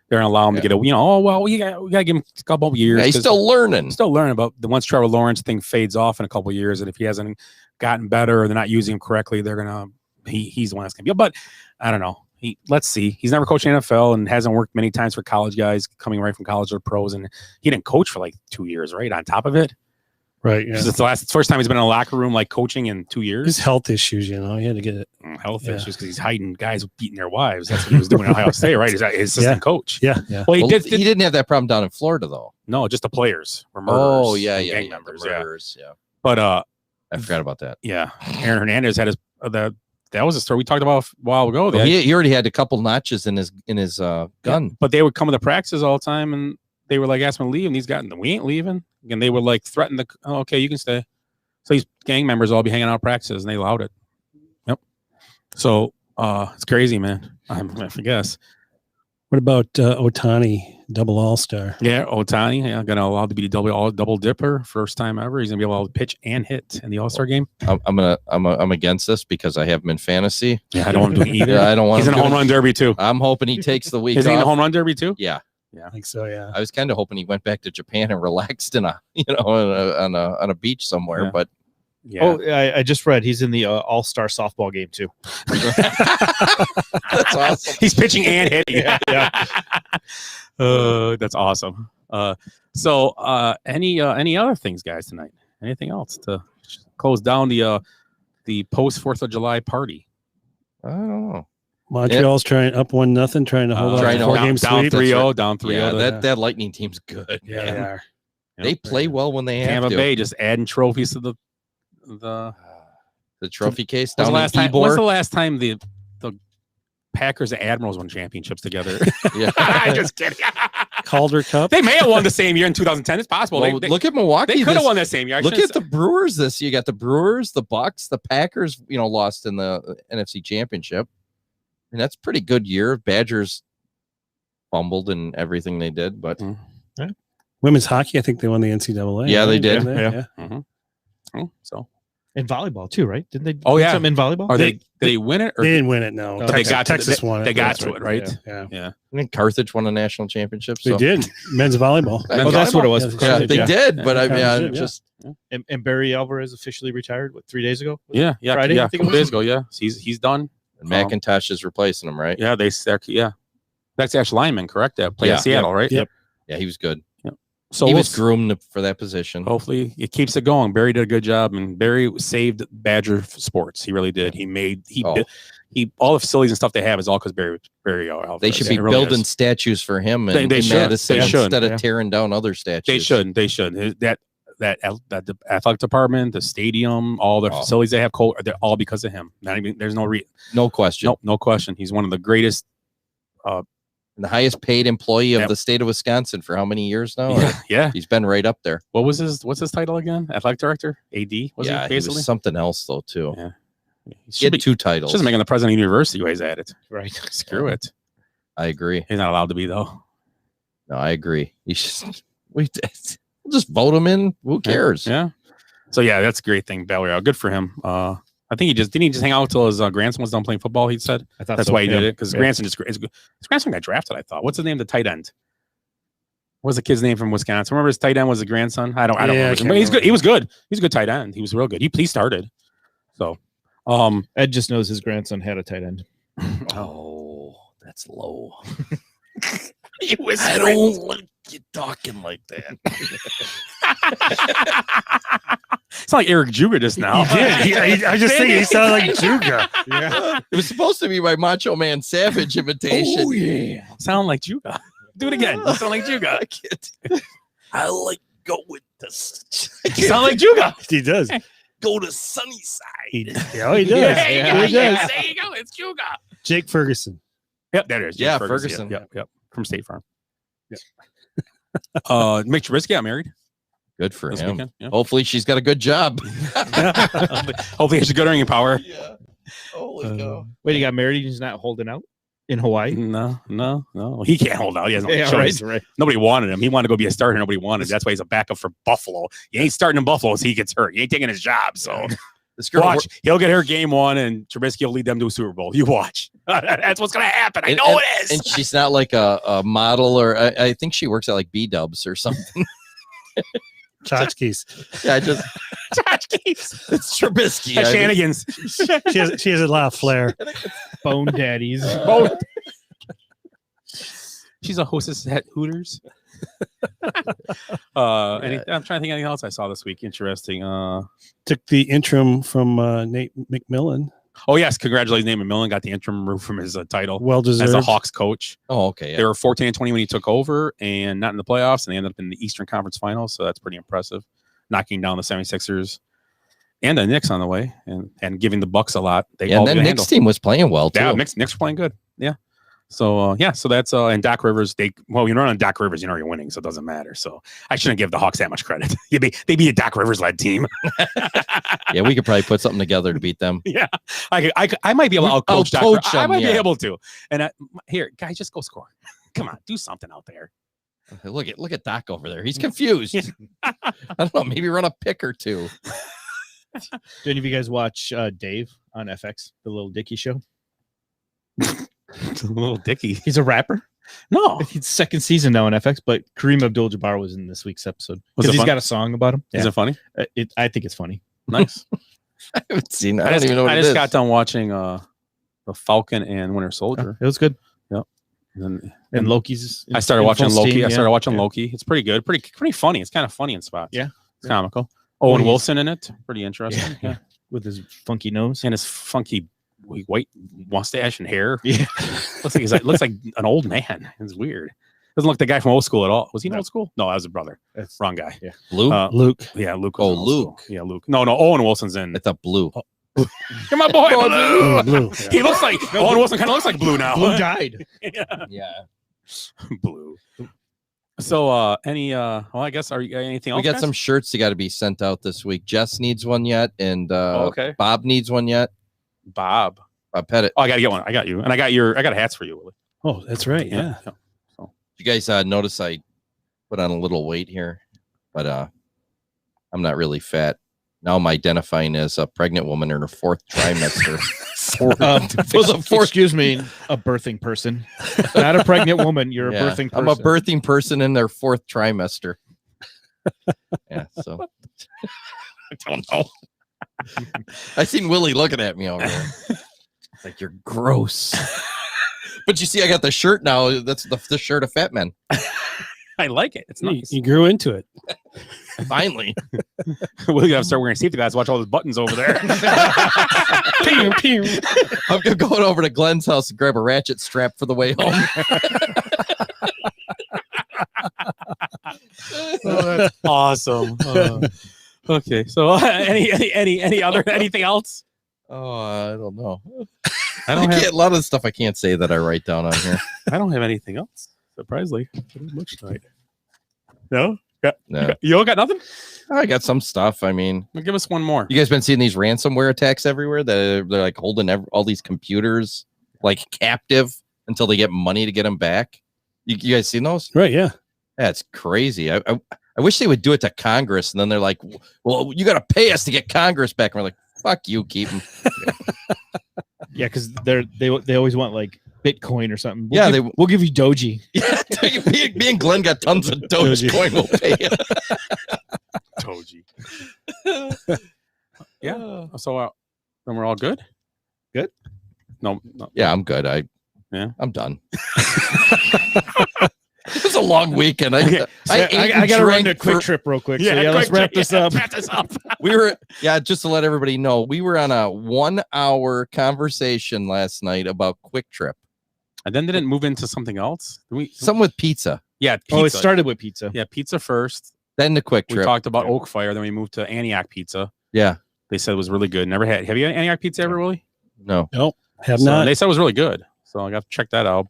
S9: They're going to allow him to get we got to give him a couple of years.
S6: Yeah, he's still learning.
S9: But once Trevor Lawrence thing fades off in a couple of years, and if he hasn't gotten better or they're not using him correctly, they're going to, he's the one that's going to be. But I don't know. Let's see. He's never coached in the NFL and hasn't worked many times for college guys coming right from college to pros. And he didn't coach for like 2 years, right? On top of it.
S2: Right. Yeah.
S9: It's the first time he's been in a locker room like coaching in 2 years.
S2: His health issues, he had to get it.
S9: Health issues because he's hiding guys beating their wives. That's what he was doing at Ohio State, right? He's his assistant coach.
S2: Yeah.
S9: Well,
S6: he didn't have that problem down in Florida though.
S9: No, just the players were murderers.
S6: Oh yeah,
S9: gang members.
S6: Murderers, yeah.
S9: But
S6: I forgot about that.
S9: Yeah, Aaron Hernandez had that was a story we talked about a while ago.
S6: Well, he already had a couple notches in his gun.
S9: Yeah, but they would come to the practices all the time, and they were like asking him to leave, and these guys, we ain't leaving. And they would like threaten okay, you can stay. So these gang members all be hanging out at practices, and they allowed it. Yep. So it's crazy, man. I guess.
S2: What about Ohtani, double all-star?
S9: Yeah, Ohtani, gonna allow to be double dipper, first time ever. He's gonna be able to pitch and hit in the All-Star game.
S6: I'm against this because I have him in fantasy.
S9: Yeah, I don't want to do it either.
S6: Yeah, I don't want.
S9: He's in a home run derby too.
S6: I'm hoping he takes the week.
S9: Is he in
S6: off.
S9: a home run derby too?
S6: Yeah.
S2: I think so. Yeah.
S6: I was kind of hoping he went back to Japan and relaxed on a beach somewhere,
S9: Yeah.
S6: but.
S9: Yeah.
S10: Oh, I just read he's in the All-Star softball game too.
S6: That's awesome.
S9: He's pitching and hitting.
S10: Yeah.
S9: That's awesome. So any other things, guys, tonight? Anything else to close down the post 4th of July party?
S6: I don't know.
S2: Montreal's trying up 1-0, trying to hold on
S6: trying
S2: to
S6: to
S2: four game
S9: down
S2: sweep.
S9: 3-0, down 3-0.
S6: Yeah, that Lightning team's good.
S2: Yeah, they are.
S6: They play well when they have
S9: Tampa
S6: to.
S9: Bay just adding trophies to the
S6: trophy case
S9: When's
S6: down
S9: the last
S6: in
S9: time?
S6: Ybor.
S9: When's the last time the Packers and Admirals won championships together?
S6: Yeah.
S9: I'm just kidding.
S2: Calder Cup.
S9: They may have won the same year in 2010. It's possible.
S6: Well,
S9: they
S6: look at Milwaukee.
S9: They could have
S6: this-
S9: won that same year. I
S6: Look
S9: shouldn't
S6: at the Brewers this year. You got the Brewers, the Bucks, the Packers, lost in the NFC Championship. And that's a pretty good year. Badgers fumbled in everything they did, but
S2: Women's hockey, I think they won the NCAA.
S6: Yeah, they
S2: right?
S6: did.
S2: Yeah.
S9: So
S10: In volleyball too, right? Didn't they?
S9: Oh,
S10: win
S9: yeah.
S10: something in volleyball.
S9: Are did they win it? Or
S2: They didn't win it. No,
S10: But
S9: they got to
S2: Texas won it.
S9: They got
S2: That's
S9: to it, right?
S2: Yeah.
S6: I think Carthage won a national championship.
S2: They
S6: So.
S2: did. Men's volleyball.
S10: Oh, that's what it was.
S2: Yeah,
S6: Yeah, they did, but I mean,
S2: Yeah.
S6: just
S10: And Barry Alvarez officially retired. What, 3 days ago?
S9: Yeah,
S10: Friday, I
S9: yeah.
S10: think
S9: A
S10: it
S9: couple
S10: was?
S9: days ago, yeah. He's done.
S6: McIntosh is replacing him, right?
S9: Yeah, that's Ash Lyman, correct? That played in Seattle, right?
S2: Yep.
S6: Yeah, he was good.
S9: So
S6: he
S9: we'll
S6: was groomed for that position.
S9: hopefully it keeps it going. Barry did a good job, and Barry saved Badger sports. He really did. He all the facilities and stuff they have is all because Barry.
S6: They should be
S9: It really
S6: building
S9: is.
S6: statues for him
S9: They
S6: in
S9: should.
S6: Madison
S9: They should.
S6: instead of
S9: Yeah.
S6: tearing down other statues.
S9: They should. That the athletic department, the stadium, all the facilities they have, they're all because of him. Not even there's
S6: no question.
S9: No question. He's one of the greatest.
S6: The highest paid employee of the state of Wisconsin for how many years now?
S9: Yeah.
S6: He's been right up there.
S9: What's his title again? Athletic director? AD? Was
S6: Yeah,
S9: he
S6: he
S9: basically?
S6: was something else though too.
S9: Yeah.
S6: He had 2 titles.
S9: Just making the president of the university while he's at it.
S10: Right.
S9: Screw it.
S6: I agree.
S9: He's not allowed to be though.
S6: No, I agree. We'll just vote him in. Who cares?
S9: Yeah. So yeah, that's a great thing, Belleroy. Good for him. I think didn't he just hang out until his grandson was done playing football. He said
S10: I thought
S9: that's
S10: so,
S9: why he did
S10: yeah.
S9: it because
S10: Yeah.
S9: his grandson got drafted. I thought. What's his name? The tight end. What's the kid's name from Wisconsin? Remember his tight end was the grandson. I don't remember. But he's good. He was good. He's a good tight end. He was real good. He started. So,
S10: Ed just knows his grandson had a tight end.
S6: Oh, that's low.
S11: I don't like you talking like that.
S9: It's like Eric Juga just now.
S11: He did. I just think he sounded like Juga.
S10: Yeah.
S6: It was supposed to be my Macho Man Savage imitation.
S11: Oh, yeah.
S9: Sound like Juga. Do it again. You sound like Juga.
S11: I like going to
S9: Sound like Juga.
S11: He does.
S6: Go to Sunnyside.
S11: He does.
S9: There you go.
S11: He does.
S9: There you go. It's Juga.
S11: Jake Ferguson.
S9: Yep, there it is.
S6: Yeah,
S9: Jake
S6: Ferguson.
S9: Yep. From State Farm. Yep. Mitch Trubisky got married
S6: Good for
S9: this
S6: him.
S9: weekend. Yeah.
S6: Hopefully she's got a good job.
S9: Hopefully, he has a good earning power.
S6: Holy cow.
S10: Wait, he got married. He's not holding out in Hawaii.
S9: No. He can't hold out. He has no
S10: Yeah,
S9: choice.
S10: right.
S9: Nobody wanted him. He wanted to go be a starter. Nobody wanted him. That's why he's a backup for Buffalo. He ain't starting in Buffalo, so he gets hurt. He ain't taking his job. So
S6: This girl
S9: watch. He'll get hurt game 1, and Trubisky will lead them to a Super Bowl. You watch. That's what's going to happen. I know it is.
S6: And she's not like a model, or I think she works at like B-Dubs or something.
S11: Tchotchkes.
S6: Yeah, just
S9: Tchotchkes.
S6: it's Trubisky.
S9: At
S6: I mean,
S9: Shannigan's.
S11: She has a lot of flair.
S10: Bone daddies.
S9: She's a hostess at Hooters. I'm trying to think of anything else I saw this week. Interesting.
S2: Took the interim from Nate McMillan.
S9: Oh yes, congratulations, Nate McMillan got the interim removed from his title
S2: Well
S9: as a
S2: deserved.
S9: Hawks coach.
S6: oh, okay. Yeah.
S9: They were 14-20 when he took over, and not in the playoffs, and they ended up in the Eastern Conference Finals. So that's pretty impressive, knocking down the 76ers and the Knicks on the way, and giving the Bucks a lot. They
S6: Yeah,
S9: all
S6: and then
S9: did a
S6: Nick's team was playing well too.
S9: Yeah, Knicks were playing good. Yeah. So so that's and Doc Rivers. You run on Doc Rivers, you know you're winning, so it doesn't matter. So I shouldn't give the Hawks that much credit. They be a Doc Rivers led team.
S6: Yeah, we could probably put something together to beat them.
S9: Yeah, I might be able to outcoach Doc.
S6: Outcoach
S9: I
S6: them,
S9: might be
S6: yeah.
S9: able to. And here, guys, just go score. Come on, do something out there.
S6: Look at Doc over there. He's confused. I don't know. Maybe run a pick or two.
S10: Do any of you guys watch Dave on FX, the Little Dicky show?
S9: Little Dicky.
S10: He's a rapper.
S9: No,
S10: It's second season now on FX, but Kareem Abdul-Jabbar was in this week's episode
S9: Was
S10: because
S9: it
S10: he's
S9: fun?
S10: got a song about him.
S9: Is it funny?
S10: I think it's funny.
S9: Nice.
S6: I haven't seen that. I don't even know what
S9: I
S6: it
S9: just
S6: is.
S9: got done watching the Falcon and Winter Soldier.
S10: It was good.
S9: And
S10: And Loki's.
S9: I started
S10: in
S9: watching
S10: full
S9: Loki.
S10: steam,
S9: I
S10: yeah.
S9: started watching Loki. It's pretty good. Pretty funny. It's kind of funny in spots.
S10: Yeah.
S9: It's comical. Owen
S10: he's-
S9: Wilson in it. Pretty interesting. Yeah.
S10: with his funky nose.
S9: And his funky white mustache and hair.
S10: Yeah.
S9: looks like an old man. It's weird. Doesn't look the guy from old school at all. Was he in old school? No, that was a brother.
S10: That's
S9: Wrong guy.
S10: Yeah.
S6: Blue?
S2: Luke.
S9: Yeah, Luke.
S6: Oh,
S9: was in old
S6: Luke.
S9: school. Yeah, Luke. No, Owen Wilson's in.
S6: I thought Blue.
S9: You're my boy, Blue.
S2: Blue.
S9: He looks like Owen Wilson. Kind of looks like Blue now.
S10: Blue died.
S6: Yeah.
S9: Blue. So, I guess are you anything else?
S6: We got
S9: guys?
S6: some shirts that got to be sent out this week. Jess needs one yet, and
S9: okay.
S6: Bob needs one yet.
S9: Bob
S6: Pettit.
S9: Oh, I gotta get one. I got you, and I got hats for you, Willie.
S2: Oh, that's right. Yeah.
S9: So
S6: You guys notice I put on a little weight here, but I'm not really fat. Now I'm identifying as a pregnant woman in her 4th trimester.
S10: Excuse me, a birthing person, not a pregnant woman. You're
S6: Yeah,
S10: a birthing person.
S6: I'm a birthing person in their 4th trimester. Yeah, so
S9: I don't know.
S6: I seen Willie looking at me over there. It's like, you're gross. But you see, I got the shirt now. That's the shirt of fat men.
S9: I like it. It's nice.
S2: You grew into it.
S6: Finally.
S9: We're gonna start wearing safety glasses. Watch all those buttons over there.
S2: Pew, pew.
S6: I'm going over to Glenn's house and grab a ratchet strap for the way home.
S9: Oh, that's awesome. Okay, so anything else?
S6: Oh, I don't know.
S9: I don't have.
S6: A lot of the stuff I can't say that I write down on here.
S9: I don't have anything else. Surprisingly, much tonight. No.
S6: No.
S9: You all got nothing?
S6: I got some stuff. I mean,
S9: Well, give us one more.
S6: you guys been seeing these ransomware attacks everywhere? They're like holding all these computers like captive until they get money to get them back. You guys seen those?
S2: Right, yeah.
S6: That's crazy. I wish they would do it to Congress, and then they're like, "Well, you got to pay us to get Congress back." And we're like, "Fuck you, keep them."
S10: Yeah, because they always want like Bitcoin or something. We'll give you Doji.
S6: Yeah, me and Glenn got tons of Dogecoin. We'll pay you.
S9: Doji. Yeah. So then we're all good.
S10: Good.
S9: No.
S6: Yeah, I'm good. I'm done. It was a long weekend. I
S10: got to run to Quick Trip real quick. So let's wrap this up.
S6: We were just to let everybody know, we were on a 1-hour conversation last night about Quick Trip.
S9: And then didn't move into something else.
S6: Something with pizza.
S9: Yeah. Pizza.
S10: Oh, it started with pizza.
S9: Yeah, pizza first.
S6: Then the Quick Trip.
S9: We talked about Oak Fire. Then we moved to Antioch Pizza.
S6: Yeah.
S9: They said it was really good. Never had. Have you had Antioch pizza ever, Willie?
S6: No.
S2: Nope. Have
S9: So
S2: not.
S9: They said it was really good. So I got to check that out.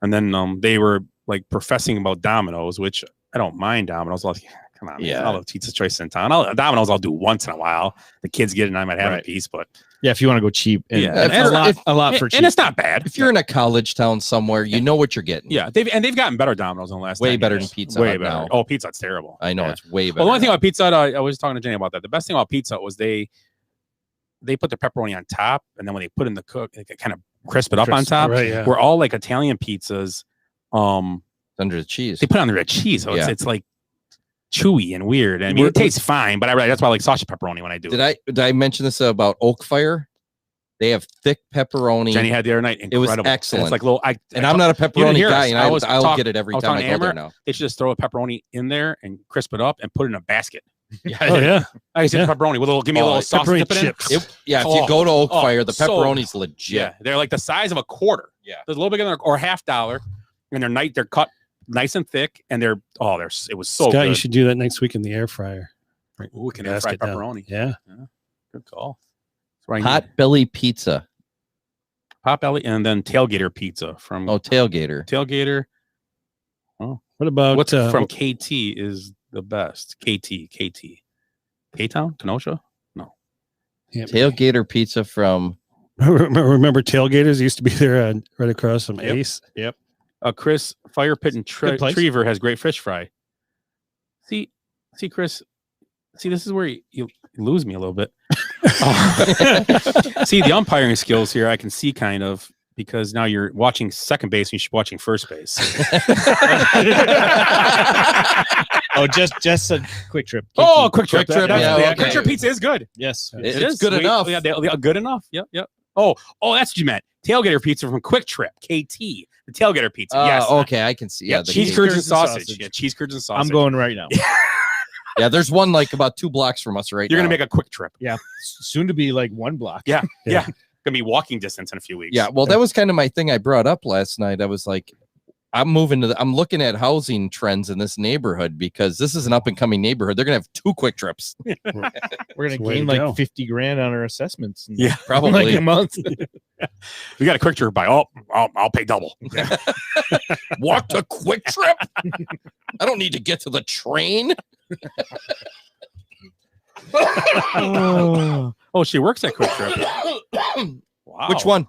S9: And then they were like professing about Domino's, which I don't mind Domino's. Like, come on,
S6: Yeah.
S9: man. I'll have pizza choice in town. Domino's I'll do once in a while. The kids get it and I might have a piece, but
S10: Yeah, if you want to go cheap. And
S9: Yeah,
S10: and a lot for cheap.
S9: and it's not bad.
S6: If you're in a college town somewhere, you know what you're getting.
S9: Yeah, they've gotten better Domino's in the last
S6: Way
S9: 10
S6: better
S9: years.
S6: than Pizza
S9: Way
S6: Hut
S9: better.
S6: now.
S9: Oh, Pizza Hut's terrible.
S6: I know
S9: Yeah.
S6: it's way better.
S9: Well, the only thing
S6: now.
S9: about Pizza Hut, I was talking to Jenny about that. The best thing about Pizza Hut was they put the pepperoni on top, and then when they put in the cook, they kind of crisp it up on top.
S2: Right, yeah.
S9: Where all like Italian pizzas,
S6: under the cheese.
S9: they put it on the red cheese, so
S6: Yeah.
S9: it's like chewy and weird. I mean, it tastes fine, but that's why I like sausage pepperoni when I do it.
S6: Did I mention this about Oak Fire? They have thick pepperoni.
S9: Jenny had the other night.
S6: It was
S9: Incredible. And
S6: excellent.
S9: it's like little.
S6: And I'm not a
S9: you didn't
S6: pepperoni
S9: hear
S6: guy,
S9: us.
S6: and I'll get it every time I go there now.
S9: They should just throw a pepperoni in there and crisp it up and put it in a basket.
S2: Oh, yeah.
S9: I said pepperoni with a little. Give me a little sauce.
S2: pepperoni
S9: Dip it in.
S2: chips.
S6: If you go to Oak Fire, the
S9: so
S6: pepperoni's
S9: good.
S6: legit.
S9: Yeah, they're like the size of a quarter.
S6: Yeah.
S9: They're a little bigger than or $50, and they're cut nice and thick, and it was so
S2: Scott,
S9: good.
S2: you should do that next week in the air fryer.
S9: Ooh, we can air fry
S2: Basket down.
S9: pepperoni.
S2: Yeah.
S9: Good call. That's what I need.
S6: Hot Belly Pizza.
S9: Pot belly, and then Tailgater Pizza from
S6: Tailgater.
S9: Tailgater.
S2: What about
S9: What's from KT is the best? KT. K-Town? Kenosha? No.
S2: Yeah,
S6: Tailgater Pizza from.
S2: remember Tailgaters used to be there right across from
S9: Yep.
S2: Ace.
S9: Yep. Chris, Fire Pit and
S10: Good place.
S9: Trever has great fish fry. See, Chris. See, this is where you lose me a little bit. See, the umpiring skills here, I can see kind of because now you're watching second base and you should be watching first base.
S10: Oh, just a Quick Trip.
S9: Oh, Quick Trip.
S6: Quick Trip,
S9: That's-
S6: yeah,
S9: yeah,
S6: okay.
S9: Quick Trip pizza is good.
S10: Yes.
S6: It's
S9: is
S6: good
S9: sweet.
S6: enough.
S9: Yeah, good enough. Yep. Oh, that's what you meant. Tailgater pizza from Quick Trip, KT. The Tailgater pizza. Yes.
S6: Okay, I can see.
S9: Yeah,
S6: the
S9: cheese curds and sausage. Yeah, cheese curds and sausage.
S10: I'm going right now.
S6: Yeah, there's one like about 2 blocks from us right
S9: You're
S6: now.
S9: gonna make a quick trip.
S10: Yeah. Soon to be like 1 block.
S9: Yeah. Gonna be walking distance in a few weeks.
S6: Yeah, well, that was kind of my thing I brought up last night. I was like, I'm looking at housing trends in this neighborhood because this is an up and coming neighborhood. They're gonna have 2 quick trips.
S10: We're gonna
S2: Way
S10: gain
S2: to
S10: like
S2: go.
S10: 50 grand on our assessments. In
S9: Yeah,
S6: probably.
S10: like a month.
S9: We got a quick trip by. I'll pay double.
S6: Walk to Quick Trip. I don't need to get to the train.
S9: Oh, she works at Quick Trip. Wow.
S6: Which one?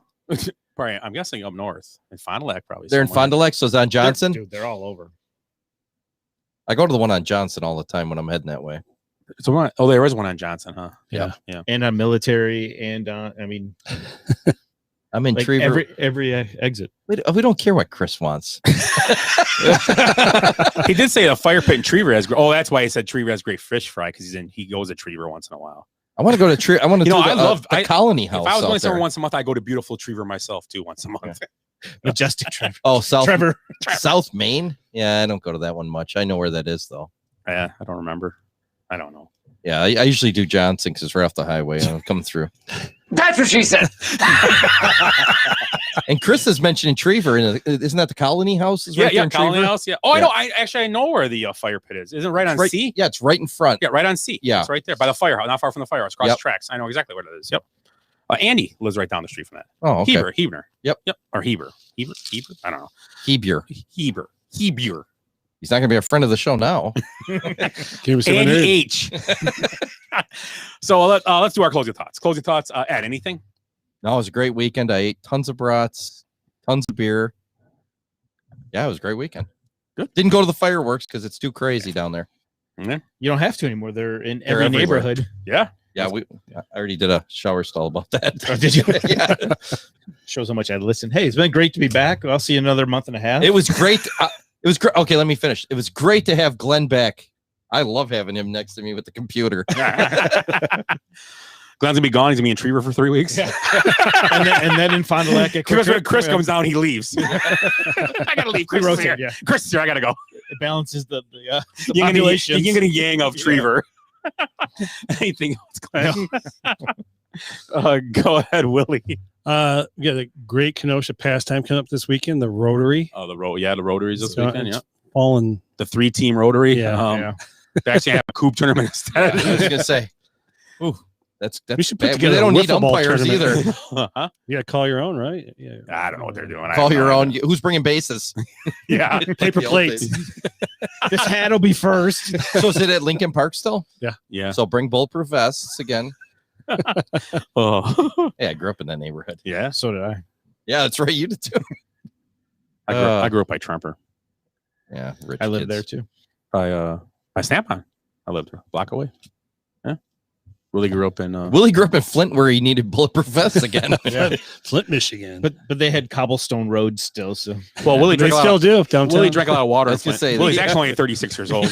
S9: Probably, I'm guessing up north in Fond du Lac, probably.
S6: They're in
S9: somewhere.
S6: Fond du Lac, so it's on Johnson.
S10: Dude, they're all over.
S6: I go to the one on Johnson all the time when I'm heading that way.
S9: So what? Oh, there is one on Johnson, huh?
S2: Yeah.
S9: Yeah.
S10: And on military and I mean,
S6: I'm in
S10: like
S6: Trever.
S10: every exit.
S6: We don't care what Chris wants.
S9: He did say the Fire Pit in Trever has. Oh, that's why he said Trever has great fish fry because he goes to Trever once in a while.
S6: I want to go to Trever. I want to do the
S9: I
S6: Colony House.
S9: If I was
S6: out
S9: going somewhere
S6: there.
S9: once a month, I go to beautiful Trever myself too once a month.
S10: Majestic Trevor.
S6: Oh, South
S10: Trevor.
S6: South Main. Yeah, I don't go to that one much. I know where that is, though.
S9: Yeah, I don't remember. I don't know.
S6: Yeah, I usually do Johnson because it's right off the highway. I'm coming through.
S8: That's what she said.
S6: And Chris is mentioning Trever. Isn't that the Colony House? Is right there in
S9: Colony
S6: Trever?
S9: House. Yeah. Oh, I know. I know where the fire pit is. Isn't it right on
S6: Right-
S9: C?
S6: Yeah, it's right in front.
S9: Yeah, right on C.
S6: Yeah.
S9: It's right there by the firehouse, not far from the firehouse, across
S6: Yep.
S9: the tracks. I know exactly where it is. Yep. Andy lives right down the street from that.
S6: Oh, okay.
S9: Heber.
S6: Yep.
S9: Or Heber. I don't know.
S6: Heber.
S9: Heber.
S6: He's not going to be a friend of the show now.
S2: Give him some
S9: Andy
S2: energy.
S9: H. So let's do our closing thoughts. Closing thoughts. Ed, anything?
S6: No, it was a great weekend. I ate tons of brats, tons of beer. Yeah, it was a great weekend.
S9: Good.
S6: Didn't go to the fireworks because it's too crazy down there.
S10: You don't have to anymore. They're in
S6: They're
S10: every
S6: everywhere.
S10: neighborhood.
S9: Yeah.
S6: Yeah, I already did a shower stall about that.
S10: Oh, did you?
S6: Yeah.
S10: Shows how much I listen. Hey, it's been great to be back. I'll see you another month and a half.
S6: It was great. It was great. Okay, let me finish. It was great to have Glenn back. I love having him next to me with the computer.
S9: Glenn's gonna be gone. He's gonna be in Trever for 3 weeks.
S10: and then in Fond du Lac at
S9: Chris,
S10: Quick
S9: when Chris comes down, he leaves. I gotta leave. Chris is here.
S10: Yeah.
S9: Chris is here. I gotta go.
S10: It balances the
S9: population.
S10: population.
S9: You're gonna yang of Trever. Anything else, Glenn? Go ahead, Willie.
S2: We got a great Kenosha pastime coming up this weekend. The Rotary.
S9: Oh, the Rotaries this weekend. Yeah,
S2: falling.
S9: The 3-team Rotary.
S2: Yeah.
S9: They actually have a Coop tournament instead.
S6: I was gonna say, ooh, that's
S2: We should put
S6: bad.
S2: together
S6: They don't
S2: a
S6: need
S2: wiffle ball
S6: umpires
S2: tournament.
S6: either.
S9: Huh?
S2: You got to call your own, right? Yeah.
S9: I don't know what they're doing. I
S6: Call
S9: have no
S6: your own.
S9: idea.
S6: Who's bringing bases?
S9: Yeah,
S2: Paper
S6: The old
S2: plates.
S6: days.
S10: This hat will be first.
S6: So is it at Lincoln Park still?
S9: yeah.
S6: So bring bulletproof vests again.
S9: Oh,
S6: Hey, I grew up in that neighborhood.
S9: yeah.
S10: So did I.
S6: Yeah, that's right. You did too.
S9: I grew up by Tremper.
S6: Yeah, rich
S10: I lived
S6: kids.
S10: there too.
S9: By Snap-on. I lived a block away. Yeah. Willie grew up in.
S6: Willie grew up in Flint where he needed bulletproof vests again.
S2: Flint, Michigan.
S10: But they had cobblestone roads still. So
S9: Well, Willie
S2: they
S9: drank a lot
S2: still
S9: of,
S2: do downtown.
S9: Willie drank a lot of water.
S6: I
S9: in
S6: was gonna
S9: Flint.
S6: say,
S9: Willie's
S6: yeah.
S9: actually only 36 years old.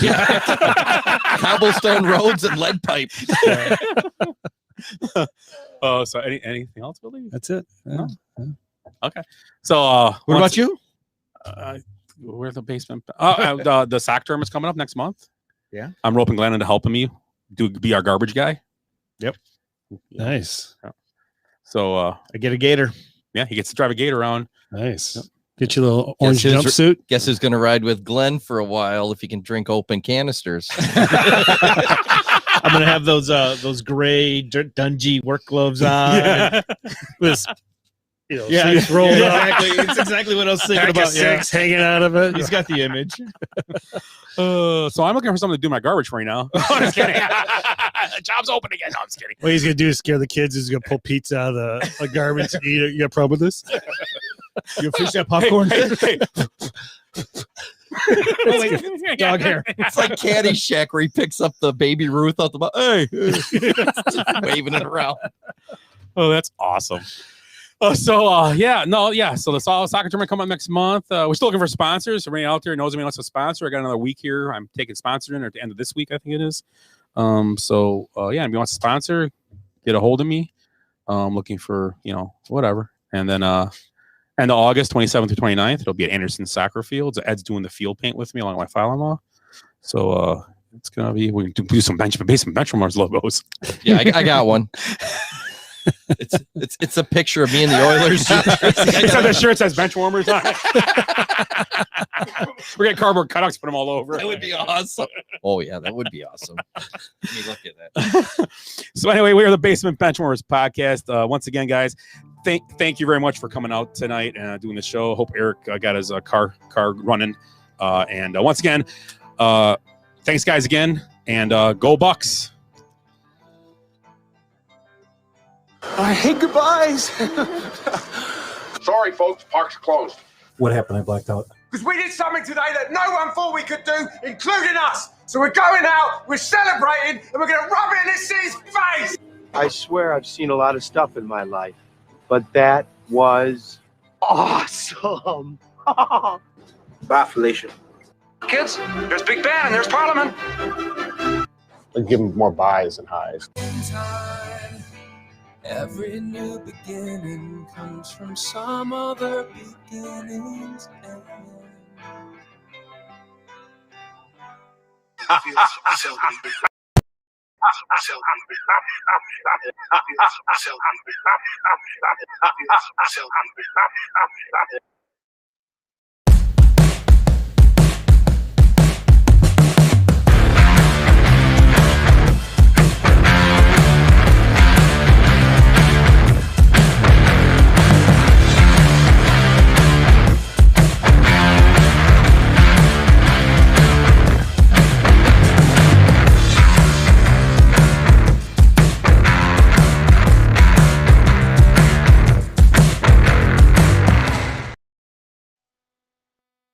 S6: Cobblestone roads and lead pipe.
S9: Oh, so anything else, Willie?
S2: That's it. Yeah.
S9: Okay. So,
S6: What about you?
S9: Where's the basement? The SAC tournament's coming up next month.
S10: Yeah.
S9: I'm roping Glenn into helping me be our garbage guy.
S10: Yep.
S2: Nice.
S9: So,
S10: I get a gator.
S9: yeah, he gets to drive a gate around.
S2: Nice. Get your little orange
S6: who's-
S2: jumpsuit.
S6: Guess who's going to ride with Glenn for a while if he can drink open canisters?
S10: I'm gonna have those gray Dungy work gloves on.
S9: Yeah.
S2: With,
S10: Yeah,
S2: sleeves rolled up.
S10: exactly. It's exactly what I was thinking
S2: Pack of
S10: about. Yeah.
S2: six hanging out of it.
S10: He's got the image.
S9: So I'm looking for someone to do my garbage for me now. I'm just kidding. Job's open again. No, I'm just kidding.
S2: What he's gonna do is scare the kids. He's gonna pull pizza out of the garbage and eat it. You got a problem with this?
S10: You fish that popcorn.
S9: Hey.
S10: Oh, wait, dog hair.
S6: It's like Caddyshack where he picks up the baby Ruth out the hey, waving it around.
S9: Oh, that's awesome. So the soccer tournament coming up next month. We're still looking for sponsors. Everybody out there knows me wants to sponsor. I got another week here. I'm taking sponsoring at the end of this week, I think it is. If you want to sponsor, get a hold of me. Looking for, whatever. And then end of August, 27th through 29th, it'll be at Anderson Soccer Fields. Ed's doing the field paint with me along with my father-in-law. So it's gonna be, we can do some basement Benchwarmers logos.
S6: Yeah, I got one. It's a picture of me and the Oilers.
S9: Except the shirt says Benchwarmers on it. We're getting cardboard cutouts, put them all over.
S6: That would be awesome. Oh yeah, that would be awesome. Let me look at that.
S9: So anyway, we are the Basement Benchwarmers podcast. Once again, guys, thank you very much for coming out tonight and doing the show. Hope Eric got his car running. And once again, thanks guys again, and go Bucks.
S3: I hate goodbyes.
S12: Sorry, folks, park's closed.
S13: What happened? I blacked out.
S3: Because we did something today that no one thought we could do, including us. So we're going out, we're celebrating, and we're going to rub it in this city's face.
S14: I swear I've seen a lot of stuff in my life, but that was awesome. Bye, Felicia.
S3: Kids, there's Big Ben and there's Parliament.
S12: Let's give them more buys and highs.
S15: Every new beginning comes from some other beginning's end.
S3: Seldom.